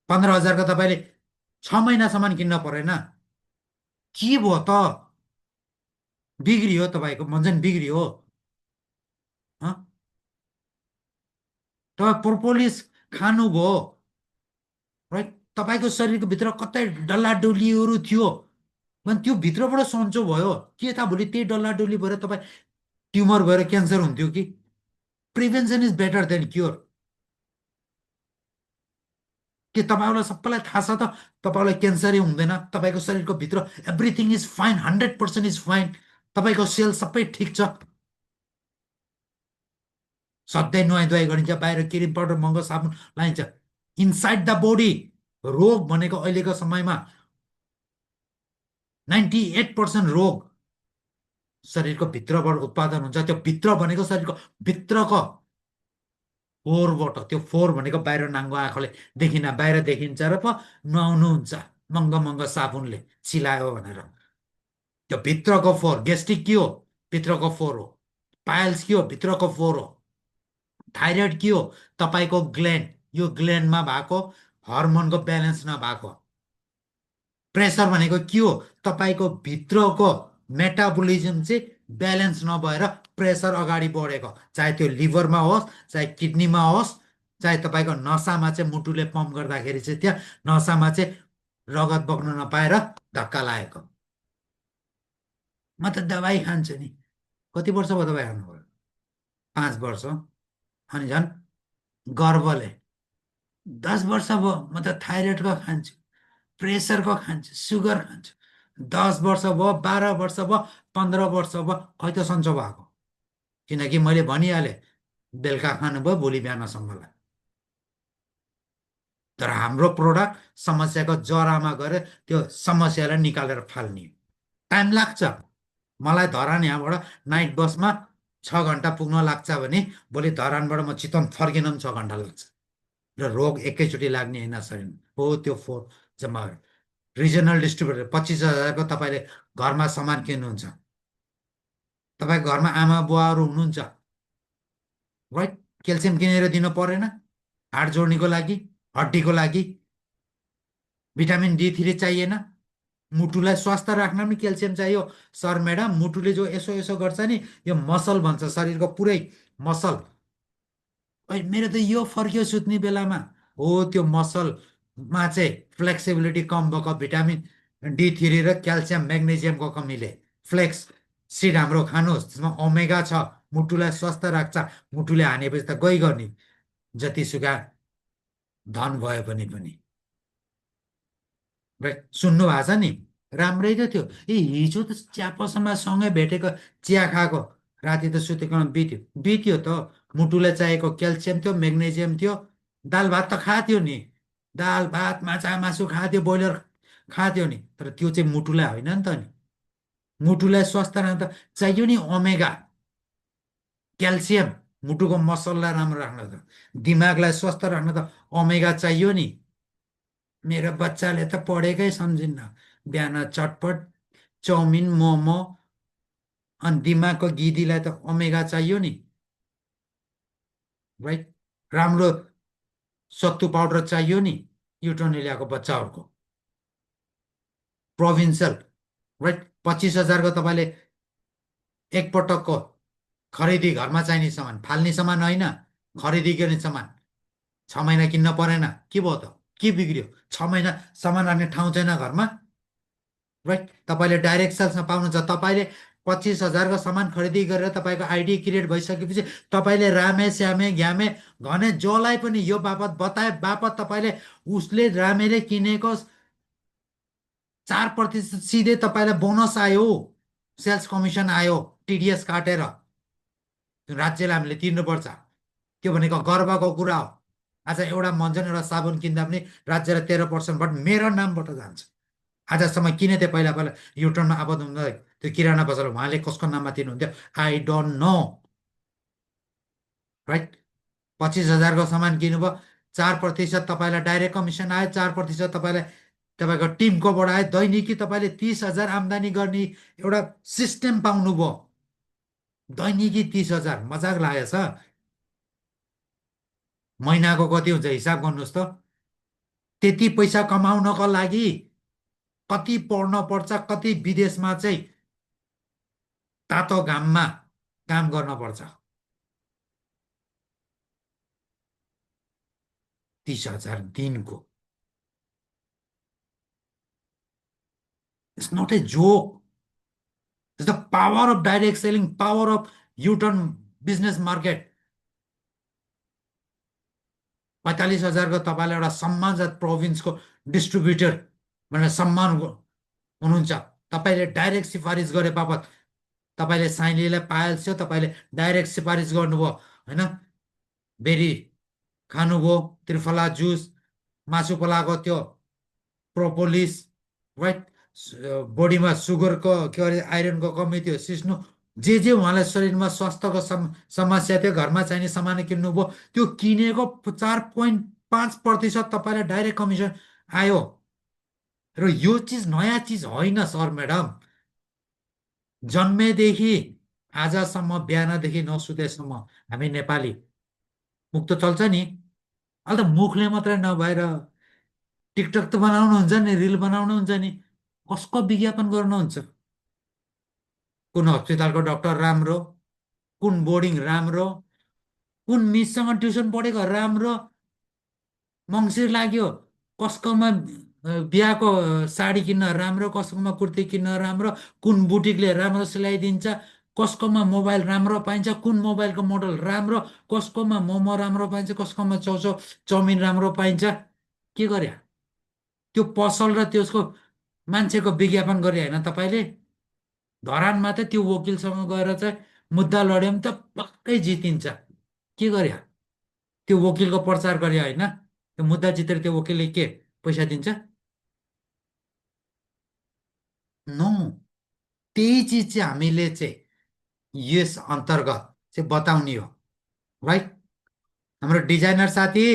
15,000को तपाईँले 6 महिनासम्म किन्न परेन। के भयो त? बिग्रियो, तपाईँको मञ्जन बिग्रियो। तपाईँ प्रोपोलिस खानुभयो, राइट? तपाईँको शरीरको भित्र कतै डल्लाडुल्लीहरू थियो भने त्यो भित्रबाट सन्चो भयो के थाहा, भोलि त्यही डल्लाडुल्ली भएर तपाईँ ट्युमर भएर क्यान्सर हुन्थ्यो कि? Prevention is better than cure. के तपाईँलाई सबैलाई थाहा छ त तपाईँलाई क्यान्सरै हुँदैन? तपाईँको शरीरको भित्र everything is fine, 100% is fine. तपाईँको सेल सबै ठिक छ। सधैँ नुहाइ धुवाइ गरिन्छ, बाहिर क्रिम पाउडर महँगो साबुन लगाइन्छ। इनसाइड द बडी रोग भनेको अहिलेको समयमा 98% रोग शरीरको भित्रबाट उत्पादन हुन्छ। त्यो भित्र भनेको शरीरको भित्रको फोहोरबाट, त्यो फोहोर भनेको बाहिर नाङ्गो आँखाले देखिन, बाहिर देखिन्छ र पो नुहाउनुहुन्छ महँगो महँगो साबुनले चिलायो भनेर। त्यो भित्रको फोहोर, गेस्ट्रिक के हो? भित्रको फोहोर हो। पाइल्स के हो? भित्रको फोहोर हो। थाइरोइड के हो? तपाईँको ग्ल्यान्ड, यो ग्ल्यान्डमा भएको हर्मोनको ब्यालेन्स नभएको। प्रेसर भनेको के हो? तपाईँको भित्रको मेटाबोलिजम चाहिँ ब्यालेन्स नभएर प्रेसर अगाडि बढेको, चाहे त्यो लिभरमा होस्, चाहे किडनीमा होस्, चाहे तपाईँको नसामा चाहिँ मुटुले पम्प गर्दाखेरि चाहिँ त्यहाँ नसामा चाहिँ रगत बग्न नपाएर धक्का लागेको। म त दबाई खान्छु नि। कति वर्ष भयो दबाई खानुभयो? 5 वर्ष। अनि झन् गर्वले 10 वर्ष भयो म त थाइरोइडको खान्छु, प्रेसरको खान्छु, सुगर खान्छु। 10 वर्ष भयो, 12 वर्ष भयो, 15 वर्ष भयो, खै त सन्चो भएको? किनकि मैले भनिहालेँ बेलुका खानुभयो भोलि बिहानसम्मलाई। तर हाम्रो प्रोडक्ट समस्याको जरामा गएर त्यो समस्यालाई निकालेर फाल्ने। टाइम लाग्छ। मलाई धरान यहाँबाट नाइट बसमा 6 घन्टा पुग्न लाग्छ भने भोलि धरानबाट म चितवन फर्किन पनि 6 घन्टा लाग्छ। र रोग एकैचोटि लाग्ने होइन शरीरमा। हो त्यो फोहोर जम्मा गरेर रिजनल डिस्ट्रिब्युटर 25,000को तपाईँले घरमा सामान किन्नुहुन्छ। तपाईँको घरमा आमा बुवाहरू हुनुहुन्छ, राइट? क्याल्सियम किनेर दिनु परेन? हाड जोड्नेको लागि, हड्डीको लागि। भिटामिन D3 चाहिएन? मुटुलाई स्वस्थ राख्न पनि क्याल्सियम चाहियो सर म्याडम। मुटुले जो यसो यसो गर्छ नि, यो मसल भन्छ, शरीरको पुरै मसल। मेरो त यो फर्क्यो सुत्ने बेलामा। हो त्यो मसलमा चाहिँ फ्लेक्सिबिलिटी कम भएको भिटामिन D3 र क्याल्सियम म्याग्नेजियमको कमीले। फ्लेक्स सिड हाम्रो खानुहोस्, त्यसमा ओमेगा छ, मुटुलाई स्वस्थ राख्छ। मुटुले हानेपछि त गइ गर्ने, जतिसुकै धन भयो भने पनि। राइट? सुन्नु भएको छ नि? राम्रै त थियो। हिजो त चिया पसलमा सँगै भेटेको, चिया खाएको, राति त सुतेको बित्यो बित्यो त। मुटुलाई चाहिएको क्याल्सियम थियो, म्याग्नेजियम थियो। दाल भात त खाथ्यो नि, दाल भात माछा मासु खाथ्यो, ब्रोइलर खाथ्यो नि। तर त्यो चाहिँ मुटुलाई होइन नि त। नि मुटुलाई स्वस्थ राख्न त चाहियो नि ओमेगा, क्याल्सियम। मुटुको मसललाई राम्रो राख्न त, दिमागलाई स्वस्थ राख्न त ओमेगा चाहियो नि। मेरो बच्चाले त पढेकै सम्झिन्न। बिहान चटपट चाउमिन मोमो, अनि दिमागको गिदीलाई त ओमेगा चाहियो नि, राइट? राम्रो सत्तु पाउडर चाहियो नि युटोनिलियाको बच्चाहरूको, प्रोभिन्सियल, राइट? 25,000को तपाईँले एकपटकको खरिदी, घरमा चाहिने सामान, फाल्ने सामान होइन, खरिदी गर्ने सामान। 6 महिना किन्न परेन। के भयो त? के बिग्रियो? 6 महिना सामान राख्ने ठाउँ छैन घरमा, राइट? तपाईँले डाइरेक्ट सेल्समा पाउनुहुन्छ। तपाईँले 25,000को सामान खरिदी गरेर तपाईँको आइडी क्रिएट भइसकेपछि तपाईँले रामे श्यामे घ्यामे घने जसलाई पनि यो बापत बताए बापत तपाईँले उसले रामेले किनेको 4% सिधै तपाईँलाई बोनस आयो, सेल्स कमिसन आयो, टिडिएस काटेर। राज्यलाई हामीले तिर्नुपर्छ। त्यो भनेको गर्वको कुरा हो। आज एउटा मन्छन् एउटा साबुन किन्दा पनि राज्यलाई 13% मेरो नामबाट जान्छ। आजसम्म किने थिएँ पहिला पहिला युटर्नमा आबद्ध हुँदा त्यो किराना पसल, उहाँले कसको नाममा तिर्नुहुन्थ्यो आई डोन्ट नो, राइट? 25,000को सामान किन्नुभयो, 4% तपाईँलाई डाइरेक्ट कमिसन आयो, 4% तपाईँलाई तपाईँको टिमकोबाट आयो। दैनिकी तपाईँले 30,000 आम्दानी गर्ने एउटा सिस्टम पाउनुभयो। दैनिकी 30,000 मजाक लागेछ? महिनाको कति हुन्छ हिसाब गर्नुहोस् त। त्यति पैसा कमाउनको लागि कति पढ्न पर्छ, कति विदेशमा चाहिँ तातो घाममा काम गर्न पर्छ। 30,000 दिनको. It's not a joke. It's the power of direct selling, power of U-turn business market. 45,000 को तपाईँलाई एउटा सम्मानजात प्रोभिन्सको डिस्ट्रिब्युटर भनेर सम्मान हुनुहुन्छ. तपाईँले डाइरेक्ट सिफारिस गरे बापत तपाईँले साइलीलाई पाएल्छ, तपाईँले डाइरेक्ट सिफारिस गर्नुभयो होइन. बेरी खानुभयो, त्रिफला जुस, मासु पलाएको त्यो प्रोपोलिस, राइट. बडीमा सुगरको के अरे आइरनको कमी थियो, सिस्नु, जे उहाँलाई शरीरमा स्वास्थ्यको समस्या थियो, घरमा चाहिने सामान किन्नुभयो, त्यो किनेको 4.5% तपाईँलाई डाइरेक्ट कमिसन आयो. र यो चिज नयाँ चिज होइन सर म्याडम. जन्मेदेखि आजसम्म, बिहानदेखि नसुतेसम्म हामी नेपाली मुख त चल्छ नि. अहिले त मुखले मात्रै नभएर टिकटक त बनाउनुहुन्छ नि, रिल बनाउनुहुन्छ नि, कसको विज्ञापन गर्नुहुन्छ? कुन हस्पिटलको डक्टर राम्रो, कुन बोर्डिङ राम्रो, कुन मिससँग ट्युसन पढेको राम्रो, मङ्सिर लाग्यो कसकोमा बिहाको साडी किन्न राम्रो, कसकोमा कुर्ती किन्न राम्रो, कुन बुटिकले राम्रो सिलाइदिन्छ, कसकोमा मोबाइल राम्रो पाइन्छ, कुन मोबाइलको मोडल राम्रो, कसकोमा मोमो राम्रो पाइन्छ, कसकोमा चाउमिन राम्रो पाइन्छ. के गरे? त्यो पसल र त्यसको मान्छेको विज्ञापन गरे होइन तपाईँले? धरानमा त त्यो वकिलसँग गएर चाहिँ मुद्दा लड्यो भने त पक्कै जितिन्छ. के गरे? त्यो वकिलको प्रचार गरे होइन? त्यो मुद्दा जितेर त्यो वकिलले के पैसा दिन्छ? नो. त्यही चिज चाहिँ हामीले चाहिँ यस अन्तर्गत चाहिँ बताउने हो, राइट. हाम्रो डिजाइनर साथी,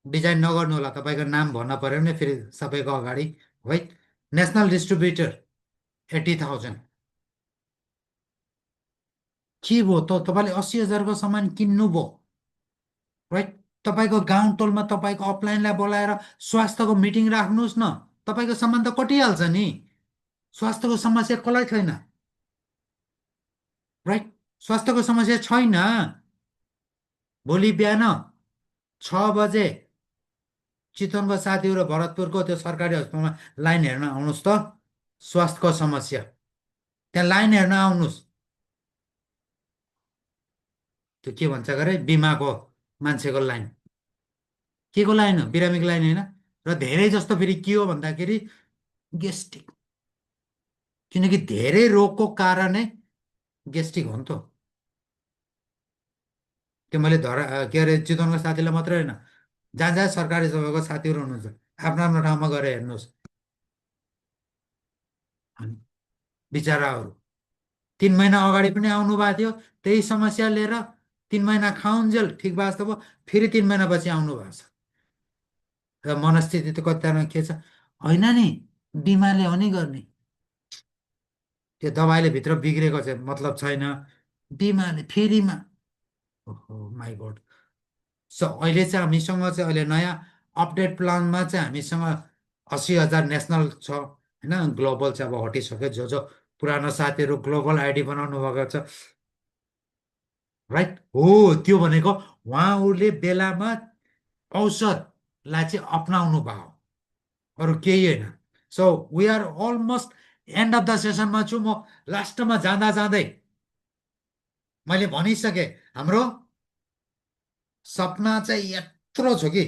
डिजाइन नगर्नु होला, तपाईँको नाम भन्न पर्यो भने फेरि सबैको अगाडि, राइट. National distributor 80,000. के भयो त? तपाईँले 80,000को सामान किन्नुभयो, राइट. तपाईँको गाउँ टोलमा तपाईँको अपलाइनलाई बोलाएर स्वास्थ्यको मिटिङ राख्नुहोस् न, तपाईँको सामान त कटिहाल्छ नि. स्वास्थ्यको समस्या कसलाई छैन, राइट. स्वास्थ्यको समस्या छैन. भोलि बिहान 6 बजे चितवनको साथीहरू भरतपुरको त्यो सरकारी हस्पिटलमा लाइन हेर्न आउनुहोस् त. स्वास्थ्यको समस्या त्यहाँ लाइन हेर्न आउनुहोस्. त्यो के भन्छ गरे, बिमाको मान्छेको लाइन. के को लाइन हो? बिरामीको लाइन होइन. र धेरै जस्तो फेरि के हो भन्दाखेरि गेस्ट्रिक. किनकि धेरै रोगको कारणै गेस्ट्रिक हो नि त. त्यो मैले के अरे चितवनको साथीलाई मात्रै होइन, जहाँ जहाँ सरकारी सभाको साथीहरू हुनुहुन्छ आफ्नो आफ्नो ठाउँमा गएर हेर्नुहोस्. बिचराहरू 3 महिना अगाडि पनि आउनु भएको थियो त्यही समस्या लिएर. 3 महिना खाउन्जेल ठिक भएको जस्तो भयो, फेरि 3 महिनापछि आउनु भएको छ. र मनस्थिति त कतिजना के छ, होइन नि बिमारले हो नि गर्ने, त्यो दबाईले भित्र बिग्रेको चाहिँ मतलब छैन, बिमारले फेरिमा. ओहो माई गड. सो अहिले चाहिँ हामीसँग चाहिँ अहिले नयाँ अपडेट प्लानमा चाहिँ हामीसँग 80,000 नेसनल छ होइन. ग्लोबल चाहिँ अब हटिसक्यो. जो पुरानो साथीहरू ग्लोबल आइडी बनाउनु भएको छ, राइट. हो त्यो भनेको उहाँहरूले बेलामा औषधलाई चाहिँ अपनाउनु भयो, अरू केही होइन. So we are almost end of the सेसनमा छु. म लास्टमा जाँदा जाँदै मैले भनिसकेँ, हाम्रो सपना चाहिँ यत्रो छ कि,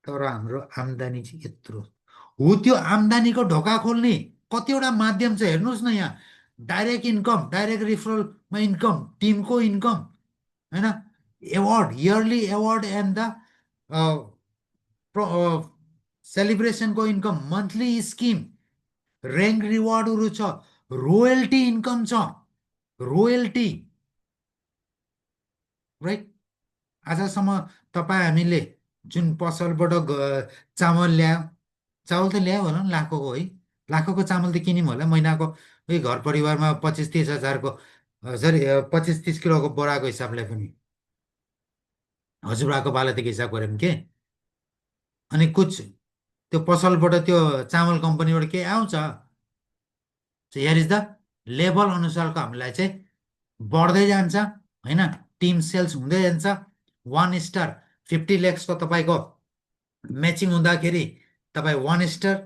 तर हाम्रो आम्दानी चाहिँ यत्रो हो. त्यो आम्दानीको ढोका खोल्ने कतिवटा माध्यम छ हेर्नुहोस् न. यहाँ डाइरेक्ट इन्कम, डाइरेक्ट रिफरलमा इन्कम, टिमको इन्कम होइन, award, yearly award and the सेलिब्रेसनको इन्कम, मन्थली स्किम, ऱ्याङ्क रिवार्डहरू छ, रोयल्टी इन्कम छ, रोयल्टी, राइट. आजसम्म तपाईँ हामीले जुन पसलबाट चामल ल्यायो, चामल त ल्यायो होला नि लाखोको है, लाखोको चामल त किन्यौँ होला महिनाको. है घर परिवारमा 25-30 हजारको, सरी 25-30 किलोको बोराको हिसाबले पनि हजुरबाको बालतिक हिसाब गऱ्यौँ के. अनि कुछ त्यो पसलबाट त्यो चामल कम्पनीबाट के आउँछ, हेयर इज द लेभल अनुसारको हामीलाई चाहिँ बढ्दै जान्छ होइन. टिम सेल्स हुँदै जान्छ 1 स्टार 50 लाख्सको तपाईँको म्याचिङ हुँदाखेरि तपाईँ 1 स्टार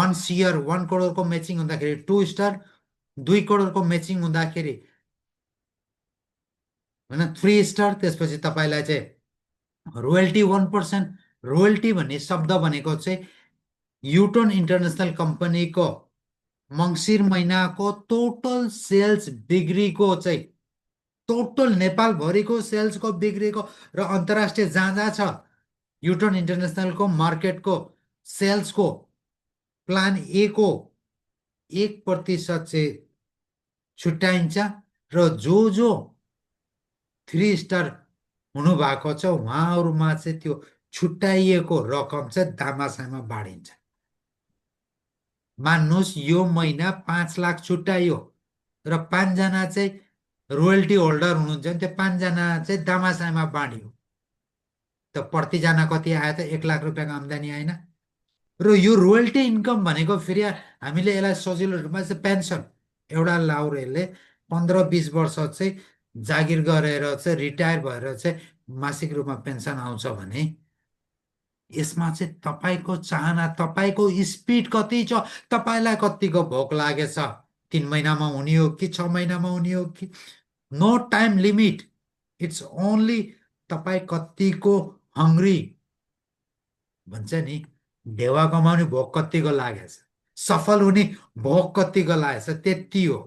1 सियर 1 करोडको म्याचिङ हुँदाखेरि 2 स्टार 2 करोडको म्याचिङ हुँदाखेरि होइन 3 स्टार त्यसपछि तपाईँलाई चाहिँ रोयल्टी 1%। रोयल्टी भन्ने शब्द भनेको चाहिँ युटन इन्टरनेसनल कम्पनीको मङ्सिर महिनाको टोटल सेल्स बिक्रीको चाहिँ टोटल नेपालभरिको सेल्सको बिक्रीको र अन्तर्राष्ट्रिय जहाँ जहाँ छ युटन इन्टरनेसनलको मार्केटको सेल्सको प्लान ए को 1% चाहिँ छुट्याइन्छ र जो 3 स्टार हुनुभएको छ उहाँहरूमा चाहिँ त्यो छुट्याइएको रकम चाहिँ दामासामा बाँडिन्छ। मान्नुहोस् यो महिना 5 लाख छुट्याइयो र 5जना चाहिँ रोयल्टी होल्डर हुनुहुन्छ भने त्यो 5जना चाहिँ दामासामा बाँडियो त प्रतिजना कति आयो त 1 लाख रुपियाँको आम्दानी आएन। र यो रोयल्टी इन्कम भनेको फेरि हामीले यसलाई सजिलो रूपमा चाहिँ पेन्सन एउटा लाउरेले 15-20 वर्ष चाहिँ जागिर गरेर चाहिँ रिटायर भएर चाहिँ मासिक रूपमा पेन्सन आउँछ भने यसमा चाहिँ तपाईँको चाहना तपाईँको स्पिड कति छ तपाईँलाई कतिको भोक लागेछ 3 महिनामा हुने हो कि 6 महिनामा हुने हो कि no time limit it's only तपाईँ कतिको हङ्ग्री भन्छ नि ढेवा कमाउने भोक कतिको लागेछ सफल हुने भोक कतिको लागेछ त्यति हो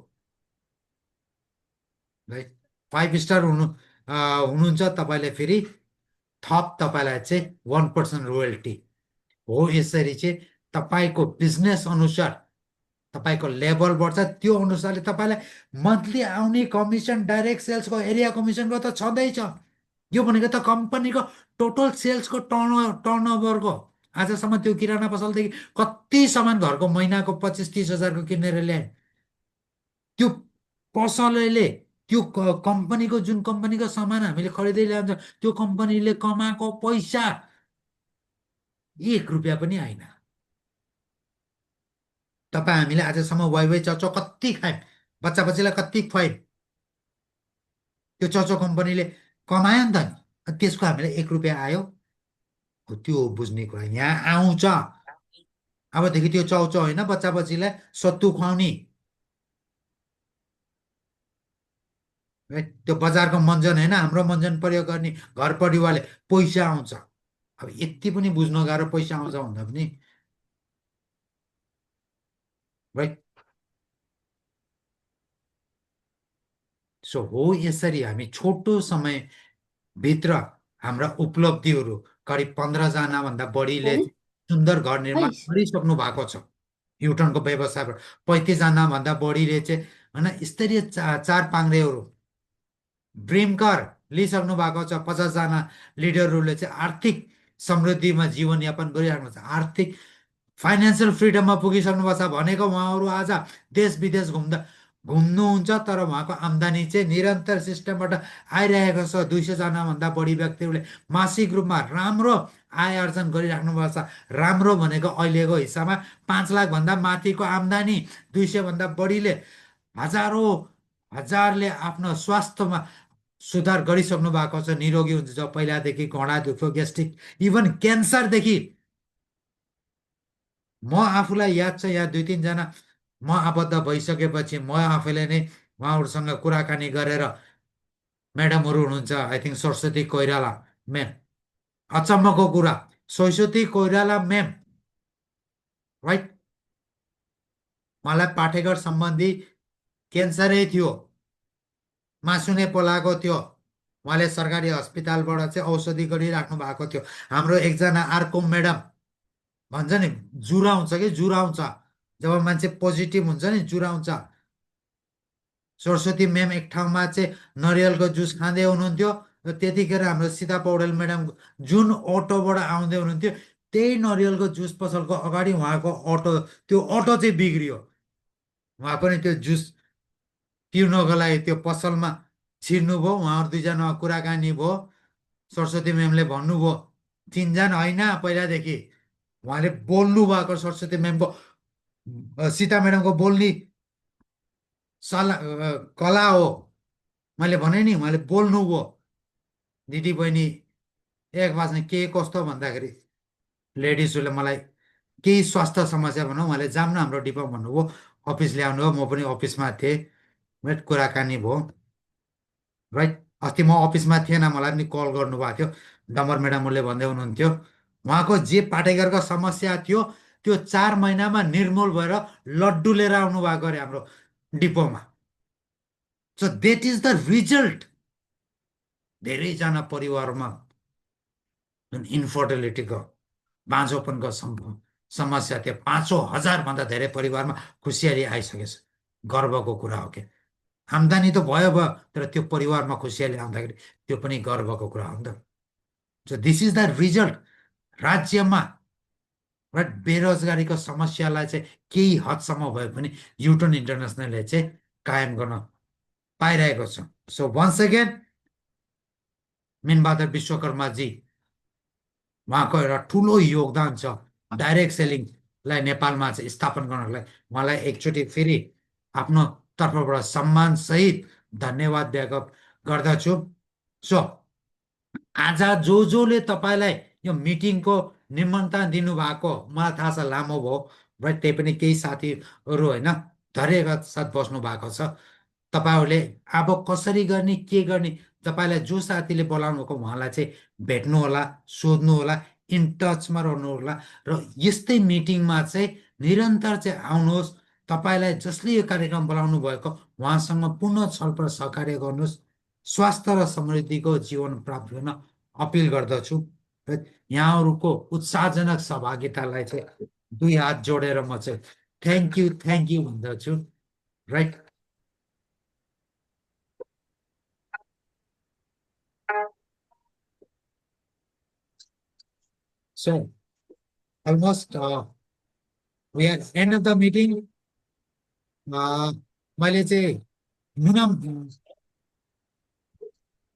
राइट। 5 स्टार हुनुहुन्छ तपाईँले फेरि थप तपाईँलाई चाहिँ 1% रोयल्टी हो। यसरी चाहिँ तपाईँको बिजनेस अनुसार तपाईँको लेभल बढ्छ त्यो अनुसारले तपाईँलाई मन्थली आउने कमिसन डाइरेक्ट सेल्सको एरिया कमिसनको त छँदैछ। यो भनेको त कम्पनीको टोटल सेल्सको टर्नओभरको आजसम्म त्यो किराना पसलदेखि कति सामान घरको महिनाको 25-30 हजारको किनेर ल्याए त्यो पसलले त्यो कम्पनीको जुन कम्पनीको सामान हामीले खरिदै ल्याउँछ त्यो कम्पनीले कमाएको पैसा 1 रुपियाँ पनि आएन। तपाईँ हामीले आजसम्म वाइवाई चचो कति खायौँ बच्चा बच्चीलाई कति खुवायौँ त्यो चचो कम्पनीले कमायो नि त नि त्यसको हामीलाई 1 रुपियाँ आयो हो त्यो बुझ्ने कुरा यहाँ आउँछ। अबदेखि त्यो चाउचाउ होइन बच्चा बच्चीलाई सत्तु खुवाउने त्यो बजारको मञ्जन होइन हाम्रो मञ्जन प्रयोग गर्ने घर परिवारले पैसा आउँछ। अब यति पनि बुझ्न गाह्रो पैसा आउँछ भन्दा पनि राइट। सो हो यसरी हामी छोटो समयभित्र हाम्रा उपलब्धिहरू करिब 15जनाभन्दा बढीले सुन्दर घर निर्माण गरिसक्नु भएको छ युटनको व्यवसायबाट। 35जनाभन्दा बढीले चाहिँ होइन स्तरीय चार पाङ्ग्रेहरू ड्रिम कार लिइसक्नु भएको छ। 50जना लिडरहरूले चाहिँ आर्थिक समृद्धिमा जीवनयापन गरिराख्नु छ आर्थिक फाइनेन्सियल फ्रिडममा पुगिसक्नु भएको छ भनेको उहाँहरू आज देश विदेश घुम्नुहुन्छ तर उहाँको आम्दानी चाहिँ निरन्तर सिस्टमबाट आइरहेको छ। 200जनाभन्दा बढी व्यक्तिहरूले मासिक रूपमा राम्रो आय आर्जन गरिराख्नु भएको छ। राम्रो भनेको अहिलेको हिसाबमा 5 लाखभन्दा माथिको आम्दानी 200भन्दा बढीले हजारले आफ्नो स्वास्थ्यमा सुधार गरिसक्नु भएको छ। निरोगी हुन्छ जो पहिलादेखि घोडा दुख्यो ग्यास्ट्रिक इभन क्यान्सरदेखि म आफूलाई याद छ यहाँ 2-3जना म आबद्ध भइसकेपछि म आफैले नै उहाँहरूसँग कुराकानी गरेर म्याडमहरू हुनुहुन्छ I think Saraswati Koirala ma'am अचम्मको कुरा सरस्वती कोइराला म्याम राइट उहाँलाई पाठेघर सम्बन्धी क्यान्सरै थियो मासु नै पलाएको थियो उहाँले सरकारी अस्पतालबाट चाहिँ औषधि गरिराख्नु भएको थियो। हाम्रो एकजना अर्को म्याडम भन्छ नि जुराउँछ कि जुराउँछ जब मान्छे पोजिटिभ हुन्छ नि जुराउँछ। सरस्वती म्याम एक ठाउँमा चाहिँ नरिवलको जुस खाँदै हुनुहुन्थ्यो र त्यतिखेर हाम्रो सीता पौडेल म्याडम जुन अटोबाट आउँदै हुनुहुन्थ्यो त्यही नरिवलको जुस पसलको अगाडि उहाँको त्यो अटो चाहिँ बिग्रियो। उहाँ पनि त्यो जुस पिउनको लागि त्यो पसलमा छिर्नुभयो उहाँहरू 2जना कुराकानी भयो। सरस्वती म्यामले भन्नुभयो चिन्जान होइन पहिलादेखि उहाँले बोल्नु भएको सरस्वती म्यामको सीता म्याडमको बोल्ने कला हो मैले भने नि मैले बोल्नु भयो दिदी बहिनी एक बाज के कस्तो भन्दाखेरि लेडिजहरूले मलाई केही स्वास्थ्य समस्या भनौँ मैले जाऊँ न हाम्रो डिपोमा भन्नुभयो अफिस ल्याउनु हो म पनि अफिसमा थिएँ राइट कुराकानी भयो राइट अस्ति म अफिसमा थिएन मलाई पनि कल गर्नुभएको थियो डम्बर म्याडमले भन्दै हुनुहुन्थ्यो उहाँको जे पाटेकरको समस्या थियो त्यो 4 महिनामा निर्मूल भएर लड्डु लिएर आउनु भएको अरे हाम्रो डिपोमा so that is the result धेरैजना परिवारमा जुन इन्फर्टिलिटीको बाँझोपनको समस्या थियो 5,000 भन्दा धेरै परिवारमा खुसियाली आइसकेछ गर्वको कुरा हो क्या आम्दानी त भयो भयो तर त्यो परिवारमा खुसियाली आउँदाखेरि त्यो पनि गर्वको कुरा हो नि त so this is the result राज्यमा राइट बेरोजगारीको समस्यालाई चाहिँ केही हदसम्म भयो भने युटर्न इन्टरनेसनलले चाहिँ कायम गर्न पाइरहेको छ सो वन्स अगेन मिनबहादुर विश्वकर्माजी उहाँको एउटा ठुलो योगदान छ डाइरेक्ट सेलिङलाई नेपालमा चाहिँ स्थापन गर्नलाई उहाँलाई एकचोटि फेरि आफ्नो तर्फबाट सम्मान सहित धन्यवाद व्यक्त गर्दछु सो आज जसले तपाईँलाई यो मिटिङको निमन्त्रण दिनुभएको मलाई थाहा छ लामो भयो र त्यही पनि केही साथीहरू होइन धैर्यका साथ बस्नु भएको छ तपाईँहरूले अब कसरी गर्ने के गर्ने तपाईँलाई जो साथीले बोलाउनु भएको उहाँलाई चाहिँ भेट्नु होला सोध्नु होला इन टचमा रहनु होला र यस्तै मिटिङमा चाहिँ निरन्तर चाहिँ आउनुहोस् तपाईँलाई जसले यो कार्यक्रम बोलाउनु भएको उहाँसँग पुनः छलफल सहकार्य गर्नुहोस् स्वास्थ्य र समृद्धिको जीवन प्राप्त गर्न अपिल गर्दछु र यहाँहरूको उत्साहजनक सहभागितालाई चाहिँ 2 हात जोडेर म चाहिँ थ्याङ्क यू भन्दछु right So, almost we are end of the meeting. मैले चाहिँ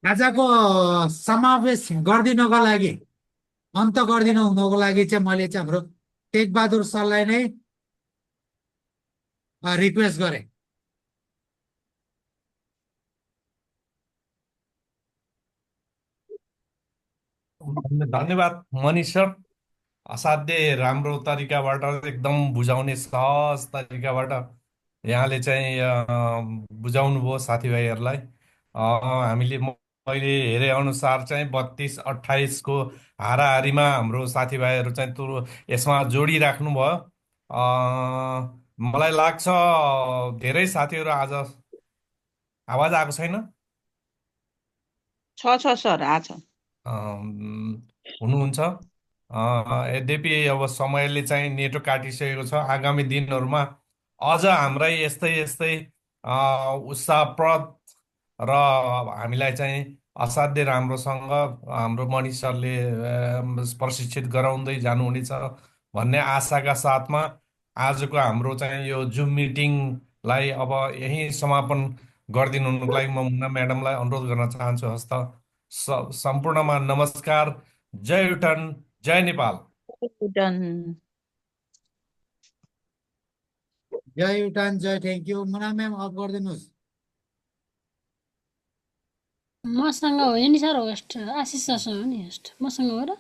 आजको समावेश गरिदिनको लागि अन्त गरिदिनु हुनको लागि चाहिँ मैले चाहिँ हाम्रो टेकबहादुर सरलाई नै रिक्वेस्ट गरेँ धन्यवाद मनिष सर असाध्यै राम्रो तरिकाबाट एकदम बुझाउने सहज तरिकाबाट यहाँले चाहिँ बुझाउनु भयो साथीभाइहरूलाई हामीले मैले हेरे अनुसार चाहिँ 32-28 को हाराहारीमा हाम्रो साथीभाइहरू चाहिँ यसमा जोडिराख्नु भयो मलाई लाग्छ धेरै साथीहरू आज आवाज आएको छैन छ सर आज हुनुहुन्छ यद्यपि अब समयले चाहिँ नेटो काटिसकेको छ आगामी दिनहरूमा अझ हाम्रै यस्तै यस्तै उत्साहप्रद र हामीलाई चाहिँ असाध्यै राम्रोसँग हाम्रो मनिष सरले प्रशिक्षित गराउँदै जानुहुनेछ भन्ने आशाका साथमा आजको हाम्रो चाहिँ यो जुम मिटिङलाई अब यहीँ समापन गरिदिनुको लागि म मुन्ना म्याडमलाई अनुरोध गर्न चाहन्छु हस्त सम्पूर्णमा नमस्कार जय युटर्न जय नेपाल जय युटर्न जय thank you Muna ma'am off गरिदिनुहोस् मसँग होइन नि सर होस्ट आशिष सरसँग हो नि होस्ट मसँग हो र